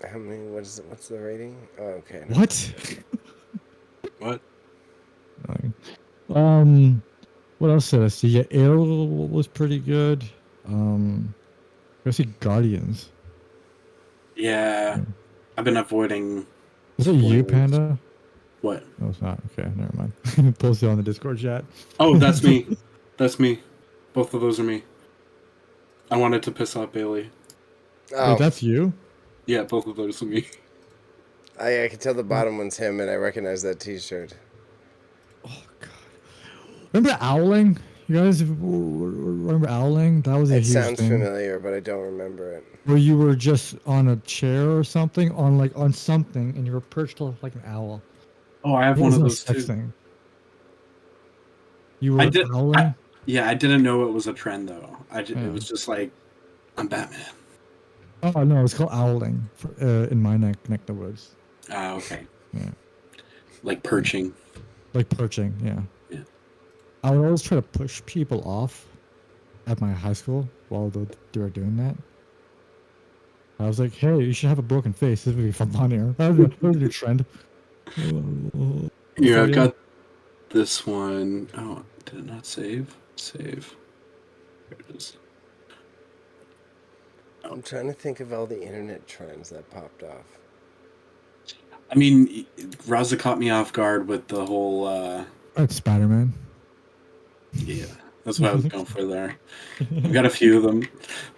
How many? What's the rating? Oh, okay. What? What? What else did I see? Yeah, Arrow was pretty good. I see Guardians. Yeah. I've been avoiding. Is it you, Panda? What? No, it's not. Okay, never mind. Post it on the Discord chat. Oh, that's me. That's me. Both of those are me. I wanted to piss off Bailey. Oh. Wait, that's you? Yeah, both of those are me. I can tell the bottom one's him, and I recognize that T-shirt. Oh God! Remember Owling? You guys remember Owling? That was a huge sounds thing. familiar, but I don't remember it. Where you were just on a chair or something, on something, and you were perched like an owl. Oh, I have What one was of that those sex too. thing? You were I did. howling? Yeah, I didn't know it was a trend though. Yeah. It was just like, I'm Batman. Oh no, it's called owling in my neck of the woods. Ah, okay. Yeah. Like perching. Like perching, yeah. Yeah. I would always try to push people off at my high school while they were doing that. I was like, hey, you should have a broken face. This would be fun here. That was your trend. Yeah, So, I've got this one. Oh, did it not save? Save. There it is. I'm trying to think of all the internet trends that popped off. I mean, Raza caught me off guard with the whole. That's Spider-Man. Yeah, that's what I was going for there. I've got a few of them,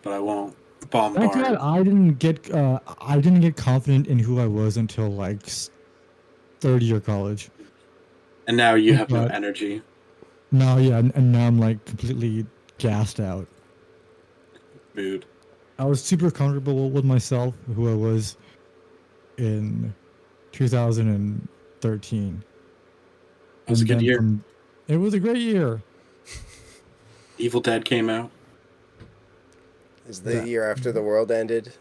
but I won't bombard. Thank God I didn't get confident in who I was until like third year college. And now you Thank have no God. energy. Now, yeah, and now I'm like completely gassed out. Mood. I was super comfortable with myself, who I was in 2013. It was a good year. It was a great year. Evil Dead came out. Is the year after the world ended?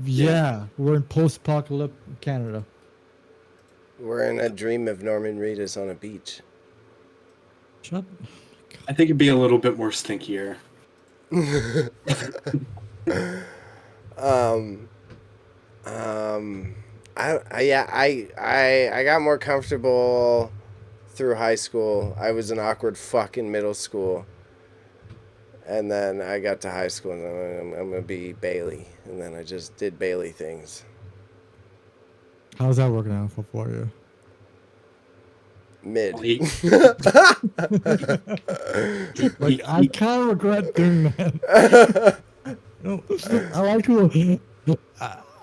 Yeah, we're in post-apocalyptic Canada. We're in a dream of Norman Reedus on a beach. Shut. I think it'd be a little bit more stinkier. I got more comfortable through high school. I was an awkward fuck in middle school. And then I got to high school and I'm going to be Bailey. And then I just did Bailey things. How's that working out for you? Mid. I kind of regret doing that. No, I like who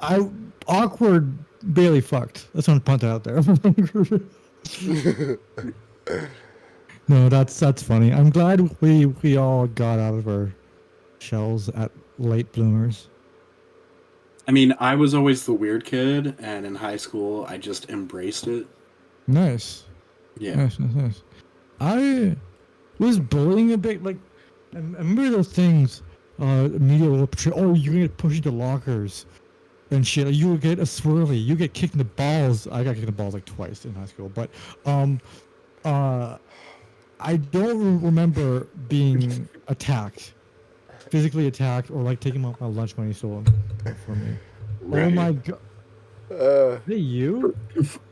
I awkward Bailey fucked. That's what I'm punting out there. No, that's funny. I'm glad we all got out of our shells at late bloomers. I mean, I was always the weird kid, and in high school, I just embraced it. Nice. Yeah. Nice. I was bullying a bit. Like, I remember those things. Media will portray. Oh, you're gonna get pushed into lockers and shit. You will get a swirly. You get kicked in the balls. I got kicked in the balls like twice in high school, but I don't remember being attacked, physically attacked, or like taking my lunch money stolen from me. Right. Oh my god! Hey, you?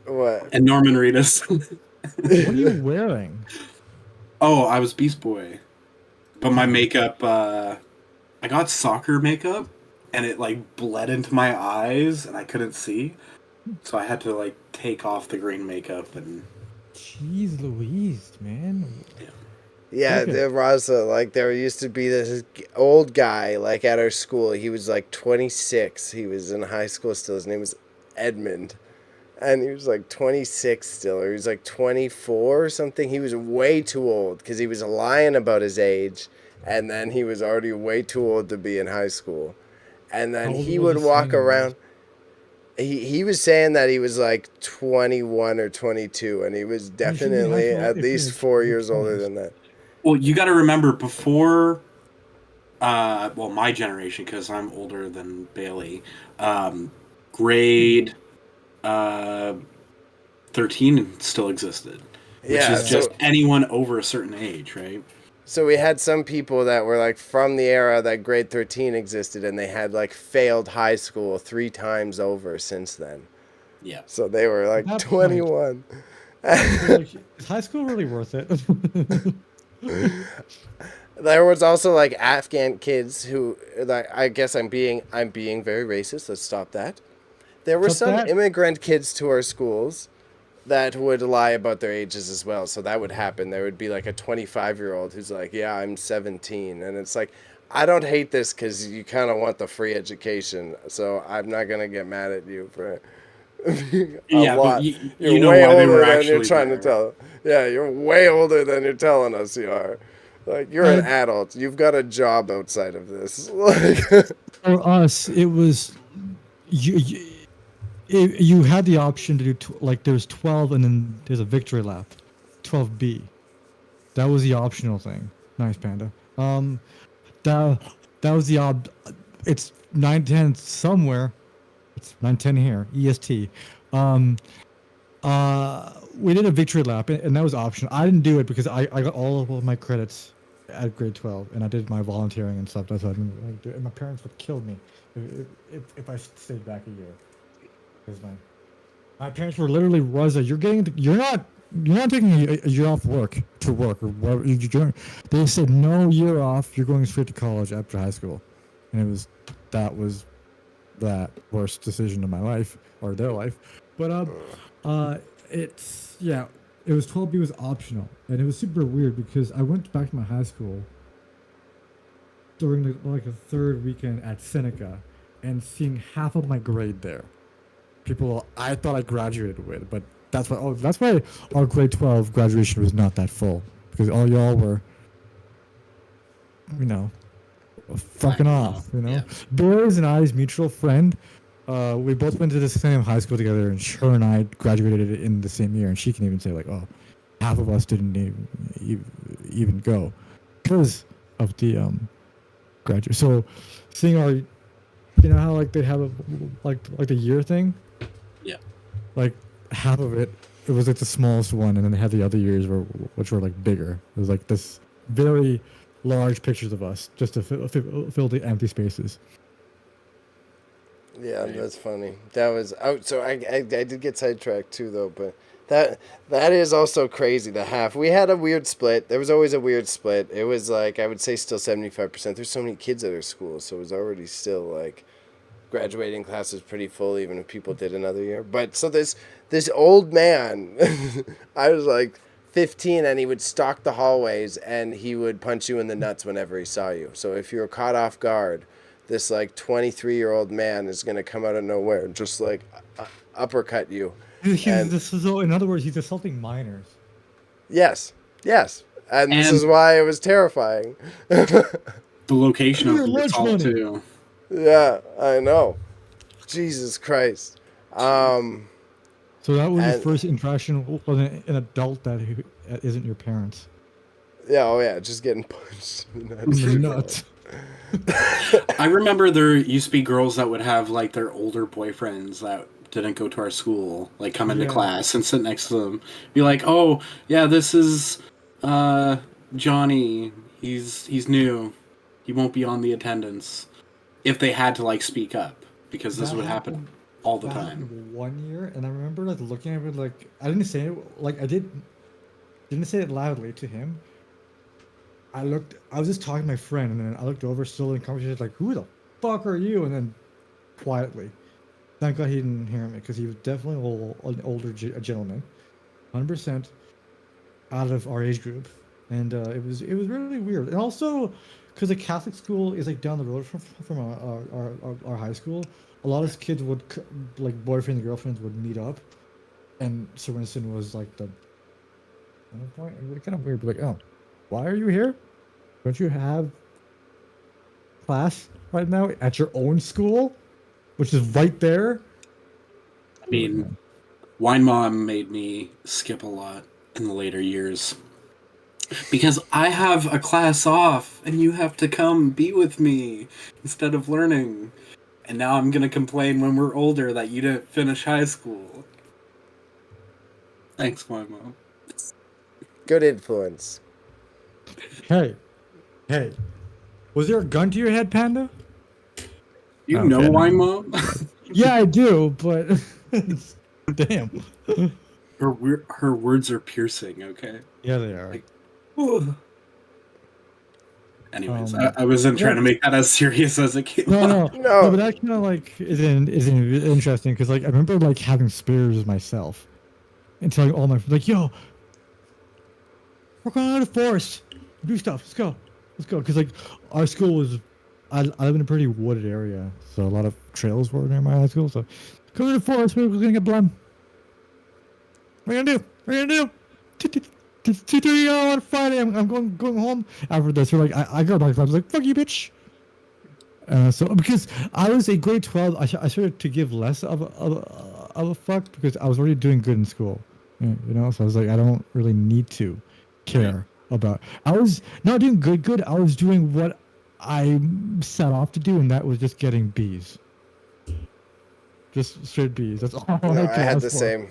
What? And Norman Reedus. What are you wearing? Oh, I was Beast Boy. But my makeup, I got soccer makeup, and it like bled into my eyes, and I couldn't see. So I had to like take off the green makeup and. Jeez Louise, man. Yeah, Okay. the Raza, like, there used to be this old guy, like, at our school. He was, like, 26. He was in high school still. His name was Edmund. And he was, like, 26 still. Or he was, like, 24 or something. He was way too old because he was lying about his age. And then he was already way too old to be in high school. And then he would walk around. He was saying that he was like 21 or 22, and he was definitely at least 4 years older than that. Well, you got to remember before, my generation, because I'm older than Bailey, grade 13 still existed, which is just anyone over a certain age, right? So we had some people that were like from the era that grade 13 existed, and they had like failed high school 3 times over since then. Yeah. So they were like 21. Is high school really worth it? There was also like Afghan kids who, like, I guess I'm being very racist. Let's stop that. There were some immigrant kids to our schools that would lie about their ages as well. So that would happen. There would be like a 25-year-old who's like, yeah, I'm 17. And it's like, I don't hate this because you kind of want the free education. So I'm not going to get mad at you for yeah, lot. But you're you know way why they older were than actually you're trying to tell. Yeah, you're way older than you're telling us you are. Like, you're an adult. You've got a job outside of this. Like, For us, it was you had the option to do like there's 12 and then there's a victory lap, 12B. That was the optional thing. Nice, Panda. That was the It's 9:10 somewhere. It's 9:10 here. EST. We did a victory lap, and that was optional. I didn't do it because I got all of my credits at grade 12, and I did my volunteering and stuff. That's why I didn't like do it. And my parents would kill me if I stayed back a year. Because my parents were literally, Raza, you're not taking a year off work or whatever you're doing. They said no year off. You're going straight to college after high school, and that was that worst decision of my life or their life. But it was 12B was optional, and it was super weird because I went back to my high school during the third weekend at Seneca, and seeing half of my grade there. People I thought I graduated with, but that's why our grade 12 graduation was not that full, because all y'all were, fucking off, Yeah. Boys and I's mutual friend, we both went to the same high school together, and her and I graduated in the same year, and she can even say like, oh, half of us didn't even go because of the graduate. So seeing our, how like they have a like the year thing. Yeah. Like half of it was like the smallest one, and then they had the other years which were like bigger. It was like this very large pictures of us just to fill the empty spaces. Yeah, that's funny. That was so I did get sidetracked too though, but that is also crazy. The half, we had a weird split. There was always a weird split. It was like, I would say still 75%. There's so many kids at our school, so it was already still like graduating class was pretty full, even if people did another year. But so this old man, I was like 15, and he would stalk the hallways, and he would punch you in the nuts whenever he saw you. So if you were caught off guard, this like 23-year-old man is gonna come out of nowhere and just like uppercut you. So in other words, he's assaulting minors. Yes, and this is why it was terrifying. The location of the assault too. Yeah, I know. Jesus Christ. So that was your first interaction with an adult that isn't your parents. Yeah, oh yeah, just getting punched in the nuts. I remember there used to be girls that would have like their older boyfriends that didn't go to our school, like come into class and sit next to them. Be like, oh yeah, this is Johnny. He's new. He won't be on the attendance. If they had to like speak up, because this would happen all the time. 1 year, and I remember like looking at it, like I didn't say it, like I didn't say it loudly to him. I was just talking to my friend, and then I looked over, still in conversation, like, who the fuck are you? And then quietly, thank God he didn't hear me, because he was definitely an older gentleman, 100% out of our age group, and it was really weird. And also, because the Catholic school is like down the road from our high school, a lot of kids would, like boyfriends and girlfriends would meet up, and Sir Winston was like the point. It was kind of weird, like, oh, why are you here? Don't you have class right now at your own school, which is right there? I mean, Wine Mom made me skip a lot in the later years. Because I have a class off, and you have to come be with me instead of learning. And now I'm going to complain when we're older that you didn't finish high school. Thanks, Wine Mom. Good influence. Hey. Was there a gun to your head, Panda? You know Wine Mom? Yeah, I do, but damn. Her words are piercing, okay? Yeah, they are. Like, anyways, I wasn't trying to make that as serious as it came. No, but that kind of like is interesting, because like I remember like having spears myself and telling all my friends, like, yo, we're going to the forest, do stuff, let's go, because like our school was, I live in a pretty wooded area, so a lot of trails were near my high school, so come to the forest, we're gonna get blown. What are you gonna do? 2:30 on Friday. I'm going home after this. We're like, I got my friends, like, fuck you, bitch. So because I was a grade 12, I started to give less of a fuck because I was already doing good in school, you know. So I was like, I don't really need to care about. I was not doing good. I was doing what I set off to do, and that was just getting B's. Just straight B's. That's all No, I I could had ask the for. same.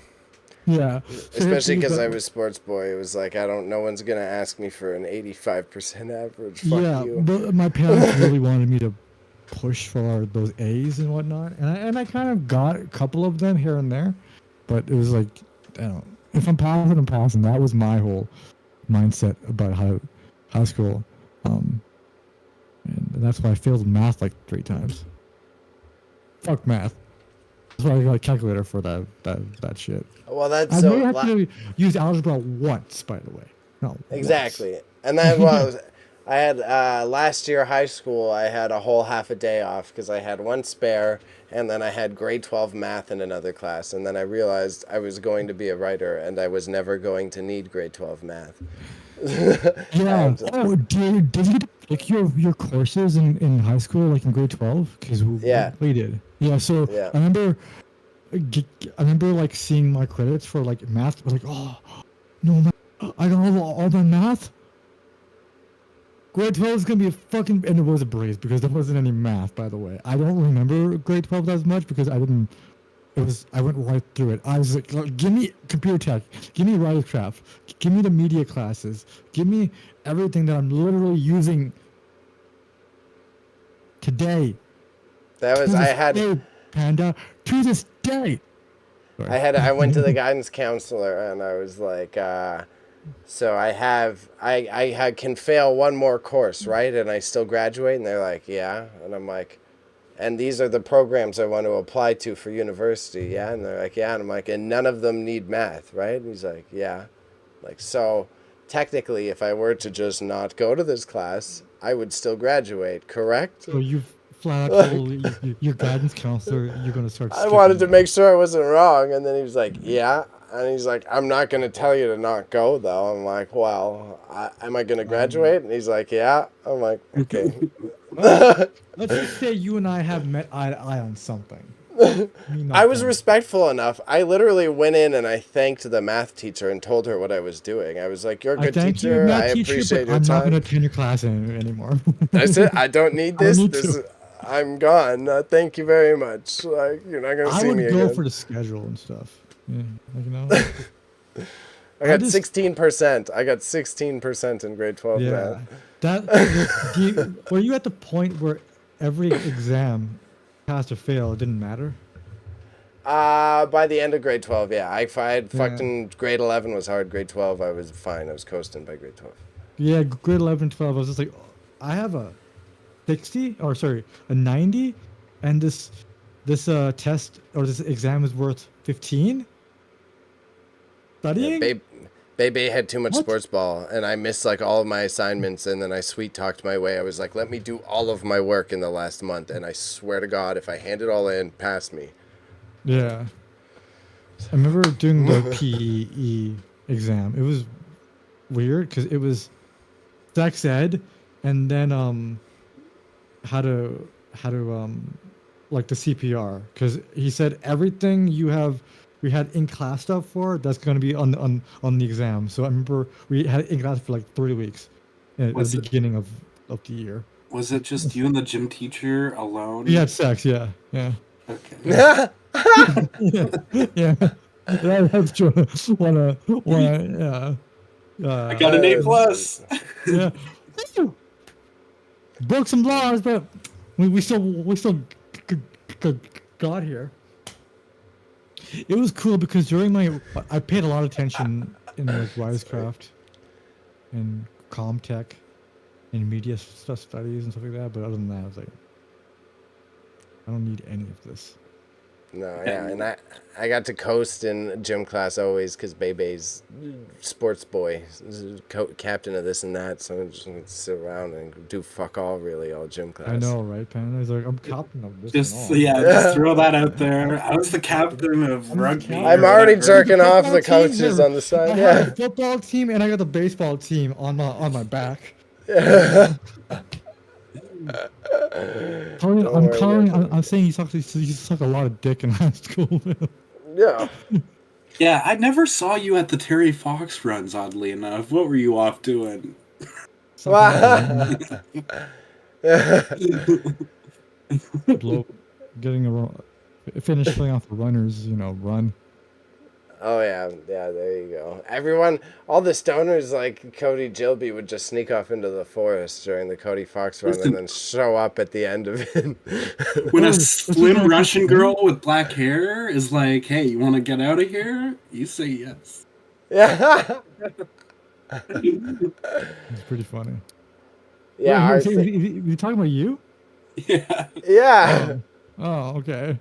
Yeah. Especially because I was sports boy. It was like, no one's going to ask me for an 85% average. Fuck Yeah, you. but my parents really wanted me to push for those A's and whatnot, and I kind of got a couple of them here and there, but it was like, I don't know, if I'm passing, I'm passing. That was my whole mindset about high school, and that's why I failed math like 3 times. Fuck math. That's why I got a calculator for that shit. Well, that's I so. may have to use algebra once, by the way. No. Exactly. And that was. I had last year high school. I had a whole half a day off because I had one spare, and then I had grade 12 math in another class, and then I realized I was going to be a writer, and I was never going to need grade 12 math. Yeah. Oh, did you pick your courses in high school, like in grade 12? Because Yeah. we did. Yeah. So Yeah. I remember like seeing my credits for like math. I was like, oh no, I got all my math. Grade 12 is gonna be a fucking, and it was a breeze because there wasn't any math, by the way. I don't remember grade 12 as much because I went right through it. I was like, give me computer tech, give me writercraft, give me the media classes, give me everything that I'm literally using today. That was. I had. Panda to this day. Sorry. I went to the guidance counselor and I was like, so I can fail one more course, right? And I still graduate? And they're like, yeah. And I'm like, and these are the programs I want to apply to for university, yeah? And they're like, yeah. And I'm like, and none of them need math, right? And he's like, yeah. Like, so technically, if I were to just not go to this class, I would still graduate, correct? So you've flat out told your guidance counselor you're going to start I wanted to make sure I wasn't wrong. And then he was like, yeah. And he's like, I'm not going to tell you to not go, though. I'm like, well, am I going to graduate? And he's like, yeah. I'm like, okay. Let's just say you and I have met eye to eye on something. I was respectful enough. I literally went in and I thanked the math teacher and told her what I was doing. I was like, you're a good teacher. I appreciate your I'm time. not going to attend your class anymore. That's it. I don't need this. I don't need I'm gone. Thank you very much. Like, you're not going to see me again. I would go for the schedule and stuff. Yeah, like, you know. I got 16%. I got 16% in grade 12 math. Were you at the point where every exam, pass or fail, it didn't matter? By the end of grade 12, yeah. I had fucking grade 11 was hard. Grade 12, I was fine. I was coasting by grade 12. Yeah, grade 11, 12, I was just like, I have a 60, or sorry, a 90, and this test or this exam is worth 15. Studying? Yeah, Baby had too much sports ball, and I missed like all of my assignments, and then I sweet talked my way. I was like, let me do all of my work in the last month, and I swear to God, if I hand it all in, pass me. Yeah. I remember doing the PE exam. It was weird because it was sex ed, and then how to like the CPR, because he said everything we had in class stuff for, that's going to be on the exam. So I remember we had it in class for like 3 weeks at the beginning of the year. Was it just you and the gym teacher alone? We had sex, yeah. Okay. Yeah. Yeah. That's true. Yeah. I got an A+. Yeah. Broke some laws, but we still got here. It was cool because during I paid a lot of attention in like Wisecraft and Comtech and media studies and stuff like that. But other than that, I was like, I don't need any of this. No, yeah, and I got to coast in gym class always because Bebe's sports boy, captain of this and that, so I'm just going to sit around and do fuck all really all gym class. I know, right, Panda? He's like, I'm captain of this. Just throw that out there. I was the captain of rugby. I'm already jerking off the coaches on the side. I have a football team and I got the baseball team on my back. I'm saying he sucked a lot of dick in high school. Yeah. Yeah, I never saw you at the Terry Fox runs, oddly enough. What were you off doing? Blow, getting finish filling off the runners, run. Oh yeah, there you go. Everyone, all the stoners like Cody Gilby would just sneak off into the forest during the Cody Fox run and then show up at the end of it. When a slim Russian girl with black hair is like, "Hey, you want to get out of here?" You say yes. Yeah. It's pretty funny. Yeah. Wait, you talking about you? Yeah. Yeah. Oh, okay.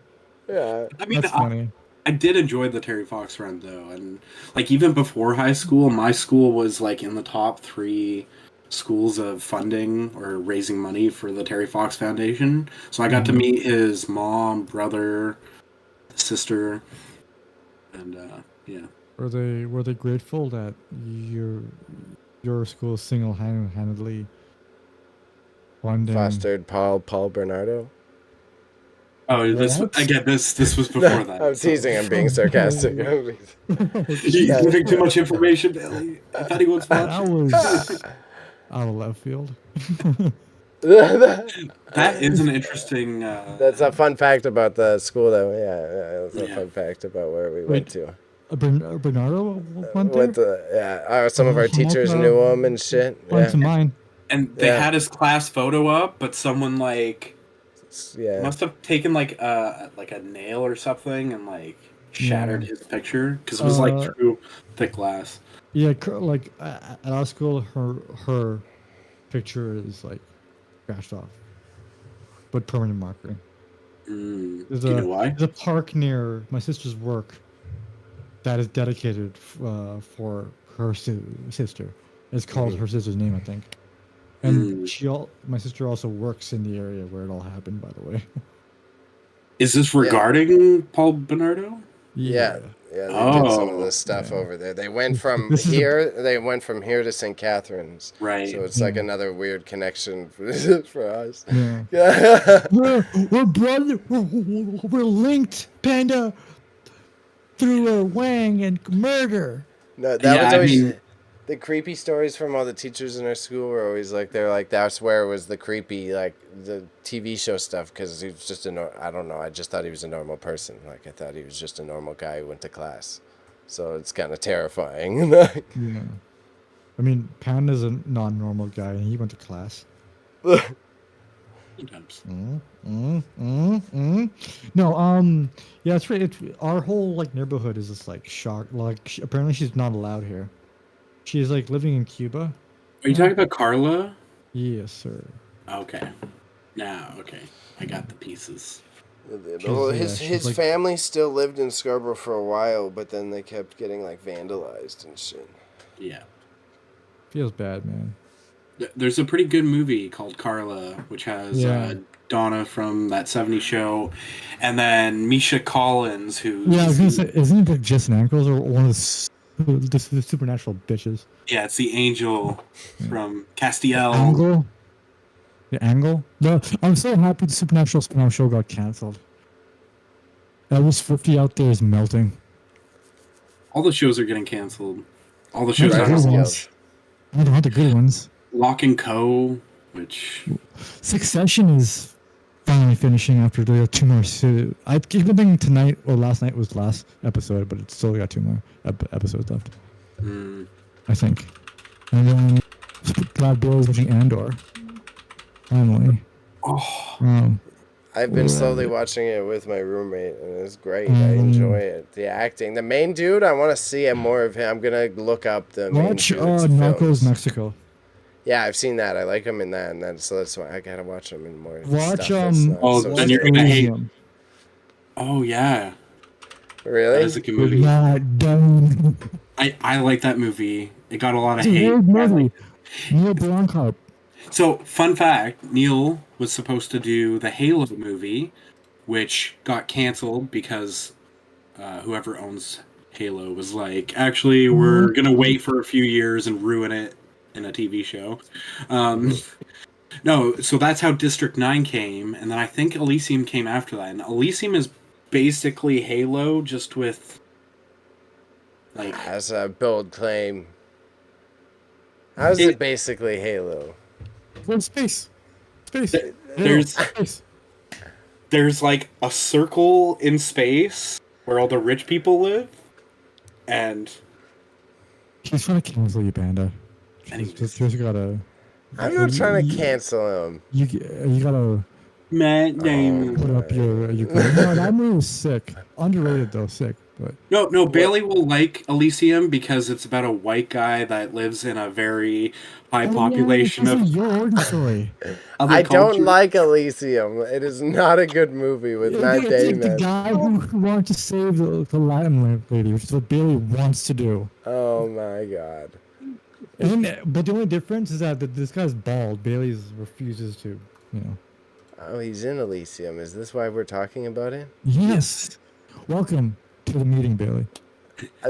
Yeah. I mean, That's funny. I did enjoy the Terry Fox run though, and like even before high school, my school was like in the top 3 schools of funding or raising money for the Terry Fox Foundation. So I got to meet his mom, brother, sister, and yeah. Were they grateful that your school single-handedly funding Fostered Paul Bernardo? Oh, this was before that. I'm teasing. I'm being sarcastic. You're giving too much information, Bailey. If anyone's watching. That was out of left field. That is an interesting. That's a fun fact about the school, though. Yeah, that's a fun fact about where we went to. Bernardo went there? Some of our teachers knew him and shit. Went to mine. And they had his class photo up, but someone must have taken like a nail or something and like shattered his picture because it was like through thick glass. Yeah, like at our school, her picture is like scratched off, but permanent marker. Do you know why? There's a park near my sister's work that is dedicated for her sister. It's called her sister's name, I think. And my sister also works in the area where it all happened, by the way. Is this regarding Paul Bernardo? Yeah, they did some of this stuff over there. They went from here. They went from here to St. Catharines. Right. So it's like another weird connection for us. Yeah. We're brother. We're linked, Panda, through Wang and murder. No, that was always the creepy stories from all the teachers in our school were always like that's where it was the creepy like the TV show stuff because he was just I don't know, I just thought he was a normal person. Like I thought he was just a normal guy who went to class. So it's kind of terrifying. Yeah. I mean, Panda's a non-normal guy and he went to class. Sometimes. No, yeah, it's right. Our whole like neighborhood is just like shocked. Like apparently she's not allowed here. She's like living in Cuba. Are you talking about Carla? Yes, sir. Okay. Now, okay. I got the pieces. His family still lived in Scarborough for a while, but then they kept getting like vandalized and shit. Yeah. Feels bad, man. There's a pretty good movie called Carla, which has Donna from that 70s show, and then Misha Collins, who... Yeah, I was going to say, isn't it like Jason Ankles or one of the supernatural bitches? Yeah, it's the angel from Castiel. Angle? The Angle? No, I'm so happy the Supernatural spin-off show got cancelled. Elvis 50 out there is melting. All the shows are getting canceled. All the shows Not the are... good ones. I don't want the good ones. Lock and Co., which... Succession is finally finishing after there are 2 more. I keep thinking tonight or last night was the last episode, but it's still got 2 more episodes left. I think. And then God Bill is watching Andor. Finally. I've been slowly watching it with my roommate, and it's great. I enjoy it. The acting. The main dude, I want to see more of him. I'm going to look up the main Watch dude's Narcos films. Mexico. Yeah, I've seen that. I like him in that, so that's why I gotta watch him in more. Watch then you're gonna hate. Oh yeah. Really? That is a good movie. I like that movie. It got a lot of hate. Neil Blomkamp. So, fun fact: Neil was supposed to do the Halo movie, which got canceled because whoever owns Halo was like, actually, we're gonna wait for a few years and ruin it in a TV show. No, so that's how District 9 came, and then I think Elysium came after that. And Elysium is basically Halo, just with like That's a bold claim. How is it basically Halo? Go in space. Space. there's Space. there's like a circle in space where all the rich people live, and He's trying to cancel you, Panda. Just gotta. I'm not trying to cancel him. You gotta Matt Damon. put up your grade. No, that movie was sick. Underrated though, sick. But No, Bailey will like Elysium because it's about a white guy that lives in a very high population of of your origin story. other I don't cultures. like Elysium. It is not a good movie with Matt The Damon. guy who wanted to save the Latin lady, which is what Bailey wants to do. Oh my god. But the only difference is that this guy's bald. Bailey refuses to, Oh, he's in Elysium. Is this why we're talking about it? Yes. Welcome to the meeting, Bailey.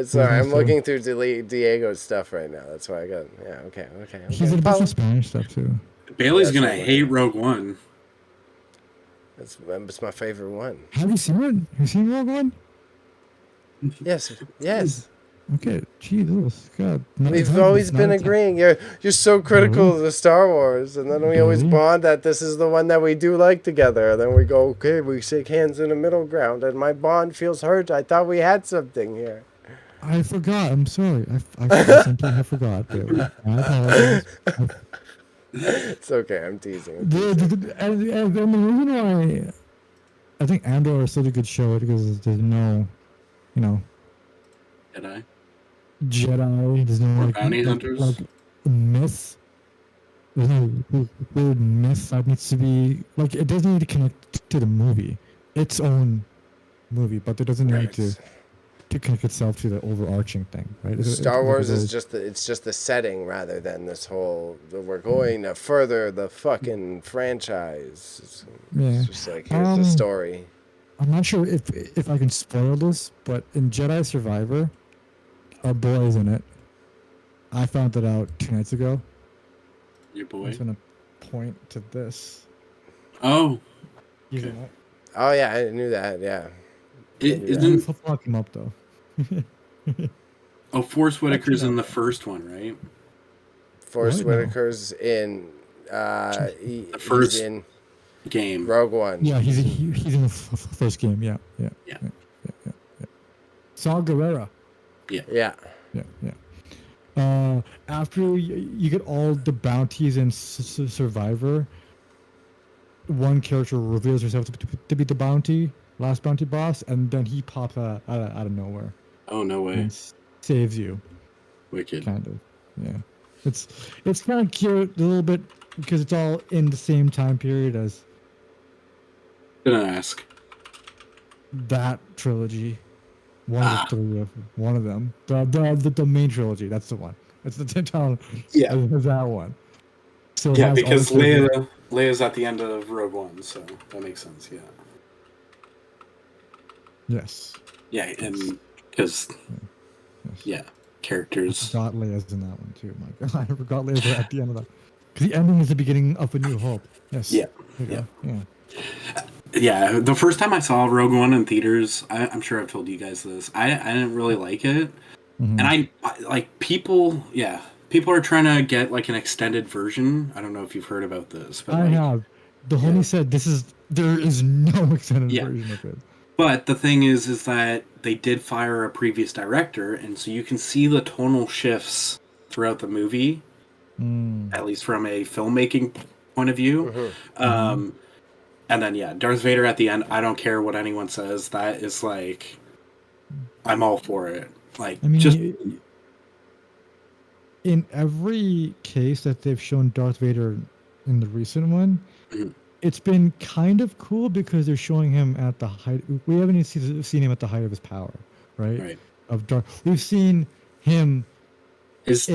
Sorry, I'm looking through Diego's stuff right now. That's why I got. Yeah, okay. He's in a bunch of Spanish stuff too. Bailey's gonna hate Rogue One. That's my favorite one. Have you seen it? Have you seen Rogue One? Yes. Okay, Jesus, God. We've always been agreeing. You're so critical of the Star Wars, and then we always bond that this is the one that we do like together. And then we go, okay, we shake hands in the middle ground, and my bond feels hurt. I thought we had something here. I forgot. I'm sorry. I simply have forgot. Bailey. I apologize. It's okay. I'm teasing. And the reason why I think Andor is such a good show is because there's no, Jedi. There's no bounty hunters. Like myth. There's no weird myth that needs to be it doesn't need to connect to the movie, its own movie, but it doesn't need to connect itself to the overarching thing, right? Star Wars is just the setting rather than this whole we're going to further the fucking franchise. It's just like here's the story. I'm not sure if I can spoil this, but in Jedi Survivor, our boy is in it. I found it out 2 nights ago. Your boy. I'm gonna point to this. Oh. He's in it. Oh yeah, I knew that. Yeah. Isn't fuck him up though. Forrest Whitaker's in the first one, right? Forrest Whitaker's in the first he's in game. Rogue One. Yeah, he's in the first game. Yeah. Saw Gerrera. Yeah. After you get all the bounties in Survivor, one character reveals herself to be the last bounty boss, and then he pops out of nowhere. Oh, no way. And saves you. Wicked. Kind of. Yeah. It's kind of cute a little bit because it's all in the same time period as Gonna ask. that trilogy. One of them. The main trilogy. That's the one. That's the town. Yeah. Is that one. So Yeah, because Leia's at the end of Rogue One, so that makes sense. Yeah. Yes. Yeah, and because characters. I forgot Leia's in that one too. My God, I forgot Leia's at the end of that. Because the ending is the beginning of A New Hope. Yes. Yeah. Yeah. Yeah, the first time I saw Rogue One in theaters, I'm sure I've told you guys this. I didn't really like it, and I like people. Yeah, people are trying to get like an extended version. I don't know if you've heard about this, but I have. The homie said there is no extended version of it. But the thing is that they did fire a previous director, and so you can see the tonal shifts throughout the movie, at least from a filmmaking point of view. And then, Darth Vader at the end, I don't care what anyone says. That is like, I'm all for it. Like, in every case that they've shown Darth Vader in the recent one, it's been kind of cool because they're showing him at the height. We haven't even seen him at the height of his power, right? Of Darth. We've seen him his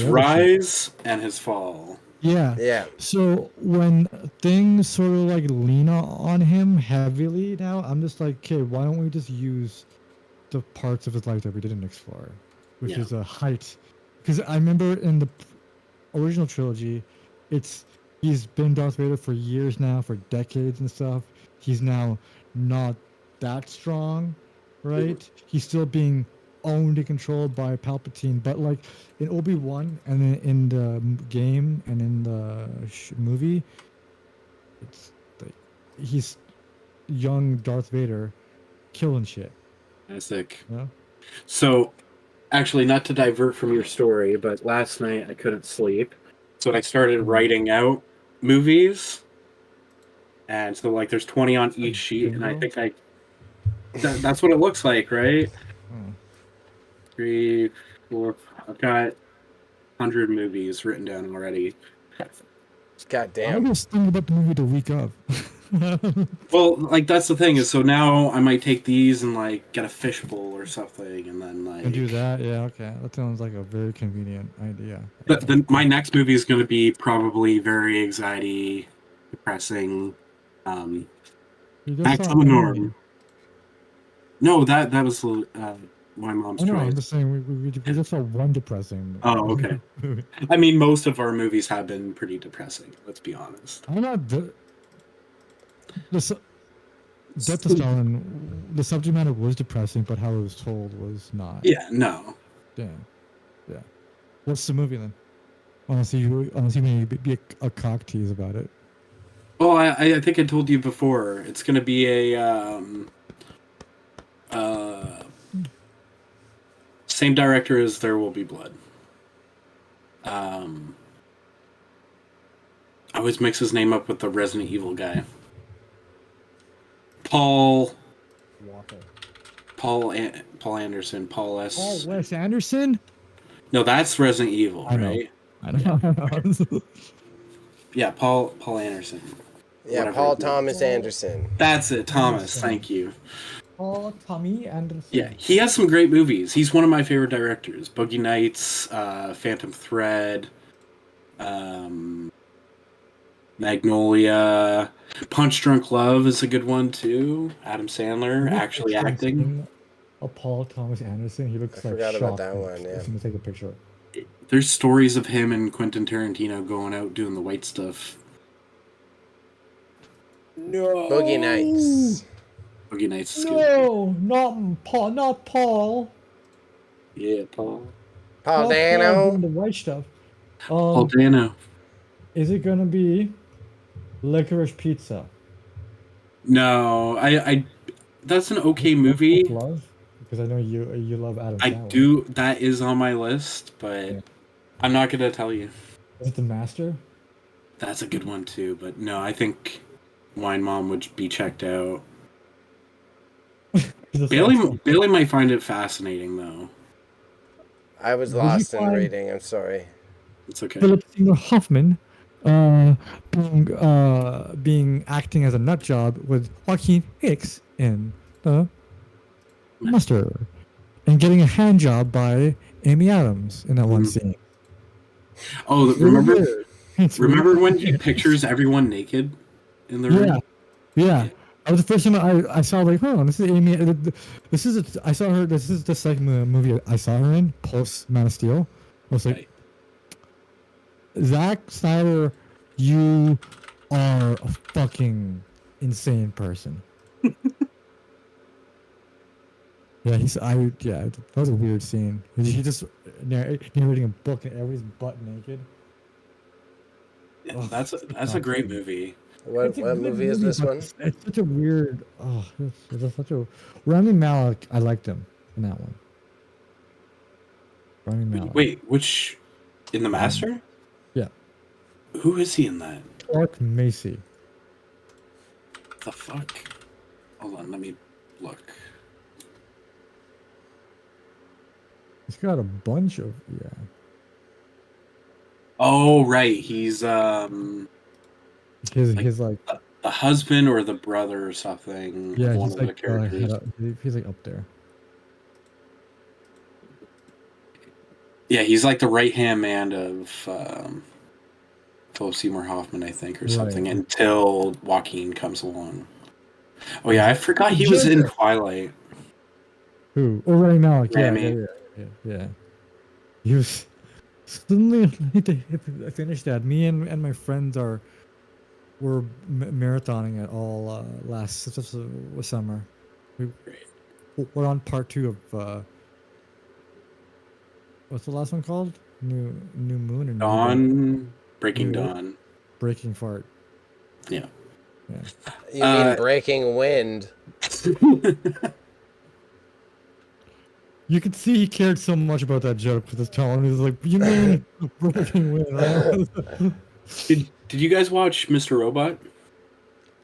rise and his fall. Yeah. So when things sort of like lean on him heavily now, I'm just like, okay, why don't we just use the parts of his life that we didn't explore, which is a height? Because I remember in the original trilogy, he's been Darth Vader for years now, for decades and stuff. He's now not that strong, right? He's still being owned and controlled by Palpatine, but like in Obi-Wan and in the game and in the movie, it's like he's young Darth Vader killing shit. Classic. You know? So, actually, not to divert from your story, but last night I couldn't sleep, so I started writing out movies, and so like there's 20 on each sheet, and I think that's what it looks like, right? Oh. 3, 4. I've got 100 movies written down already. God I damn. was thinking about the movie the week of. Well, like that's the thing is, so now I might take these and like get a fishbowl or something, and then like And do that, yeah, okay. That sounds like a very convenient idea. My next movie is going to be probably very anxiety, depressing. You just Acts saw on the Enemy. norm. No, that was my mom's I know, I'm choice. just saying we just saw one depressing. Oh, okay. I mean, most of our movies have been pretty depressing. Let's be honest. I'm not Death to Stalin. The subject matter was depressing, but how it was told was not. Yeah, no. Yeah. What's the movie then? Unless you maybe be a cock tease about it. Well, I think I told you before. It's going to be a same director as There Will Be Blood. I always mix his name up with the Resident Evil guy. Paul Anderson. Paul S. Oh, Wes Anderson? No, that's Resident Evil, I know. right? I know. Yeah, Paul Anderson. Yeah, Whatever Paul his name Thomas is. Anderson. That's it, Thomas. Anderson. Thank you. Paul Tommy Anderson. Yeah, he has some great movies. He's one of my favorite directors. Boogie Nights, Phantom Thread, Magnolia, Punch Drunk Love is a good one too. Adam Sandler actually acting. Paul Thomas Anderson. He looks like forgot about shocked. that one, yeah. I'm gonna take a picture. There's stories of him and Quentin Tarantino going out doing the white stuff. No. Boogie Nights. Boogie Nights is good. No, not Paul. Not Paul. Yeah, Paul. Paul doing Dano. the white stuff. Paul Dano. Is it gonna be Licorice Pizza? No, I that's an okay movie. Love? Because I know you love Adam I Sandler. do. That is on my list, but Yeah. I'm not gonna tell you. Is it The Master? That's a good one too, but no, I think Wine Mom would be checked out. Bailey might find it fascinating though. I was Would you lost in find- reading. I'm sorry. It's okay. Philip Seymour Hoffman being acting as a nut job with Joaquin Hicks in The Master, and getting a hand job by Amy Adams in that one scene. Oh, remember when he pictures everyone naked in the room? Yeah. That was the first time I saw like, this is Amy. I saw her. This is the second movie I saw her in post Man of Steel. I was like, Right. Zack Snyder, you are a fucking insane person. Yeah, that was a weird scene. He just narrating a book and everybody's butt naked. Yeah, that's a great movie. What It's a good movie is this but one? It's such a weird. It's such a. Rami Malek, I liked him in that one. Rami Malek. Wait, which in The Master? Yeah. Who is he in that? Clark Macy. The fuck? Hold on, let me look. He's got a bunch of Oh right, he's His like the husband or the brother or something. yeah, of one he's of the like characters. he's like up there. Yeah, he's like the right hand man of Philip Seymour Hoffman, I think, or something, Right. until Joaquin comes along. Oh yeah, I forgot he was in Twilight. Who? Oh, Rami Malek. Rami. Yeah. He was suddenly I finished that. Me and my friends were marathoning it all last summer. We're on part 2 of what's the last one called? New Moon or Dawn, Breaking New Dawn. Breaking Fart. Yeah. You mean Breaking Wind? You could see he cared so much about that joke for this tone. He was like, "You mean Breaking Wind?" Did you guys watch Mr. Robot?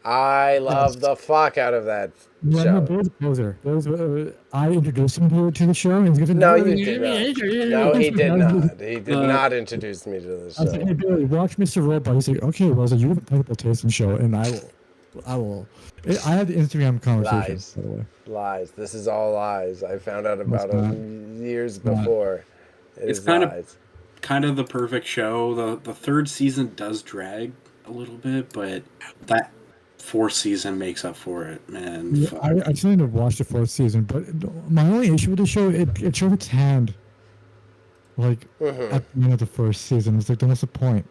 I love the fuck out of that No, show. Bill's a poser. I introduced him to the show. And he's No, you did not. No, he did not. He did not introduce me to the I was like, "Hey, show. Billy, watch Mr. Robot." He's like, "Okay, well, so you have a incredible taste in the show, and I will." I had the Instagram conversation. Lies. By the way. Lies. This is all lies. I found out about not. it years before. It's is kind lies. kind of the perfect show. The third season does drag a little bit, but that fourth season makes up for it, man. Yeah, I still need to watch the 4th season, but my only issue with the show, it showed its hand. Like at the end of the 1st season, it's like, then what's the point?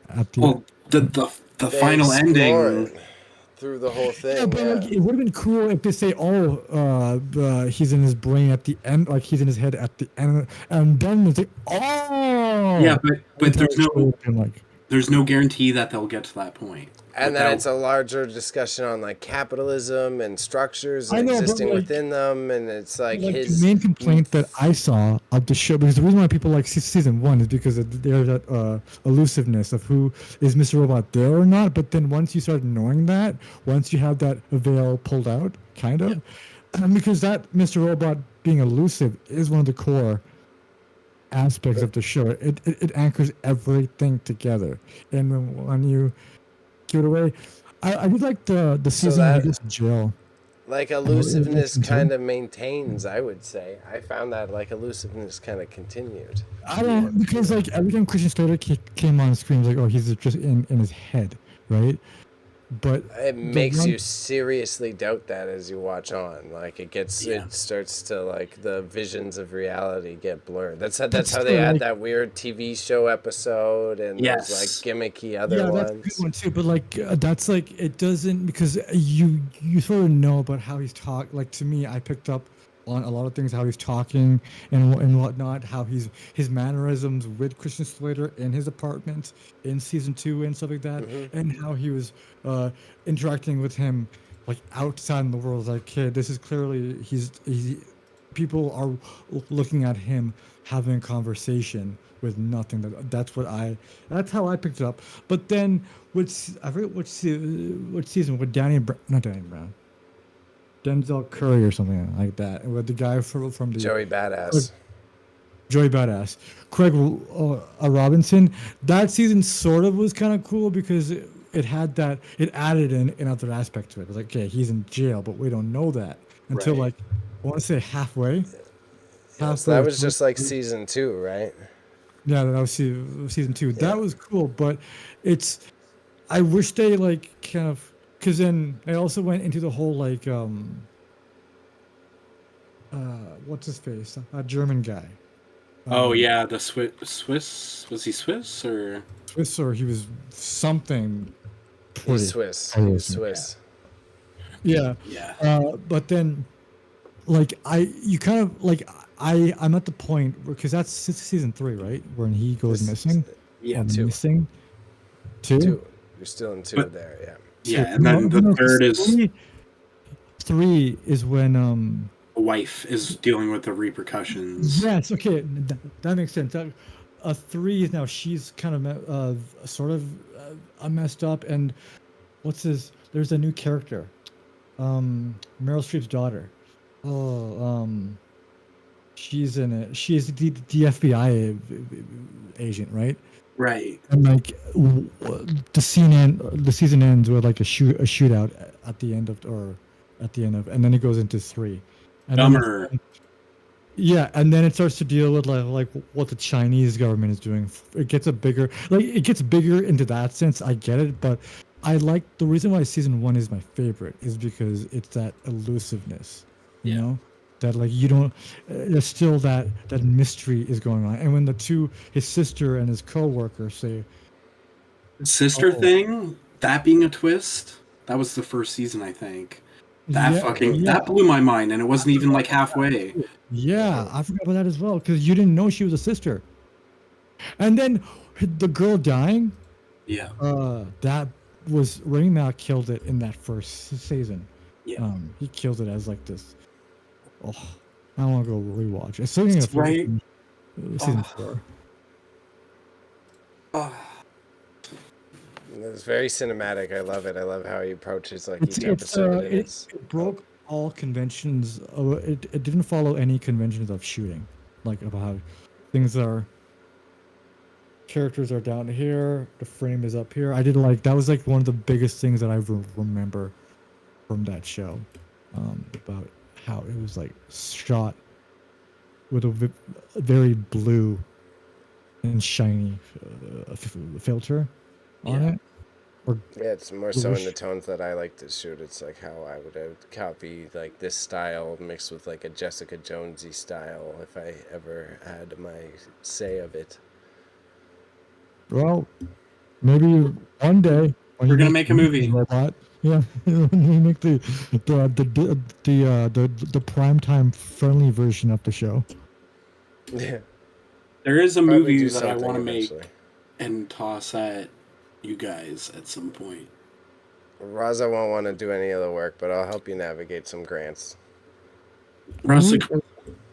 At the Well, the They final explore ending. it through the whole thing. yeah, but like, it would have been cool if they say, he's in his brain at the end, like he's in his head at the end, and then it's like, oh, Yeah, but there's no like, guarantee that they'll get to that point. And then it's a larger discussion on like capitalism and structures I know, but, existing like- within them, and it's like the his main complaint that I saw of the show, because the reason why people like season 1 is because there's that elusiveness of who is Mr. Robot there or not. But then once you start knowing that, once you have that veil pulled out, kind of, because that Mr. Robot being elusive is one of the core aspects of the show. It anchors everything together, and when you give it away, I did like the season where he gets in jail. like elusiveness kind of maintains, I would say. I found that like elusiveness kind of continued. I don't, because like every time Christian Slater came on screen, it was like, oh, he's just in his head, right? But It makes you seriously doubt that as you watch on. Like it starts to like the visions of reality get blurred. That's how they had that weird TV show episode and those like gimmicky other ones. That's a good one too. But like that's like it doesn't, because you sort of know about how he's talk. Like to me, I picked up on a lot of things, how he's talking and whatnot, how his mannerisms with Christian Slater in his apartment in season 2 and stuff like that, and how he was interacting with him like outside in the world. Like, kid, this is clearly he's people are looking at him having a conversation with nothing. That's how I picked it up. But then I forget which season with not Danny Brown. Denzel Curry or something like that, with the guy from the Joey Badass. Joey Badass, Craig Robinson. That season sort of was kind of cool because it had that, it added another aspect to it. It was like, okay, he's in jail, but we don't know that until like, I want to say halfway. So that was just like season 2, right? Yeah, that was season 2. That was cool, but I wish they like kind of. Because then I also went into the whole like what's his face? A German guy. The Swiss. Was he Swiss or? Swiss, or he was something. He's Swiss. He was Swiss. Yeah. But then, like I'm at the point because that's season 3, right? When he goes missing. Yeah, 2. Missing. 2. You're still in 2 there, yeah. Yeah, and then the third is 3 is when the wife is dealing with the repercussions. Yes, okay, that makes sense. 3 is now she's kind of sort of messed up, and there's a new character, Meryl Streep's daughter. She's in it. She's the FBI agent, right? Right. And like the season ends with like a shootout at the end of, and then it goes into 3. And Dumber. And then it starts to deal with like what the Chinese government is doing. It gets bigger into that sense. I get it, but I like the reason why season 1 is my favorite is because it's that elusiveness. You know? That like you don't, there's still that mystery is going on, and when his sister and his co-worker say, thing, that being a twist, that was the first season, I think. That blew my mind, and it wasn't even like halfway. Yeah, I forgot about that as well because you didn't know she was a sister. And then the girl dying. Yeah. That was Rami Malek killed it in that first season. Yeah. He killed it as like this. Oh, I want to go rewatch. It's still in right. Season 4. It's very cinematic. I love it. I love how he approaches like each episode. It broke all conventions. It didn't follow any conventions of shooting, like about how things are. Characters are down here. The frame is up here. I did like that was like one of the biggest things that I remember from that show, about how it was like shot with a very blue and shiny filter on it. Yeah, it's more so in the tones that I like to shoot. It's like how I would copy like this style mixed with like a Jessica Jonesy style if I ever had my say of it. Well, maybe one day we're gonna make a movie. Robot. Yeah, we make the primetime friendly version of the show. Yeah, there is a movie that I want to make and toss at you guys at some point. Raza won't want to do any of the work, but I'll help you navigate some grants. Raza,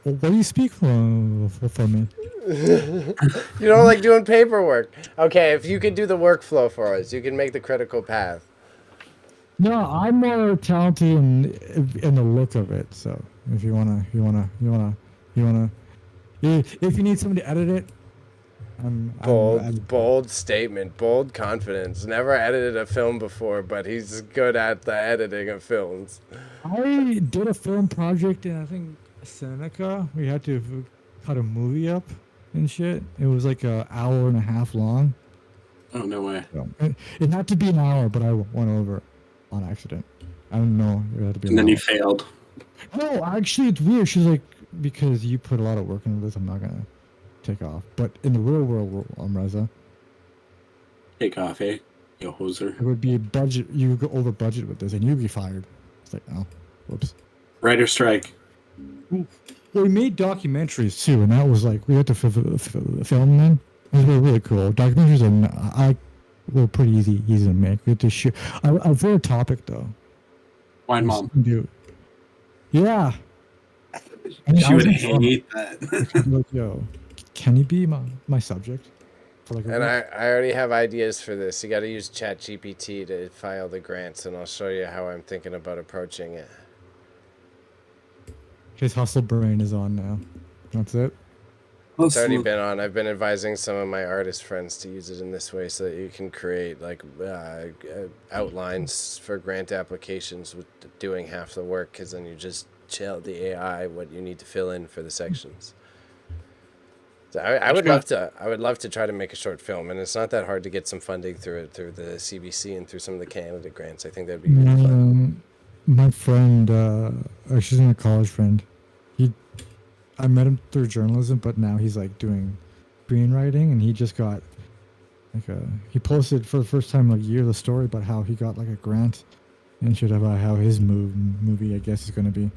what do you speak for me? You don't like doing paperwork. Okay, if you could do the workflow for us, you can make the critical path. No, I'm more talented in the look of it. So if you wanna, if you need somebody to edit it, bold statement, bold confidence. Never edited a film before, but he's good at the editing of films. I did a film project in I think Seneca. We had to cut a movie up and shit. It was like an hour and a half long. Oh, no way. So, it had to be an hour, but I went over on accident. I don't know. It had to be and then you failed. No, actually, it's weird. She's like, because you put a lot of work into this, I'm not going to take off. But in the real world, Raza. Take off, eh? You hoser. It would be a budget. You would go over budget with this, and you'd be fired. It's like, oh, whoops. Writer strike. Well, we made documentaries too, and that was like we had to film them. It was really cool. Documentaries were pretty easy to make. We had to shoot. I for a topic though. Wine Mom. Dude. Yeah. She would hate that. Like, yo, can you be my subject? For like and I already have ideas for this. You got to use ChatGPT to file the grants, and I'll show you how I'm thinking about approaching it. His hustle brain is on now. That's it. It's already been on. I've been advising some of my artist friends to use it in this way so that you can create like outlines for grant applications with doing half the work, because then you just tell the AI what you need to fill in for the sections. So I would love to try to make a short film, and it's not that hard to get some funding through the CBC and through some of the Canada grants. I think that'd be really fun. My friend, she's a college friend. I met him through journalism, but now he's like doing screenwriting, and he just got he posted for the first time like a year the story about how he got like a grant and shit about how his movie I guess is going to be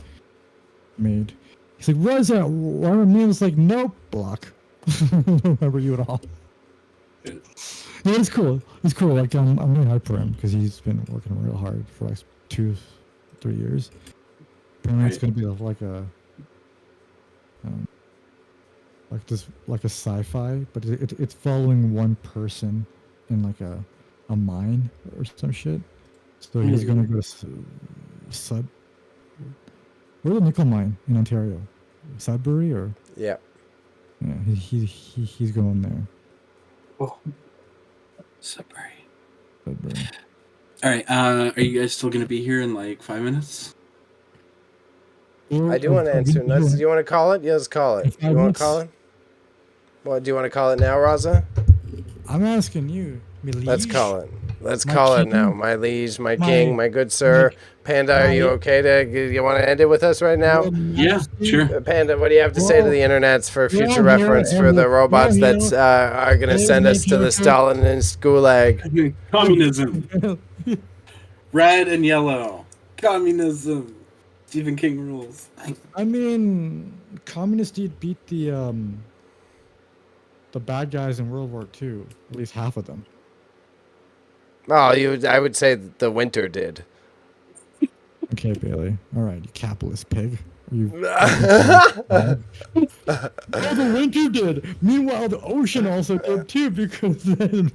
made. He's like, "What is that?" One of me was like, "Nope, block." I don't remember you at all. Yeah, it's cool. It's cool. Like I'm really hyped for him because he's been working real hard for like 2-3 years. And it's going to be like a like a sci-fi, but it's following one person in like a mine or some shit. So he's gonna go to where's the nickel mine in Ontario? Sudbury or yeah. He's going there. Oh, Sudbury. All right. Are you guys still gonna be here in like 5 minutes? I do want to answer. Do you want to call it? Yes, call it. You want to call it? Well, do you want to call it now, Raza? I'm asking you. Let's call it. Let's call it now. My liege, my king, my good sir. Panda, are you okay you want to end it with us right now? Yeah, sure. Panda, what do you have to say to the internets for future reference for the robots that are going to send us to the Stalin and Gulag? Communism. Red and yellow. Communism. Stephen King rules. I mean, communists did beat the bad guys in World War II. At least half of them. Oh, I would say the winter did. Okay, Bailey. All right, you capitalist pig. You. Oh, the winter did. Meanwhile, the ocean also did too, because then.